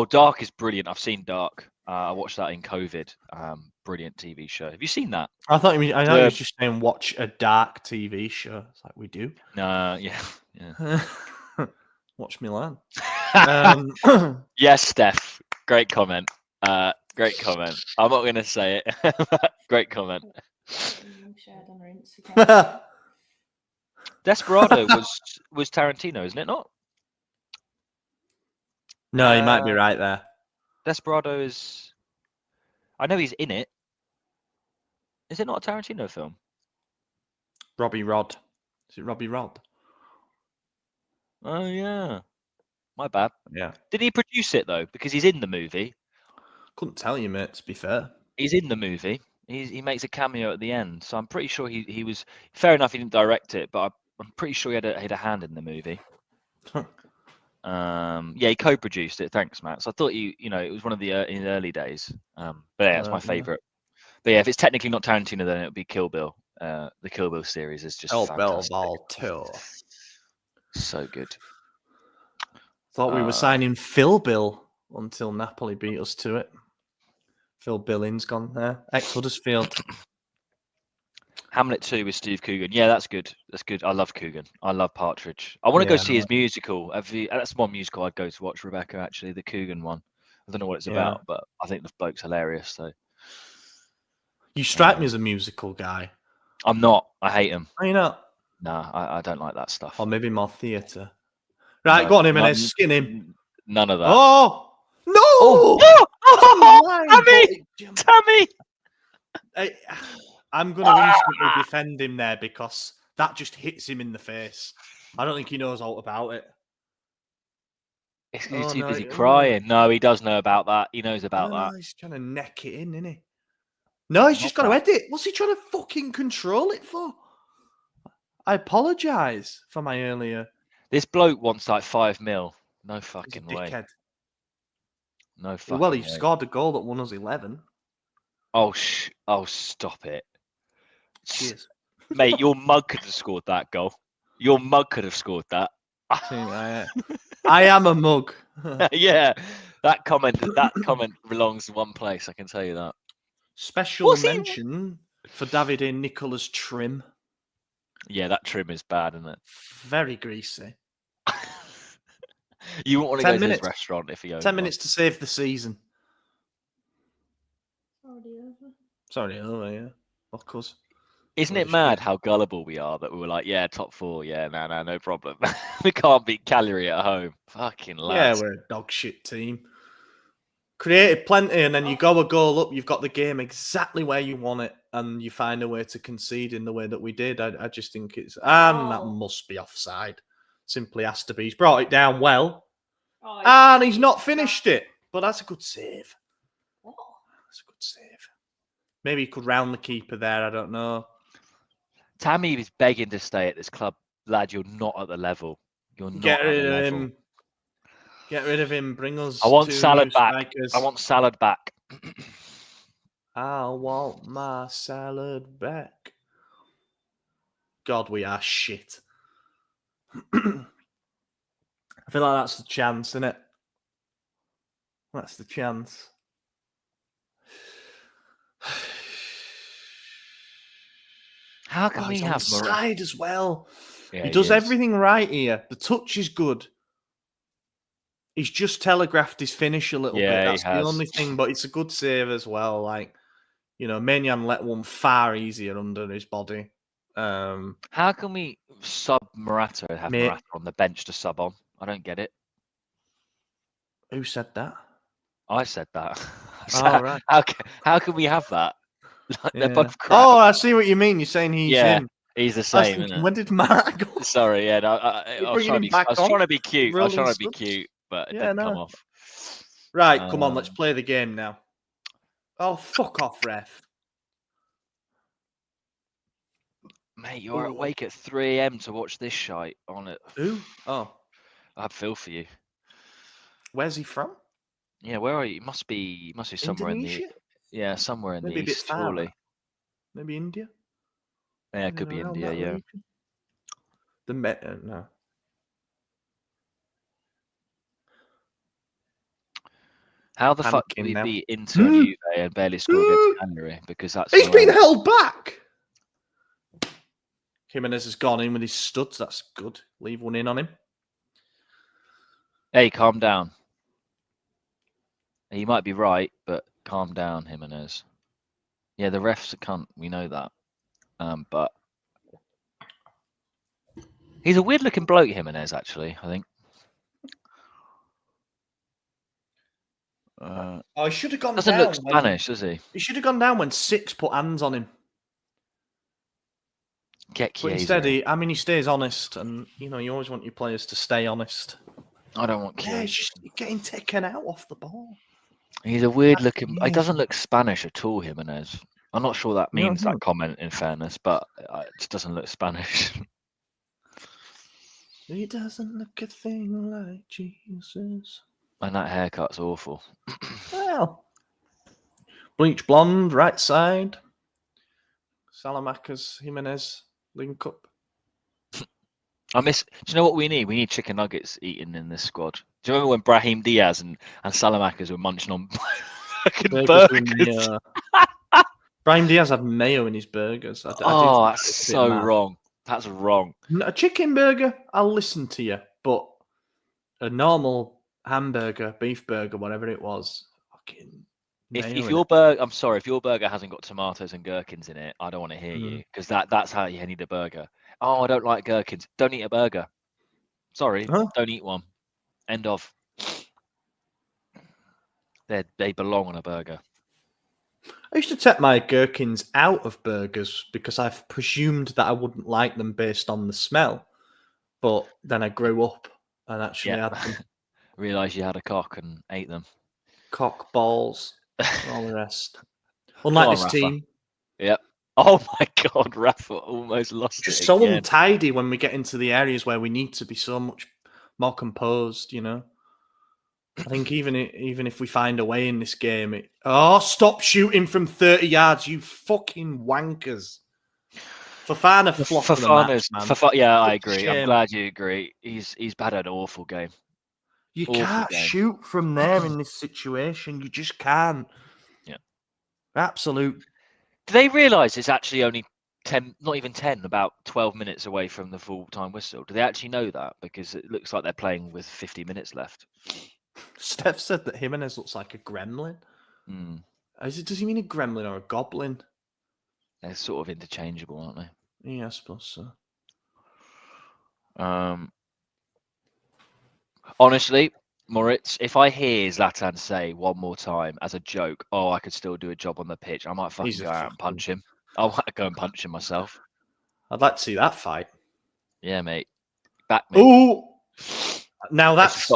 S2: Dark is brilliant. I've seen Dark. I watched that in COVID. Brilliant TV show. Have you seen that?
S1: I thought you were just saying watch a dark TV show. It's like we do.
S2: No, yeah.
S1: Watch Milan.
S2: Yes, Steph. Great comment. Great comment. I'm not going to say it. Great comment.
S3: Shared on our Instagram.
S2: Desperado was Tarantino, isn't it not?
S1: No, you might be right there.
S2: Desperado is. I know he's in it. Is it not a Tarantino film?
S1: Robbie Rod. Is it Robbie Rod?
S2: Oh yeah, my bad.
S1: Yeah.
S2: Did he produce it though? Because he's in the movie.
S1: Couldn't tell you, mate, to be fair.
S2: He's in the movie. He makes a cameo at the end, so I'm pretty sure he was. Fair enough, he didn't direct it, but I'm pretty sure he had a hand in the movie. Yeah, he co-produced it. Thanks, Matt. So I thought it was one of the in the early days. But yeah, it's my favorite. But yeah, if it's technically not Tarantino, then it would be Kill Bill. The Kill Bill series is just fantastic.
S1: Ball tour.
S2: So good.
S1: Thought we were signing Phil Bill until Napoli beat us to it. Phil Billings gone there. Ex-Huddersfield.
S2: Hamlet 2 with Steve Coogan. Yeah, that's good. That's good. I love Coogan. I love Partridge. I want to go see his musical. That's one musical I'd go to watch, Rebecca, actually, the Coogan one. I don't know what it's about, but I think the bloke's hilarious. So
S1: you strike me as a musical guy.
S2: I'm not. I hate him.
S1: Are you not?
S2: Nah, I don't like that stuff.
S1: Or maybe more theatre. Right, go on, Jimenez. Skin him.
S2: None of that.
S1: Oh! No!
S2: Oh, Tammy!
S1: I'm going to instantly defend him there because that just hits him in the face. I don't think he knows all about it.
S2: He's too busy crying. No, he does know about that. He knows about that.
S1: He's trying to neck it in, isn't he? No, he's just got to edit. What's he trying to fucking control it for? I apologise for my earlier.
S2: This bloke wants like 5 mil. No fucking way.
S1: Dickhead.
S2: No fucking way.
S1: Well, he scored a goal that won us 11.
S2: Oh, stop it.
S1: Cheers.
S2: Mate, your mug could have scored that goal. Your mug could have scored that.
S1: I am a mug.
S2: Yeah, that comment belongs in one place. I can tell you that.
S1: Special mention for Davide Nicola's trim.
S2: Yeah, that trim is bad, isn't it?
S1: Very greasy.
S2: You won't want to go to this restaurant if you own
S1: 10 minutes to save the season. Sorry, yeah. Of course.
S2: Isn't it mad how gullible we are that we were like, yeah, top 4, yeah, no problem. We can't beat Cagliari at home. Fucking lads.
S1: Yeah, we're a dog shit team. Created plenty, and then you go a goal up, you've got the game exactly where you want it, and you find a way to concede in the way that we did. I just think it's... And that must be offside. Simply has to be. He's brought it down well. And he's not finished it. But that's a good save. That's a good save. Maybe he could round the keeper there, I don't know.
S2: Tammy is begging to stay at this club. Lad, you're not at the level. You're not
S1: Get
S2: at
S1: rid
S2: the
S1: of
S2: level.
S1: him. Get rid of him. Bring us.
S2: I want
S1: two
S2: salad
S1: new
S2: back.
S1: strikers.
S2: I want salad back.
S1: I want my salad back. God, we are shit. I feel like that's the chance, isn't it? That's the chance.
S2: How can we have
S1: side as well?
S2: Yeah,
S1: he does everything right here. The touch is good. He's just telegraphed his finish a little bit. That's the only thing, but it's a good save as well. Like, Maignan let one far easier under his body.
S2: How can we sub Morata and have Morata on the bench to sub on? I don't get it.
S1: Who said that?
S2: I said that.
S1: Right.
S2: How can we have that? They're both crap.
S1: Oh, I see what you mean. You're saying he's in.
S2: He's the same, isn't it?
S1: When did Mara go?
S2: Sorry, yeah. No, I was trying to be cute. I was trying to be cute, but it didn't come off.
S1: Right, come on. Let's play the game now. Oh, fuck off, ref.
S2: Mate, you're awake at 3 a.m. to watch this shite on it.
S1: Who? Oh.
S2: I feel for you.
S1: Where's he from?
S2: Yeah, where are you? He must be somewhere
S1: Indonesia?
S2: somewhere in
S1: Maybe
S2: the east, surely.
S1: Maybe India?
S2: Yeah, it could be India, yeah.
S1: No.
S2: How the fuck can we be into a Juve and barely score against Cagliari? Because
S1: he's been held back. Jimenez has gone in with his studs. That's good. Leave one in on him.
S2: Hey, calm down. He might be right, but calm down, Jimenez. Yeah, the ref's a cunt. We know that. But he's a weird-looking bloke, Jimenez. Actually, I think.
S1: He should have gone
S2: down. Doesn't look Spanish, does he?
S1: He should have gone down when 6 put hands on him.
S2: Get
S1: But
S2: Chiesa.
S1: instead, he stays honest, and you always want your players to stay honest.
S2: I don't want
S1: Yeah,
S2: Chiesa.
S1: he's just getting taken out off the ball.
S2: He's a weird looking. He
S1: Chiesa.
S2: doesn't look Spanish at all, Jimenez. I'm not sure that means that comment, in fairness, but it just doesn't look Spanish.
S1: He doesn't look a thing like Jesus.
S2: And that haircut's awful.
S1: Well, bleach blonde, right side. Salamanca's Jimenez link up.
S2: Do you know what we need? We need chicken nuggets eaten in this squad. Do you remember when Brahim Diaz and Salamakas were munching on fucking burgers?
S1: Brahim Diaz had mayo in his burgers.
S2: That's so wrong. That's wrong.
S1: A chicken burger, I'll listen to you, but a normal hamburger, beef burger, whatever it was, fucking.
S2: If your burger, I'm sorry, if your burger hasn't got tomatoes and gherkins in it, I don't want to hear you, because that's how you need a burger. Oh, I don't like gherkins. Don't eat a burger. Sorry, don't eat one. End of. They belong on a burger.
S1: I used to take my gherkins out of burgers because I've presumed that I wouldn't like them based on the smell. But then I grew up and actually had them.
S2: Realised you had a cock and ate them.
S1: Cock, balls, all the rest. Unlike this
S2: Rafa.
S1: team.
S2: Yep. Oh my God, Rafa almost lost
S1: Just
S2: it
S1: so
S2: again.
S1: untidy when we get into the areas where we need to be so much more composed, I think even if we find a way in this game, stop shooting from 30 yards, you fucking wankers. Fofana flop of the match, man.
S2: Yeah, I agree.
S1: Shame.
S2: I'm glad you agree. He's had an awful game.
S1: You can't shoot from there in this situation. You just can't.
S2: Yeah.
S1: Absolute.
S2: Do they realise it's actually only 10, not even 10, about 12 minutes away from the full-time whistle? Do they actually know that? Because it looks like they're playing with 50 minutes left.
S1: Steph said that Jimenez looks like a gremlin. Does he mean a gremlin or a goblin?
S2: They're sort of interchangeable, aren't they?
S1: Yeah, I suppose so.
S2: Honestly, Moritz, if I hear Zlatan say one more time as a joke, I could still do a job on the pitch, I might fucking go out and punch him. I might go and punch him myself.
S1: I'd like to see that fight.
S2: Yeah, mate. Back me.
S1: Ooh! Now that's...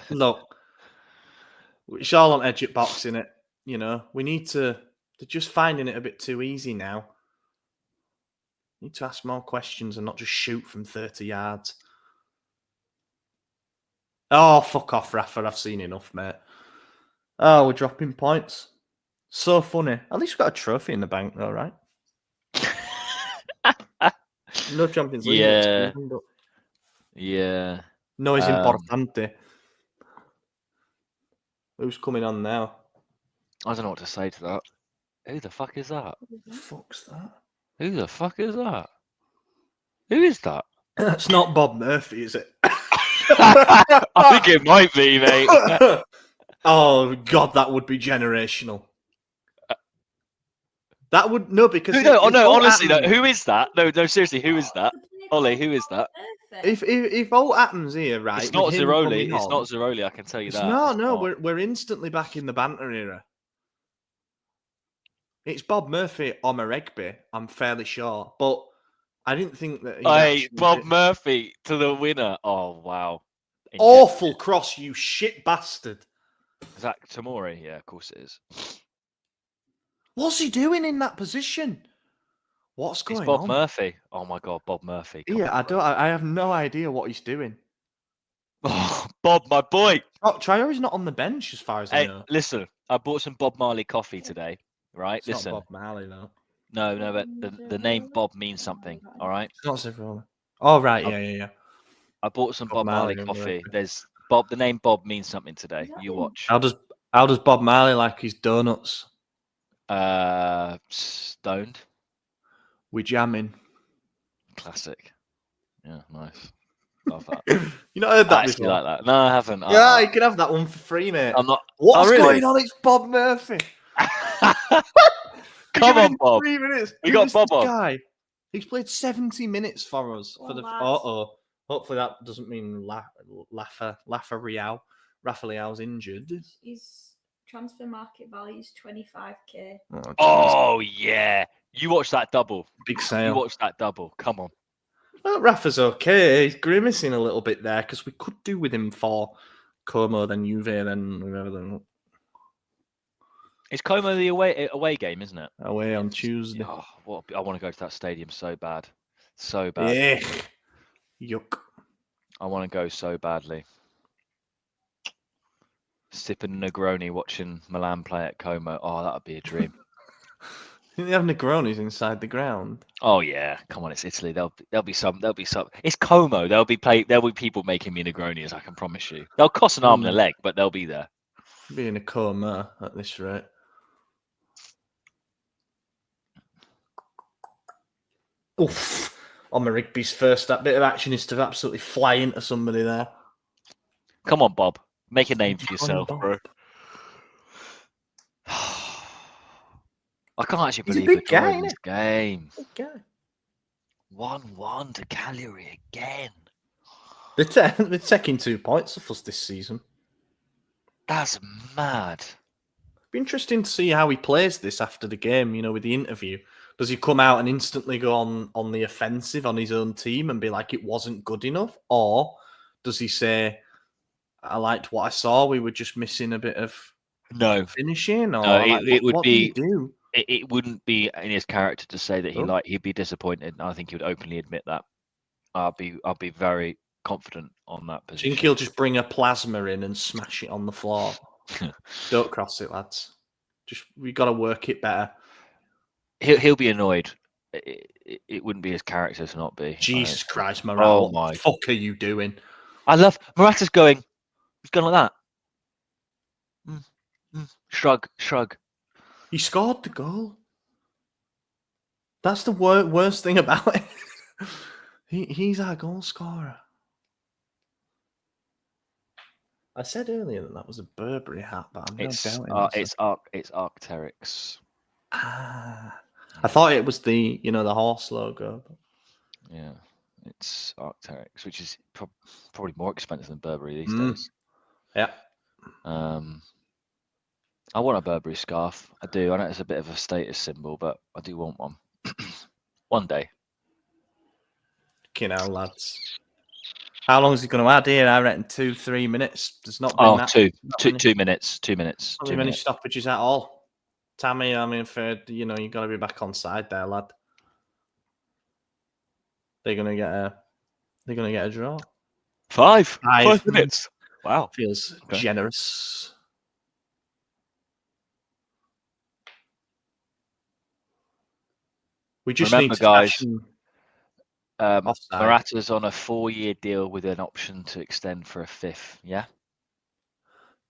S1: Look. It's all on edge at boxing it. We need to... They're just finding it a bit too easy now. Need to ask more questions and not just shoot from 30 yards. Oh, fuck off, Rafa. I've seen enough, mate. Oh, we're dropping points. So funny. At least we've got a trophy in the bank, though, right? No Champions League.
S2: Yeah. Yeah.
S1: No es importante. Who's coming on now?
S2: I don't know what to say to that. Who the fuck is that?
S1: Who the fuck's that?
S2: Who the fuck is that? Who is that?
S1: That's not Bob Murphy, is it?
S2: I think it might be, mate.
S1: Oh, God, that would be generational. That would... No, because...
S2: honestly, no. Who is that? No, seriously, who is that? Ollie, who is that?
S1: If all happens here, right?
S2: It's not Zeroli. It's not Zeroli, I can tell you that.
S1: No, we're instantly back in the banter era. It's Bob Murphy or Maregbe, I'm fairly sure. But I didn't think that...
S2: Hey, Bob Murphy to the winner. Oh, wow.
S1: Awful cross, you shit bastard.
S2: Is that Tamori? Yeah, of course it is.
S1: What's he doing in that position? What's going on?
S2: It's Bob Murphy. Oh my God, Bob Murphy.
S1: I have no idea what he's doing.
S2: Oh, Bob, my boy.
S1: Traore's not on the bench as far as I know.
S2: Listen, I bought some Bob Marley coffee today, right?
S1: It's not Bob Marley, though.
S2: No, but the name Bob means something, all right?
S1: It's not Zeroli. Oh, right, yeah.
S2: I bought some Bob Marley coffee. There's Bob. The name Bob means something today. You watch.
S1: How does Bob Marley like his donuts?
S2: Stoned.
S1: We jamming.
S2: Classic. Yeah, nice. Love that.
S1: You not heard that
S2: I
S1: before?
S2: Like that. No, I haven't.
S1: Yeah, you can have that one for free, mate.
S2: I'm not.
S1: What's going on? It's Bob Murphy.
S2: Come on, Bob.
S1: 3 minutes.
S2: We got Bob on.
S1: Guy? He's played 70 minutes for us. Hopefully that doesn't mean Rafael's injured.
S3: His transfer market value is 25k.
S2: Oh yeah. You watched that double.
S1: Big
S2: You
S1: sale.
S2: watched that double. Come on.
S1: Well, Rafa's okay. He's grimacing a little bit there because we could do with him for Como, then Juve, then whoever. Then
S2: It's Como the away game, isn't it?
S1: away on Tuesday.
S2: Oh, I want to go to that stadium so bad. So bad.
S1: Yeah. Yuck.
S2: I want to go so badly. Sipping Negroni, watching Milan play at Como. Oh, that would be a dream.
S1: They have Negronis inside the ground.
S2: Oh yeah, come on, it's Italy. There'll be some. It's Como. There'll be people making me Negronis. I can promise you. They'll cost an arm and a leg, but they'll be there.
S1: Being a coma at this rate. Oof. Rigby's first that bit of action is to absolutely fly into somebody there.
S2: Come on, Bob. Make a name for yourself,
S1: Bob.
S2: bro. I can't actually
S1: He's a
S2: believe
S1: big
S2: we're
S1: guy,
S2: drawing this game.
S1: Big guy.
S2: 1-1 to Cagliari again.
S1: They're taking 2 points off us this season.
S2: That's mad.
S1: Be interesting to see how he plays this after the game, with the interview. Does he come out and instantly go on the offensive on his own team and be like, it wasn't good enough? Or does he say, I liked what I saw, we were just missing a bit of finishing? Or
S2: No, it would
S1: what
S2: be.
S1: do you do?
S2: It wouldn't be in his character to say that he'd be disappointed. I think he would openly admit that. I'll be very confident on that
S1: Do you
S2: position.
S1: think he'll just bring a plasma in and smash it on the floor? Don't cross it, lads. We got to work it better.
S2: He'll be annoyed. It wouldn't be his character to not be.
S1: Jesus Christ, Morata! What the fuck are you doing?
S2: I love Morata's going. He's going like that. Shrug.
S1: He scored the goal. That's the worst thing about it. He's our goal scorer. I said earlier that was a Burberry hat, but I'm not doubting
S2: it's Arc'teryx.
S1: I thought it was the horse logo.
S2: Yeah, it's Arc'teryx, which is probably more expensive than Burberry these days.
S1: Yeah.
S2: I want a Burberry scarf. I do. I know it's a bit of a status symbol, but I do want one. One day.
S1: Lads. How long is he going to add here? I reckon 2-3 minutes. There's not been that.
S2: 2 minutes. 2 minutes.
S1: Not many stoppages at all. Tammy, I mean, you got to be back on side there, lad. They're gonna get a draw.
S2: 5 minutes. Wow,
S1: feels generous. We just
S2: remember,
S1: need to
S2: guys. Morata's on a 4-year deal with an option to extend for a 5th. Yeah.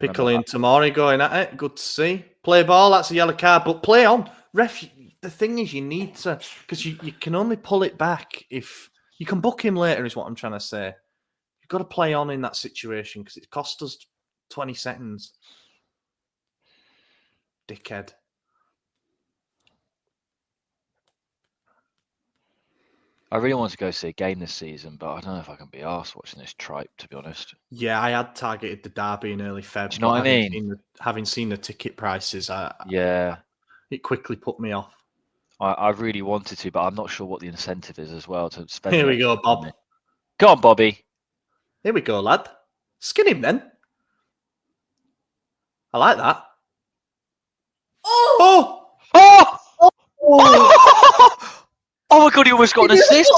S1: Piccoli and Tomori going at it. Good to see. Play ball. That's a yellow card, but play on. Ref, the thing is, you need to, because you can only pull it back if you can book him later. Is what I'm trying to say. You've got to play on in that situation because it cost us 20 seconds. Dickhead.
S2: I really want to go see a game this season, but I don't know if I can be arsed watching this tripe, to be honest.
S1: Yeah, I had targeted the derby in early Feb.
S2: Do you know what I mean?
S1: Having seen the ticket prices, it quickly put me off.
S2: I really wanted to, but I'm not sure what the incentive is as well to spend.
S1: Here we go, Bob.
S2: Money. Go on, Bobby.
S1: Here we go, lad. Skin him then. I like that. Oh!
S2: Oh! Oh! Oh my God, he almost got an assist.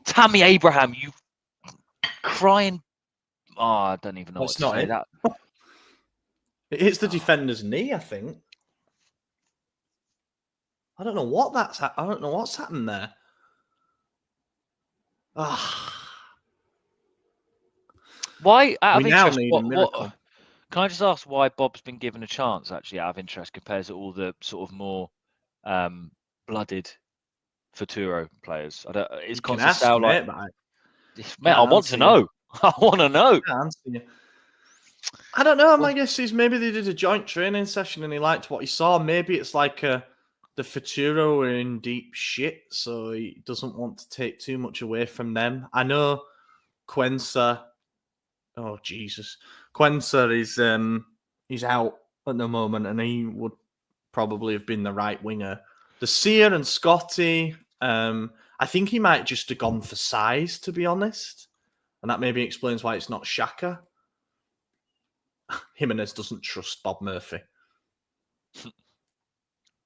S2: Tammy Abraham, you crying. Oh, I don't even know what to say. That.
S1: It hits the defender's knee, I think. I don't know what I don't know what's happened there.
S2: Why? Out of interest,
S1: need a miracle.
S2: Can I just ask why Bob's been given a chance, actually, out of interest, compared to all the sort of more blooded Futuro players? Is Contextual like? Mate, I want to know. I want to know.
S1: I don't know. My guess is maybe they did a joint training session and he liked what he saw. Maybe it's like the Futuro are in deep shit, so he doesn't want to take too much away from them. I know Quensa. Oh Jesus, Quensa is he's out at the moment, and he would probably have been the right winger. The Sear and Scotty, I think he might just have gone for size, to be honest. And that maybe explains why it's not Xhaka. Jimenez doesn't trust Bob Murphy.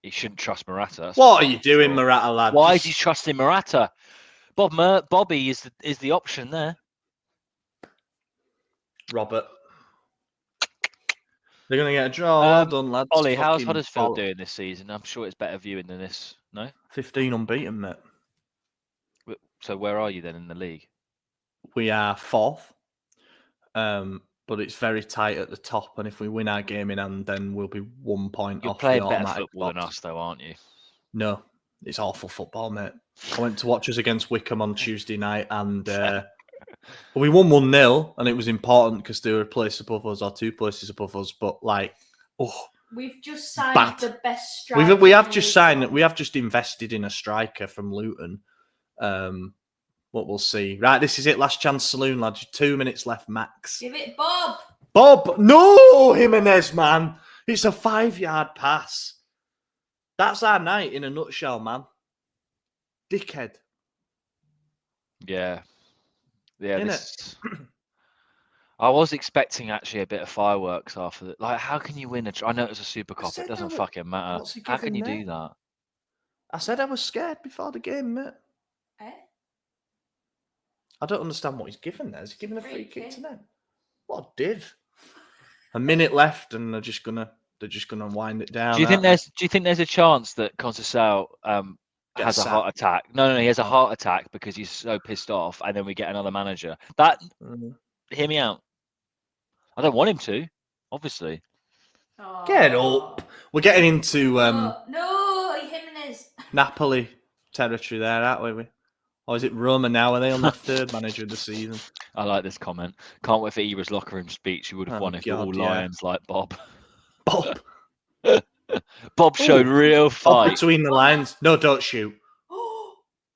S2: He shouldn't trust Morata.
S1: What are you doing, Morata, lad?
S2: Why is he trusting Morata? Bobby is the option there.
S1: Robert. They're going to get a draw. Well done, lads.
S2: Ollie, how's Huddersfield doing this season? I'm sure it's better viewing than this, no?
S1: 15 unbeaten, mate.
S2: So where are you then in the league?
S1: We are 4th. But it's very tight at the top, and if we win our game in hand, then we'll be 1 point
S2: You're
S1: off
S2: playing
S1: the
S2: better
S1: automatic
S2: football
S1: box.
S2: than us, though, aren't you?
S1: No, it's awful football, mate. I went to watch us against Wickham on Tuesday night, and we won 1-0, and it was important because they were a place above us or 2 places above us. But
S3: we've just signed the best striker.
S1: We have just signed. We have just invested in a striker from Luton. What we'll see. Right, this is it. Last chance saloon, lads. 2 minutes left, max.
S3: Give it, Bob.
S1: Bob, no, Jimenez, man. It's a 5-yard pass. That's our night in a nutshell, man. Dickhead.
S2: Yeah. I was expecting actually a bit of fireworks after that. Like, how can you win I know it was a Super Cup. It doesn't fucking matter. How can you do that?
S1: I said I was scared before the game, mate. I don't understand what he's given there. Is he giving a free kick to them? What a div. A minute left, and they're just gonna wind it down.
S2: Do you think there's a chance that Conceição has a heart attack? No, he has a heart attack because he's so pissed off, and then we get another manager. Hear me out. I don't want him to, obviously.
S1: Get up. We're getting into
S3: no, Jimenez.
S1: Napoli territory there, aren't we? Or is it Roma now? Are they on their 3rd manager of the season?
S2: I like this comment. Can't wait for Ebra's locker room speech. You would have won if we're all lions like Bob.
S1: Bob.
S2: Bob showed real fight.
S1: Between the lines. No, don't shoot.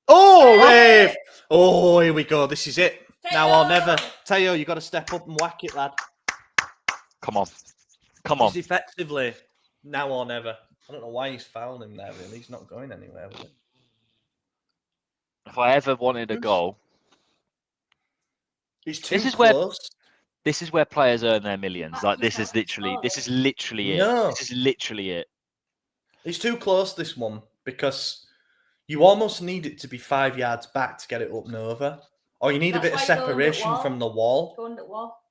S1: Oh, Rave. Oh, here we go. This is it. Now or never. Teo, you got to step up and whack it, lad.
S2: Come on.
S1: It's effectively now or never. I don't know why he's fouled him there, really. He's not going anywhere with it.
S2: If I ever wanted a goal,
S1: this is
S2: where players earn their millions. Like this is literally it.
S1: No.
S2: This is literally it.
S1: It's too close, this one, because you almost need it to be 5 yards back to get it up and over, or you need a bit of separation from the wall.
S3: Go under wall.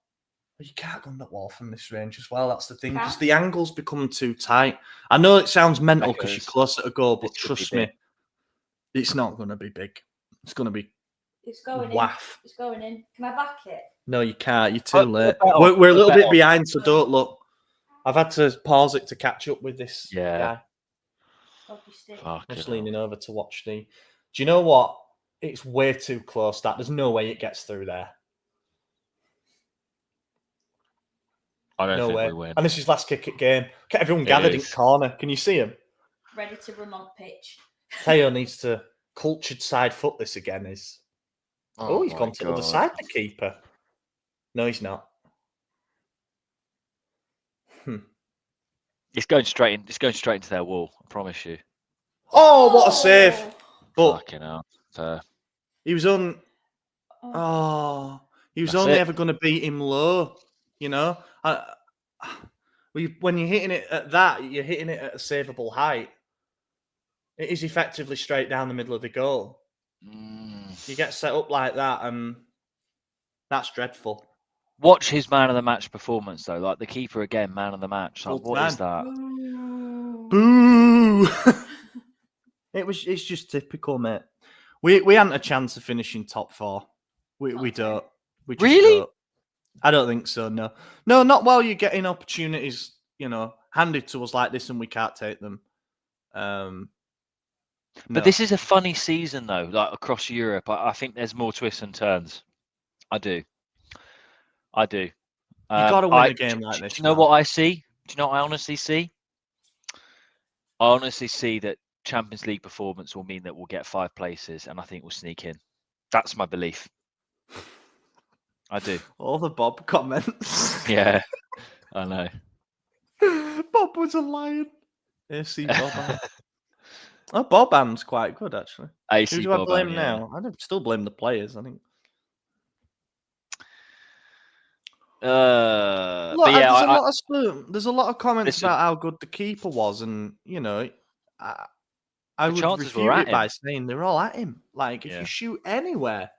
S1: You can't go under wall from this range as well. That's the thing, because the angles become too tight. I know it sounds mental because you're closer to goal, but trust me, it's not going to be big. It's going to be waff.
S3: It's going in. Can I back it?
S1: No, you can't. You're too late. We're a little bit behind, so don't look. I've had to pause it to catch up with this guy. I'm just leaning over to watch the... Do you know what? It's way too close. There's no way it gets through there.
S2: I don't think we win.
S1: And this is last kick at game. Everyone gathered in corner. Can you see him?
S3: Ready to run on pitch.
S1: Teo needs to cultured side foot this again. He's gone to the other side, the keeper. No, he's not.
S2: It's going straight into their wall, I promise you.
S1: Oh, what a save. But
S2: fucking hell.
S1: He was on. He was only ever going to beat him low, you know. When you're hitting it at that, you're hitting it at a savable height. It is effectively straight down the middle of the goal. You get set up like that, and that's dreadful.
S2: Watch his man of the match performance, though. Like the keeper again, man of the match. Like, what is that?
S1: Boo! It's just typical, mate. We hadn't a chance of finishing top 4. We don't. We just
S2: really?
S1: Don't. I don't think so. No, not while you're getting opportunities, handed to us like this, and we can't take them.
S2: But this is a funny season, though. Like across Europe, I think there's more twists and turns. I do. You
S1: got to win a game like this.
S2: Do you know what I see? Do you know what I honestly see? I honestly see that Champions League performance will mean that we'll get 5 places, and I think we'll sneak in. That's my belief. I do.
S1: All the Bob comments.
S2: Yeah, I know.
S1: Bob was a lion. AC Boban. Oh, Boban's quite good, actually.
S2: AC
S1: Who do I
S2: Boban,
S1: blame
S2: yeah.
S1: now? I still blame the players, I think. Look,
S2: But yeah,
S1: there's a lot of comments
S2: listen,
S1: about how good the keeper was, and I
S2: the
S1: would
S2: chances were
S1: refute
S2: at
S1: it by
S2: him.
S1: saying they're all at him. Like, if
S2: Yeah.
S1: you shoot anywhere,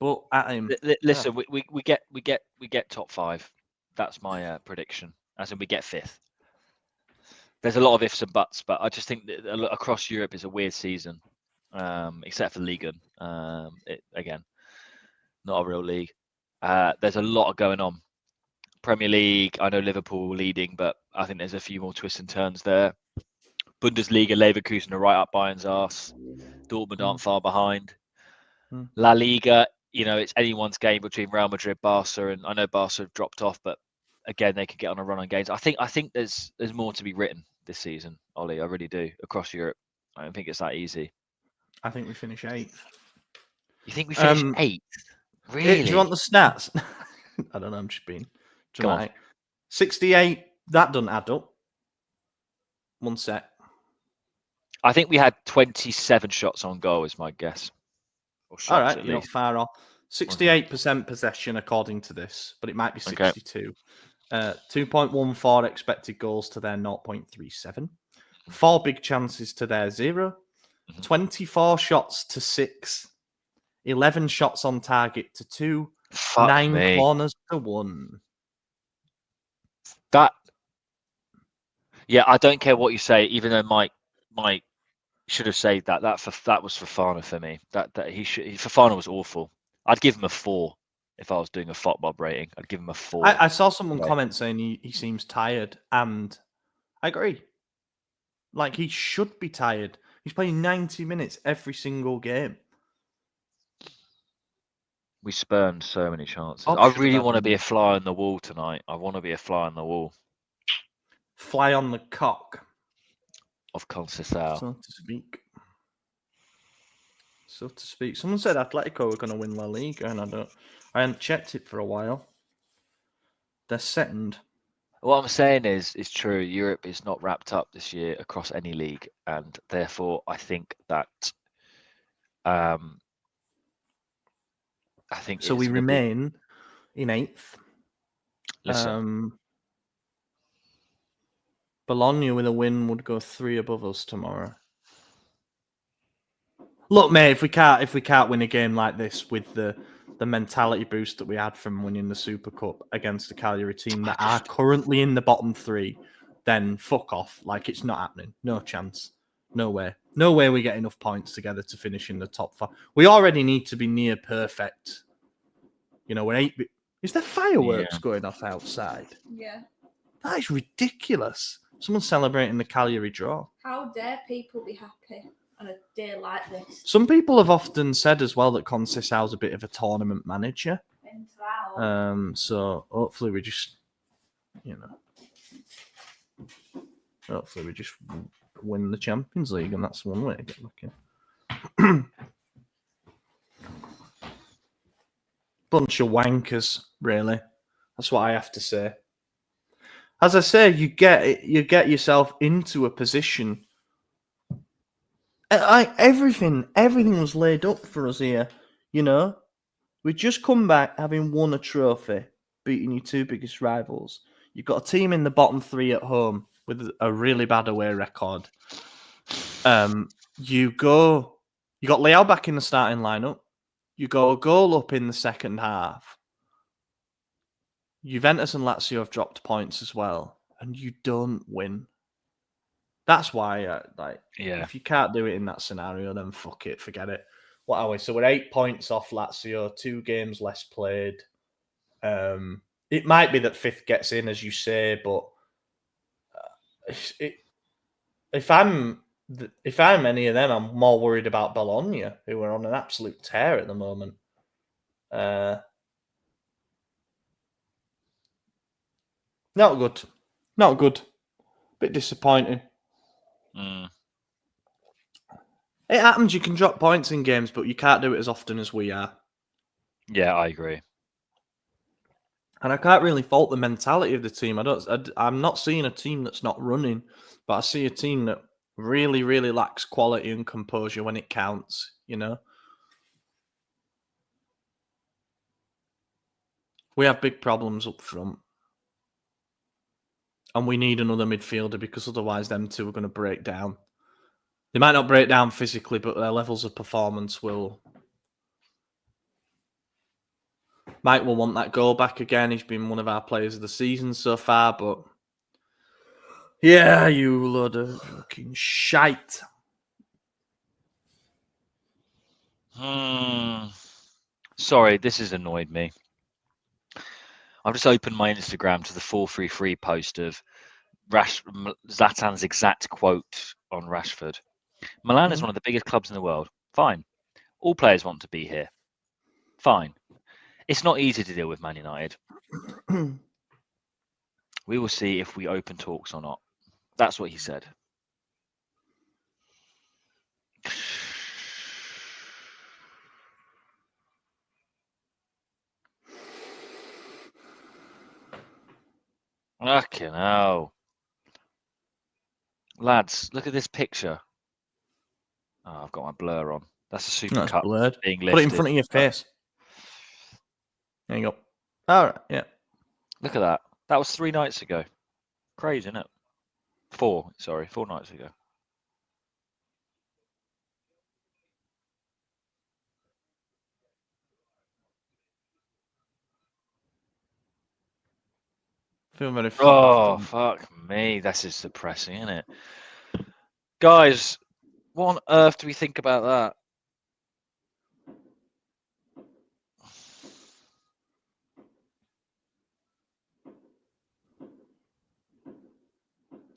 S1: but at him.
S2: Listen, we get top 5. That's my prediction. As in, we get 5th. There's a lot of ifs and buts, but I just think that across Europe is a weird season, except for Liga. Again, not a real league. There's a lot going on. Premier League, I know Liverpool leading, but I think there's a few more twists and turns there. Bundesliga, Leverkusen are right up Bayern's arse. Dortmund aren't far behind. La Liga, it's anyone's game between Real Madrid, Barca, and I know Barca have dropped off, but again, they could get on a run on games. I think there's more to be written this season, Ollie. I really do, across Europe. I don't think it's that easy.
S1: I think we finish 8th.
S2: You think we finish 8th? Really?
S1: Do you want the stats? I don't know, I'm just being dramatic. 68, that doesn't add up. One sec.
S2: I think we had 27 shots on goal, is my guess. Or shots,
S1: all right,
S2: at
S1: you're
S2: least.
S1: not far off. 68% possession according to this, but it might be 62. 2.14 expected goals to their 0.37. 4 big chances to their 0. 24 shots to 6. 11 shots on target to 2. 9 corners to 1.
S2: Yeah, I don't care what you say, even though Mike should have saved that. That was Fofana for me. Fofana was awful. I'd give him a 4 if I was doing a FOTMob rating. I'd give him a 4.
S1: I saw someone comment saying he seems tired, and I agree. Like, he should be tired. He's playing 90 minutes every single game.
S2: We spurned so many chances. I really want to be a fly on the wall tonight. I want to be a fly on the wall.
S1: Fly on the cock.
S2: Of Conceição.
S1: So to speak. Someone said Atletico were going to win La Liga, and I hadn't checked it for a while. They're second.
S2: What I'm saying is true. Europe is not wrapped up this year across any league, and therefore I think that
S1: so. We remain in 8th.
S2: Listen,
S1: Bologna with a win would go 3 above us tomorrow. Look, mate, if we can't win a game like this with the mentality boost that we had from winning the Super Cup against the Cagliari team that are currently in the bottom 3, then fuck off. Like, it's not happening. No chance. No way. No way we get enough points together to finish in the top 5. We already need to be near perfect. We're 8. Is there fireworks going off outside?
S3: Yeah.
S1: That is ridiculous. Someone's celebrating the Cagliari draw.
S3: How dare people be happy on a day like this?
S1: Some people have often said as well that Conceicao's a bit of a tournament manager. So hopefully we just, hopefully we just win the Champions League, and that's one way to get lucky. Bunch of wankers, really. That's what I have to say. As I say, you get yourself into a position. Everything was laid up for us here. We just come back having won a trophy, beating your 2 biggest rivals. You've got a team in the bottom 3 at home with a really bad away record. You got Leao back in the starting lineup. You go a goal up in the second half. Juventus and Lazio have dropped points as well, and you don't win. That's why, if you can't do it in that scenario, then fuck it, forget it. What are we? So we're 8 points off Lazio, 2 games less played. It might be that 5th gets in, as you say, but if I'm any of them, I'm more worried about Bologna, who are on an absolute tear at the moment. Not good. Bit disappointing. It happens. You can drop points in games, but you can't do it as often as we are.
S2: Yeah, I agree.
S1: And I can't really fault the mentality of the team. I'm not seeing a team that's not running, but I see a team that really, really lacks quality and composure when it counts, you know? We have big problems up front. And we need another midfielder because otherwise them two are going to break down. They might not break down physically, but their levels of performance will. Mike will want that goal back again. He's been one of our players of the season so far, but yeah, you load of fucking shite.
S2: Sorry, this has annoyed me. I've just opened my Instagram to the 433 post of Zlatan's exact quote on Rashford. Milan is one of the biggest clubs in the world. Fine. All players want to be here. Fine. It's not easy to deal with Man United. We will see if we open talks or not. That's what he said. Fucking hell. Lads, look at this picture. Oh, I've got my blur on. That's a super cut
S1: blurred.
S2: being lifted.
S1: Put it in front of your face. There you go. All right, yeah.
S2: Look at that. That was 3 nights ago. Crazy, isn't it? 4 nights ago.
S1: Feel very
S2: Oh, fuck me. This is depressing, isn't it? Guys, what on earth do we think about that?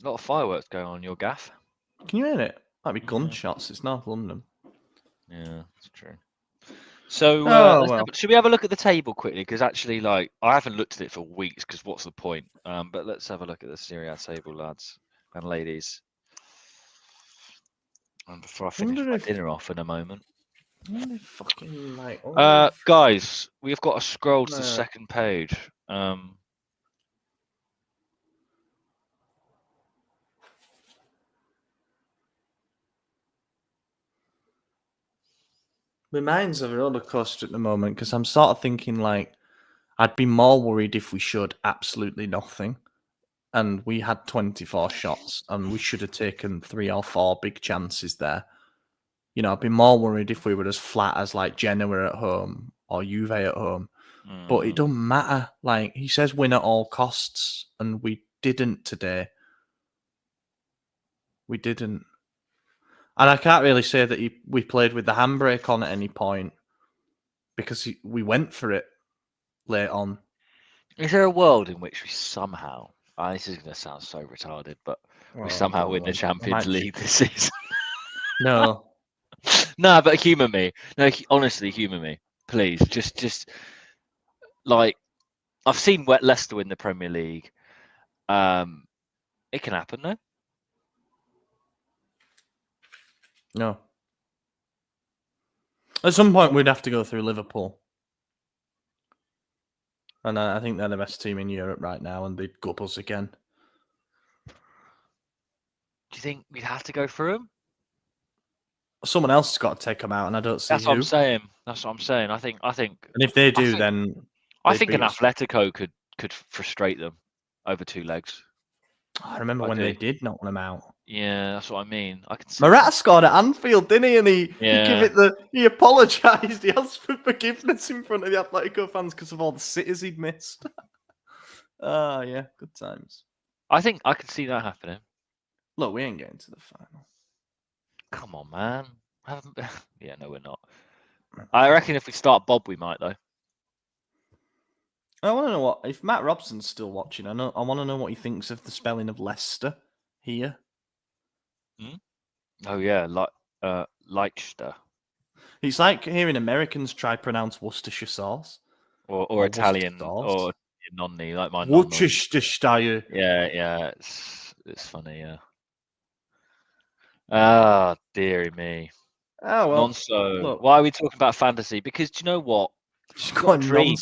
S2: A lot of fireworks going on in your gaff.
S1: Can you hear it? Might be gunshots. It's North London.
S2: Yeah, that's true. So, should we have a look at the table quickly? Because actually, like, I haven't looked at it for weeks. Because what's the point? But let's have a look at the Serie A table, lads and ladies. And before I finish my dinner off in a moment.
S1: Fucking like,
S2: guys, we've got to scroll to the second page.
S1: My mind's a roller coaster at the moment because I'm sort of thinking like I'd be more worried if we showed absolutely nothing and we had 24 shots and we should have taken 3 or 4 big chances there. You know, I'd be more worried if we were as flat as like Genoa at home or Juve at home. But it doesn't matter. Like, he says win at all costs, and we didn't today. We didn't. And I can't really say that we played with the handbrake on at any point because we went for it late on.
S2: Is there a world in which we somehow, this is going to sound so retarded, but we somehow win the Champions League this season?
S1: No.
S2: No, but humour me. No, honestly, humour me. Please. Just like, I've seen Leicester win the Premier League. It can happen, though.
S1: No. At some point, we'd have to go through Liverpool. And I think they're the best team in Europe right now, and they'd gut us again.
S2: Do you think we'd have to go through them?
S1: Someone else has got to take them out, and I don't see
S2: That's what I'm saying. That's what I'm saying. I think. And
S1: if they do, then
S2: I think an Atletico could frustrate them over 2 legs.
S1: I remember when they did knock them out.
S2: Yeah, that's what I mean. I can see
S1: Morata scored at Anfield, didn't he? And he apologised. He asked for forgiveness in front of the Atletico fans because of all the sitters he'd missed. Yeah, good times.
S2: I think I could see that happening.
S1: Look, we ain't getting to the final.
S2: Come on, man. Yeah, no, we're not. I reckon if we start Bob, we might, though.
S1: I want to know if Matt Robson's still watching. I want to know what he thinks of the spelling of Leicester here.
S2: Oh yeah, Leicester.
S1: It's like hearing Americans try to pronounce Worcestershire sauce,
S2: or Italian, or nonni, like my
S1: Worcestershire.
S2: Yeah, it's funny, yeah. Ah, dearie me.
S1: Oh well.
S2: Nonso.
S1: Look.
S2: Why are we talking about fantasy? Because do you know what?
S1: She's got a dream.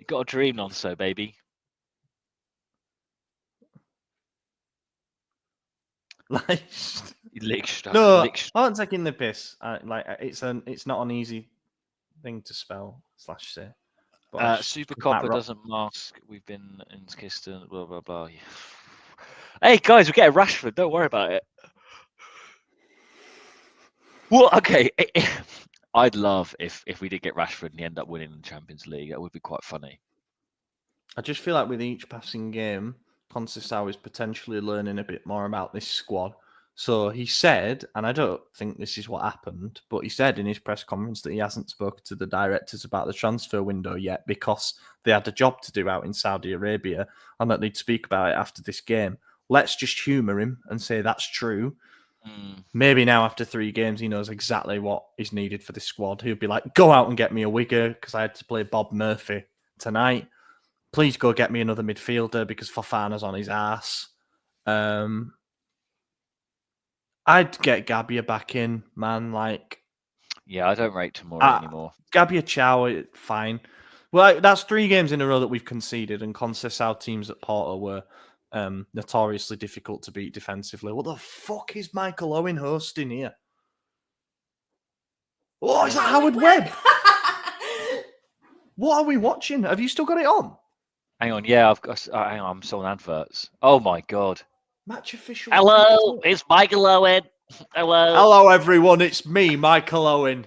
S2: You got a dream, Nonso, baby.
S1: Like,
S2: Lickstad.
S1: no, I wasn't taking the piss. It's not an easy thing to spell / say. But
S2: Super Copper doesn't mask. We've been in Kiston. Blah blah blah. Hey guys, we're getting Rashford. Don't worry about it. Well, okay. I'd love if we did get Rashford and he ended up winning the Champions League. That would be quite funny.
S1: I just feel like with each passing game, Conceicao is potentially learning a bit more about this squad. So he said, and I don't think this is what happened, but he said in his press conference that he hasn't spoken to the directors about the transfer window yet because they had a job to do out in Saudi Arabia and that they'd speak about it after this game. Let's just humour him and say that's true. Maybe now after 3 games, he knows exactly what is needed for this squad. He'll be like, go out and get me a winger because I had to play Bob Murphy tonight. Please go get me another midfielder because Fofana's on his ass. I'd get Gabia back in, man.
S2: Yeah, I don't rate Tomori anymore.
S1: Gabia Chow, fine. Well, that's 3 games in a row that we've conceded, and Conceicao teams at Porto were notoriously difficult to beat defensively. What the fuck is Michael Owen hosting here? Oh, is that Howard Webb? What are we watching? Have you still got it on?
S2: Hang on, yeah, I've got. Hang on, I'm still on adverts. Oh my god!
S1: Match official.
S2: Hello, it's Michael Owen.
S1: Hello, everyone. It's me, Michael Owen.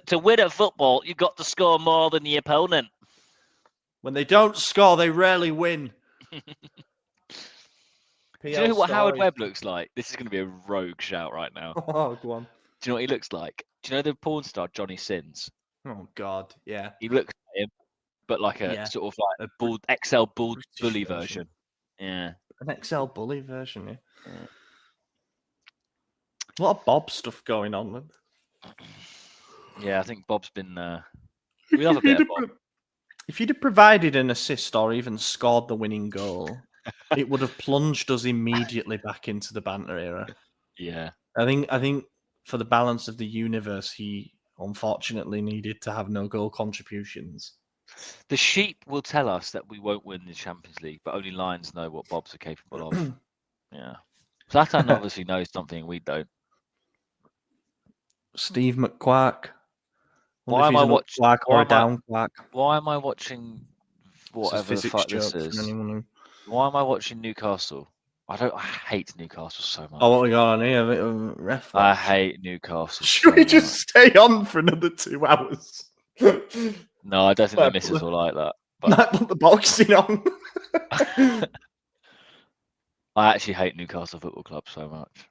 S2: To win at football, you've got to score more than the opponent.
S1: When they don't score, they rarely win.
S2: Do you know what Howard Webb looks like? This is going to be a rogue shout right now.
S1: Oh, go on.
S2: Do you know what he looks like? Do you know the porn star Johnny Sins?
S1: Oh God, yeah.
S2: He looks like him, but like a sort of like a bald XL bald bully version. Yeah,
S1: an XL bully version. Yeah. A lot of Bob stuff going on. Then.
S2: Yeah, I think Bob's been. We love a bit of Bob.
S1: If you'd have provided an assist or even scored the winning goal, it would have plunged us immediately back into the banter era.
S2: Yeah,
S1: I think for the balance of the universe, he unfortunately needed to have no goal contributions.
S2: The sheep will tell us that we won't win the Champions League, but only lions know what Bobs are capable of. Yeah, Zlatan obviously knows something we don't.
S1: Steve McQuark.
S2: Why am I watching?
S1: Or a down quack?
S2: Why am I watching whatever the fuck this is? Why am I watching Newcastle? I hate Newcastle so much.
S1: Oh, what we got on here? A bit of ref watch.
S2: I hate Newcastle.
S1: Should we just stay on for another 2 hours?
S2: No, I don't think the missus will like that. But...
S1: Might put the boxing on.
S2: I actually hate Newcastle Football Club so much.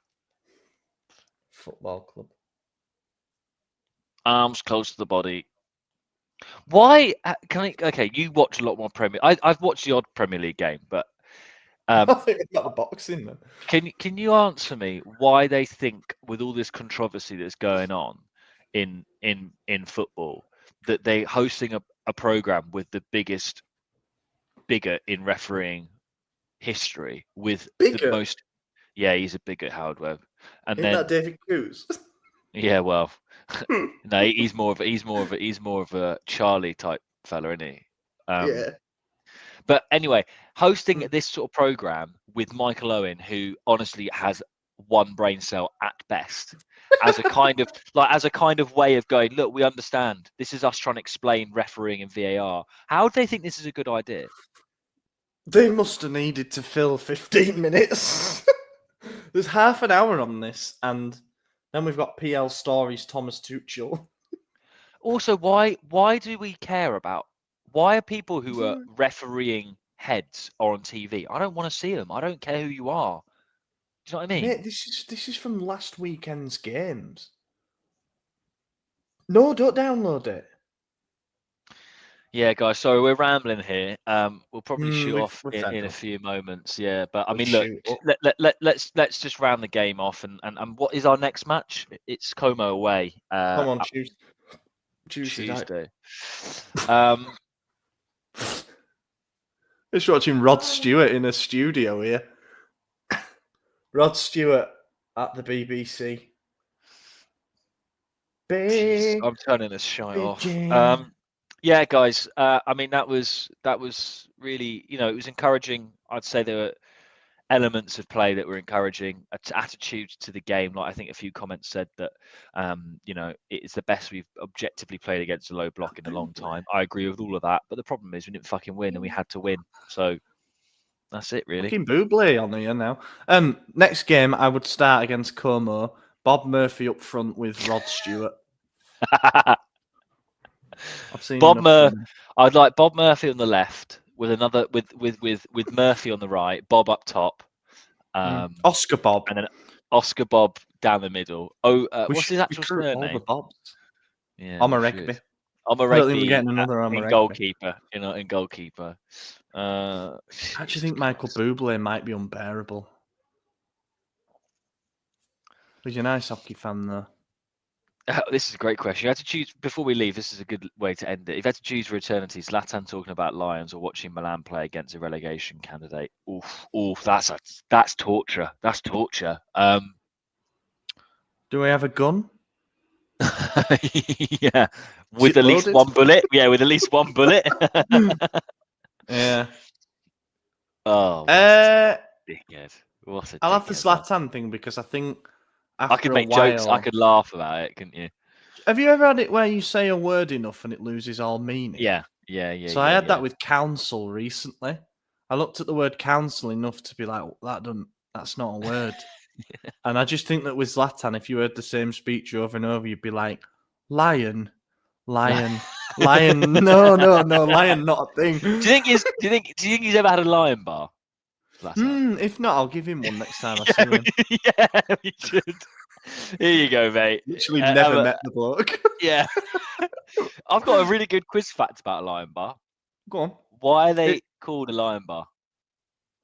S1: Football club.
S2: Arms close to the body. Why can I? Okay, you watch a lot more Premier. I've watched the odd Premier League game, but
S1: I think about the boxing then.
S2: Can you answer me why they think with all this controversy that's going on in football that they hosting a program with the biggest bigot in refereeing history with the most? Yeah, he's a bigot, Howard Webb, and
S1: Isn't
S2: then
S1: that David Cruz?
S2: Yeah, well, no, he's more of a Charlie type fella, isn't he?
S1: Yeah.
S2: But anyway, hosting this sort of program with Michael Owen, who honestly has one brain cell at best, as a kind of way of going, look, we understand. This is us trying to explain refereeing and VAR. How do they think this is a good idea?
S1: They must have needed to fill 15 minutes. There's half an hour on this, and then we've got PL Stories, Thomas Tuchel.
S2: Also, why do we care about? Why are people who are refereeing heads or on TV? I don't want to see them. I don't care who you are. Do you know what I mean?
S1: Mate, this is from last weekend's games. No, don't download it.
S2: Yeah, guys. Sorry, we're rambling here. We'll probably shoot off in a few moments. Yeah, but I mean, look, let's just round the game off. And what is our next match? It's Como away.
S1: Come on, Tuesday. Just watching Rod Stewart in a studio here. Rod Stewart at the BBC.
S2: Jeez, I'm turning this shite off. Yeah, guys. I mean, that was really, it was encouraging. I'd say there were elements of play that were encouraging, attitudes to the game. Like I think a few comments said that, it's the best we've objectively played against a low block in a long time. I agree with all of that, but the problem is we didn't fucking win, and we had to win. So that's it, really.
S1: Fucking Bublé on here now. Next game, I would start against Como. Bob Murphy up front with Rod Stewart. I've seen
S2: I'd like Bob Murphy on the left with another with Murphy on the right, Bob up top,
S1: Oscar Bob,
S2: and then Oscar Bob down the middle. What's his actual surname?
S1: All the Bobs.
S2: Yeah,
S1: Omaregbe.
S2: I don't think we're getting
S1: another
S2: in goalkeeper. In goalkeeper.
S1: I actually think Michael Bublé might be unbearable. He's a nice hockey fan, though.
S2: This is a great question. You had to choose before we leave. This is a good way to end it. If you had to choose for eternity, Zlatan talking about Lions or watching Milan play against a relegation candidate. Oof, that's torture. That's torture.
S1: Do we have a gun?
S2: Yeah, with at least one bullet. Yeah, with at least one bullet.
S1: Yeah.
S2: Oh, dickhead. What a
S1: I'll have the
S2: dickhead.
S1: Zlatan thing because I think
S2: I could make jokes. I could laugh about it, couldn't you?
S1: Have you ever had it where you say a word enough and it loses all meaning?
S2: Yeah.
S1: So I had that with council recently. I looked at the word council enough to be like, that's not a word. Yeah. And I just think that with Zlatan, if you heard the same speech over and over, you'd be like, lion. No, lion, not a thing.
S2: Do you think he's ever had a lion bar?
S1: If not, I'll give him one next time I see him.
S2: Yeah, we should. Here you go, mate.
S1: Literally never met the bloke.
S2: Yeah. I've got a really good quiz fact about a lion bar.
S1: Go on.
S2: Why are they called a lion bar?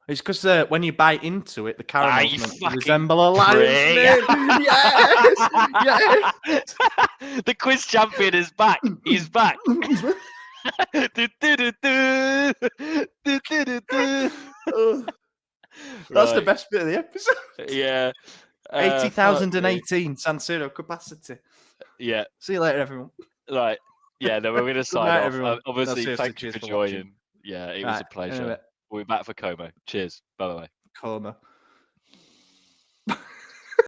S1: It's because when you bite into it, the caramels resemble a lion's
S2: name.
S1: Yes.
S2: The quiz champion is back. He's back.
S1: That's the best bit of the episode.
S2: Yeah.
S1: 80,018 San Siro capacity.
S2: Yeah.
S1: See you later, everyone.
S2: Right. Yeah, no, we're going to sign off.
S1: Everyone.
S2: Obviously, thank you for joining. Yeah, it was a pleasure. Anyway. We'll be back for Como. Cheers. Bye-bye.
S1: Como.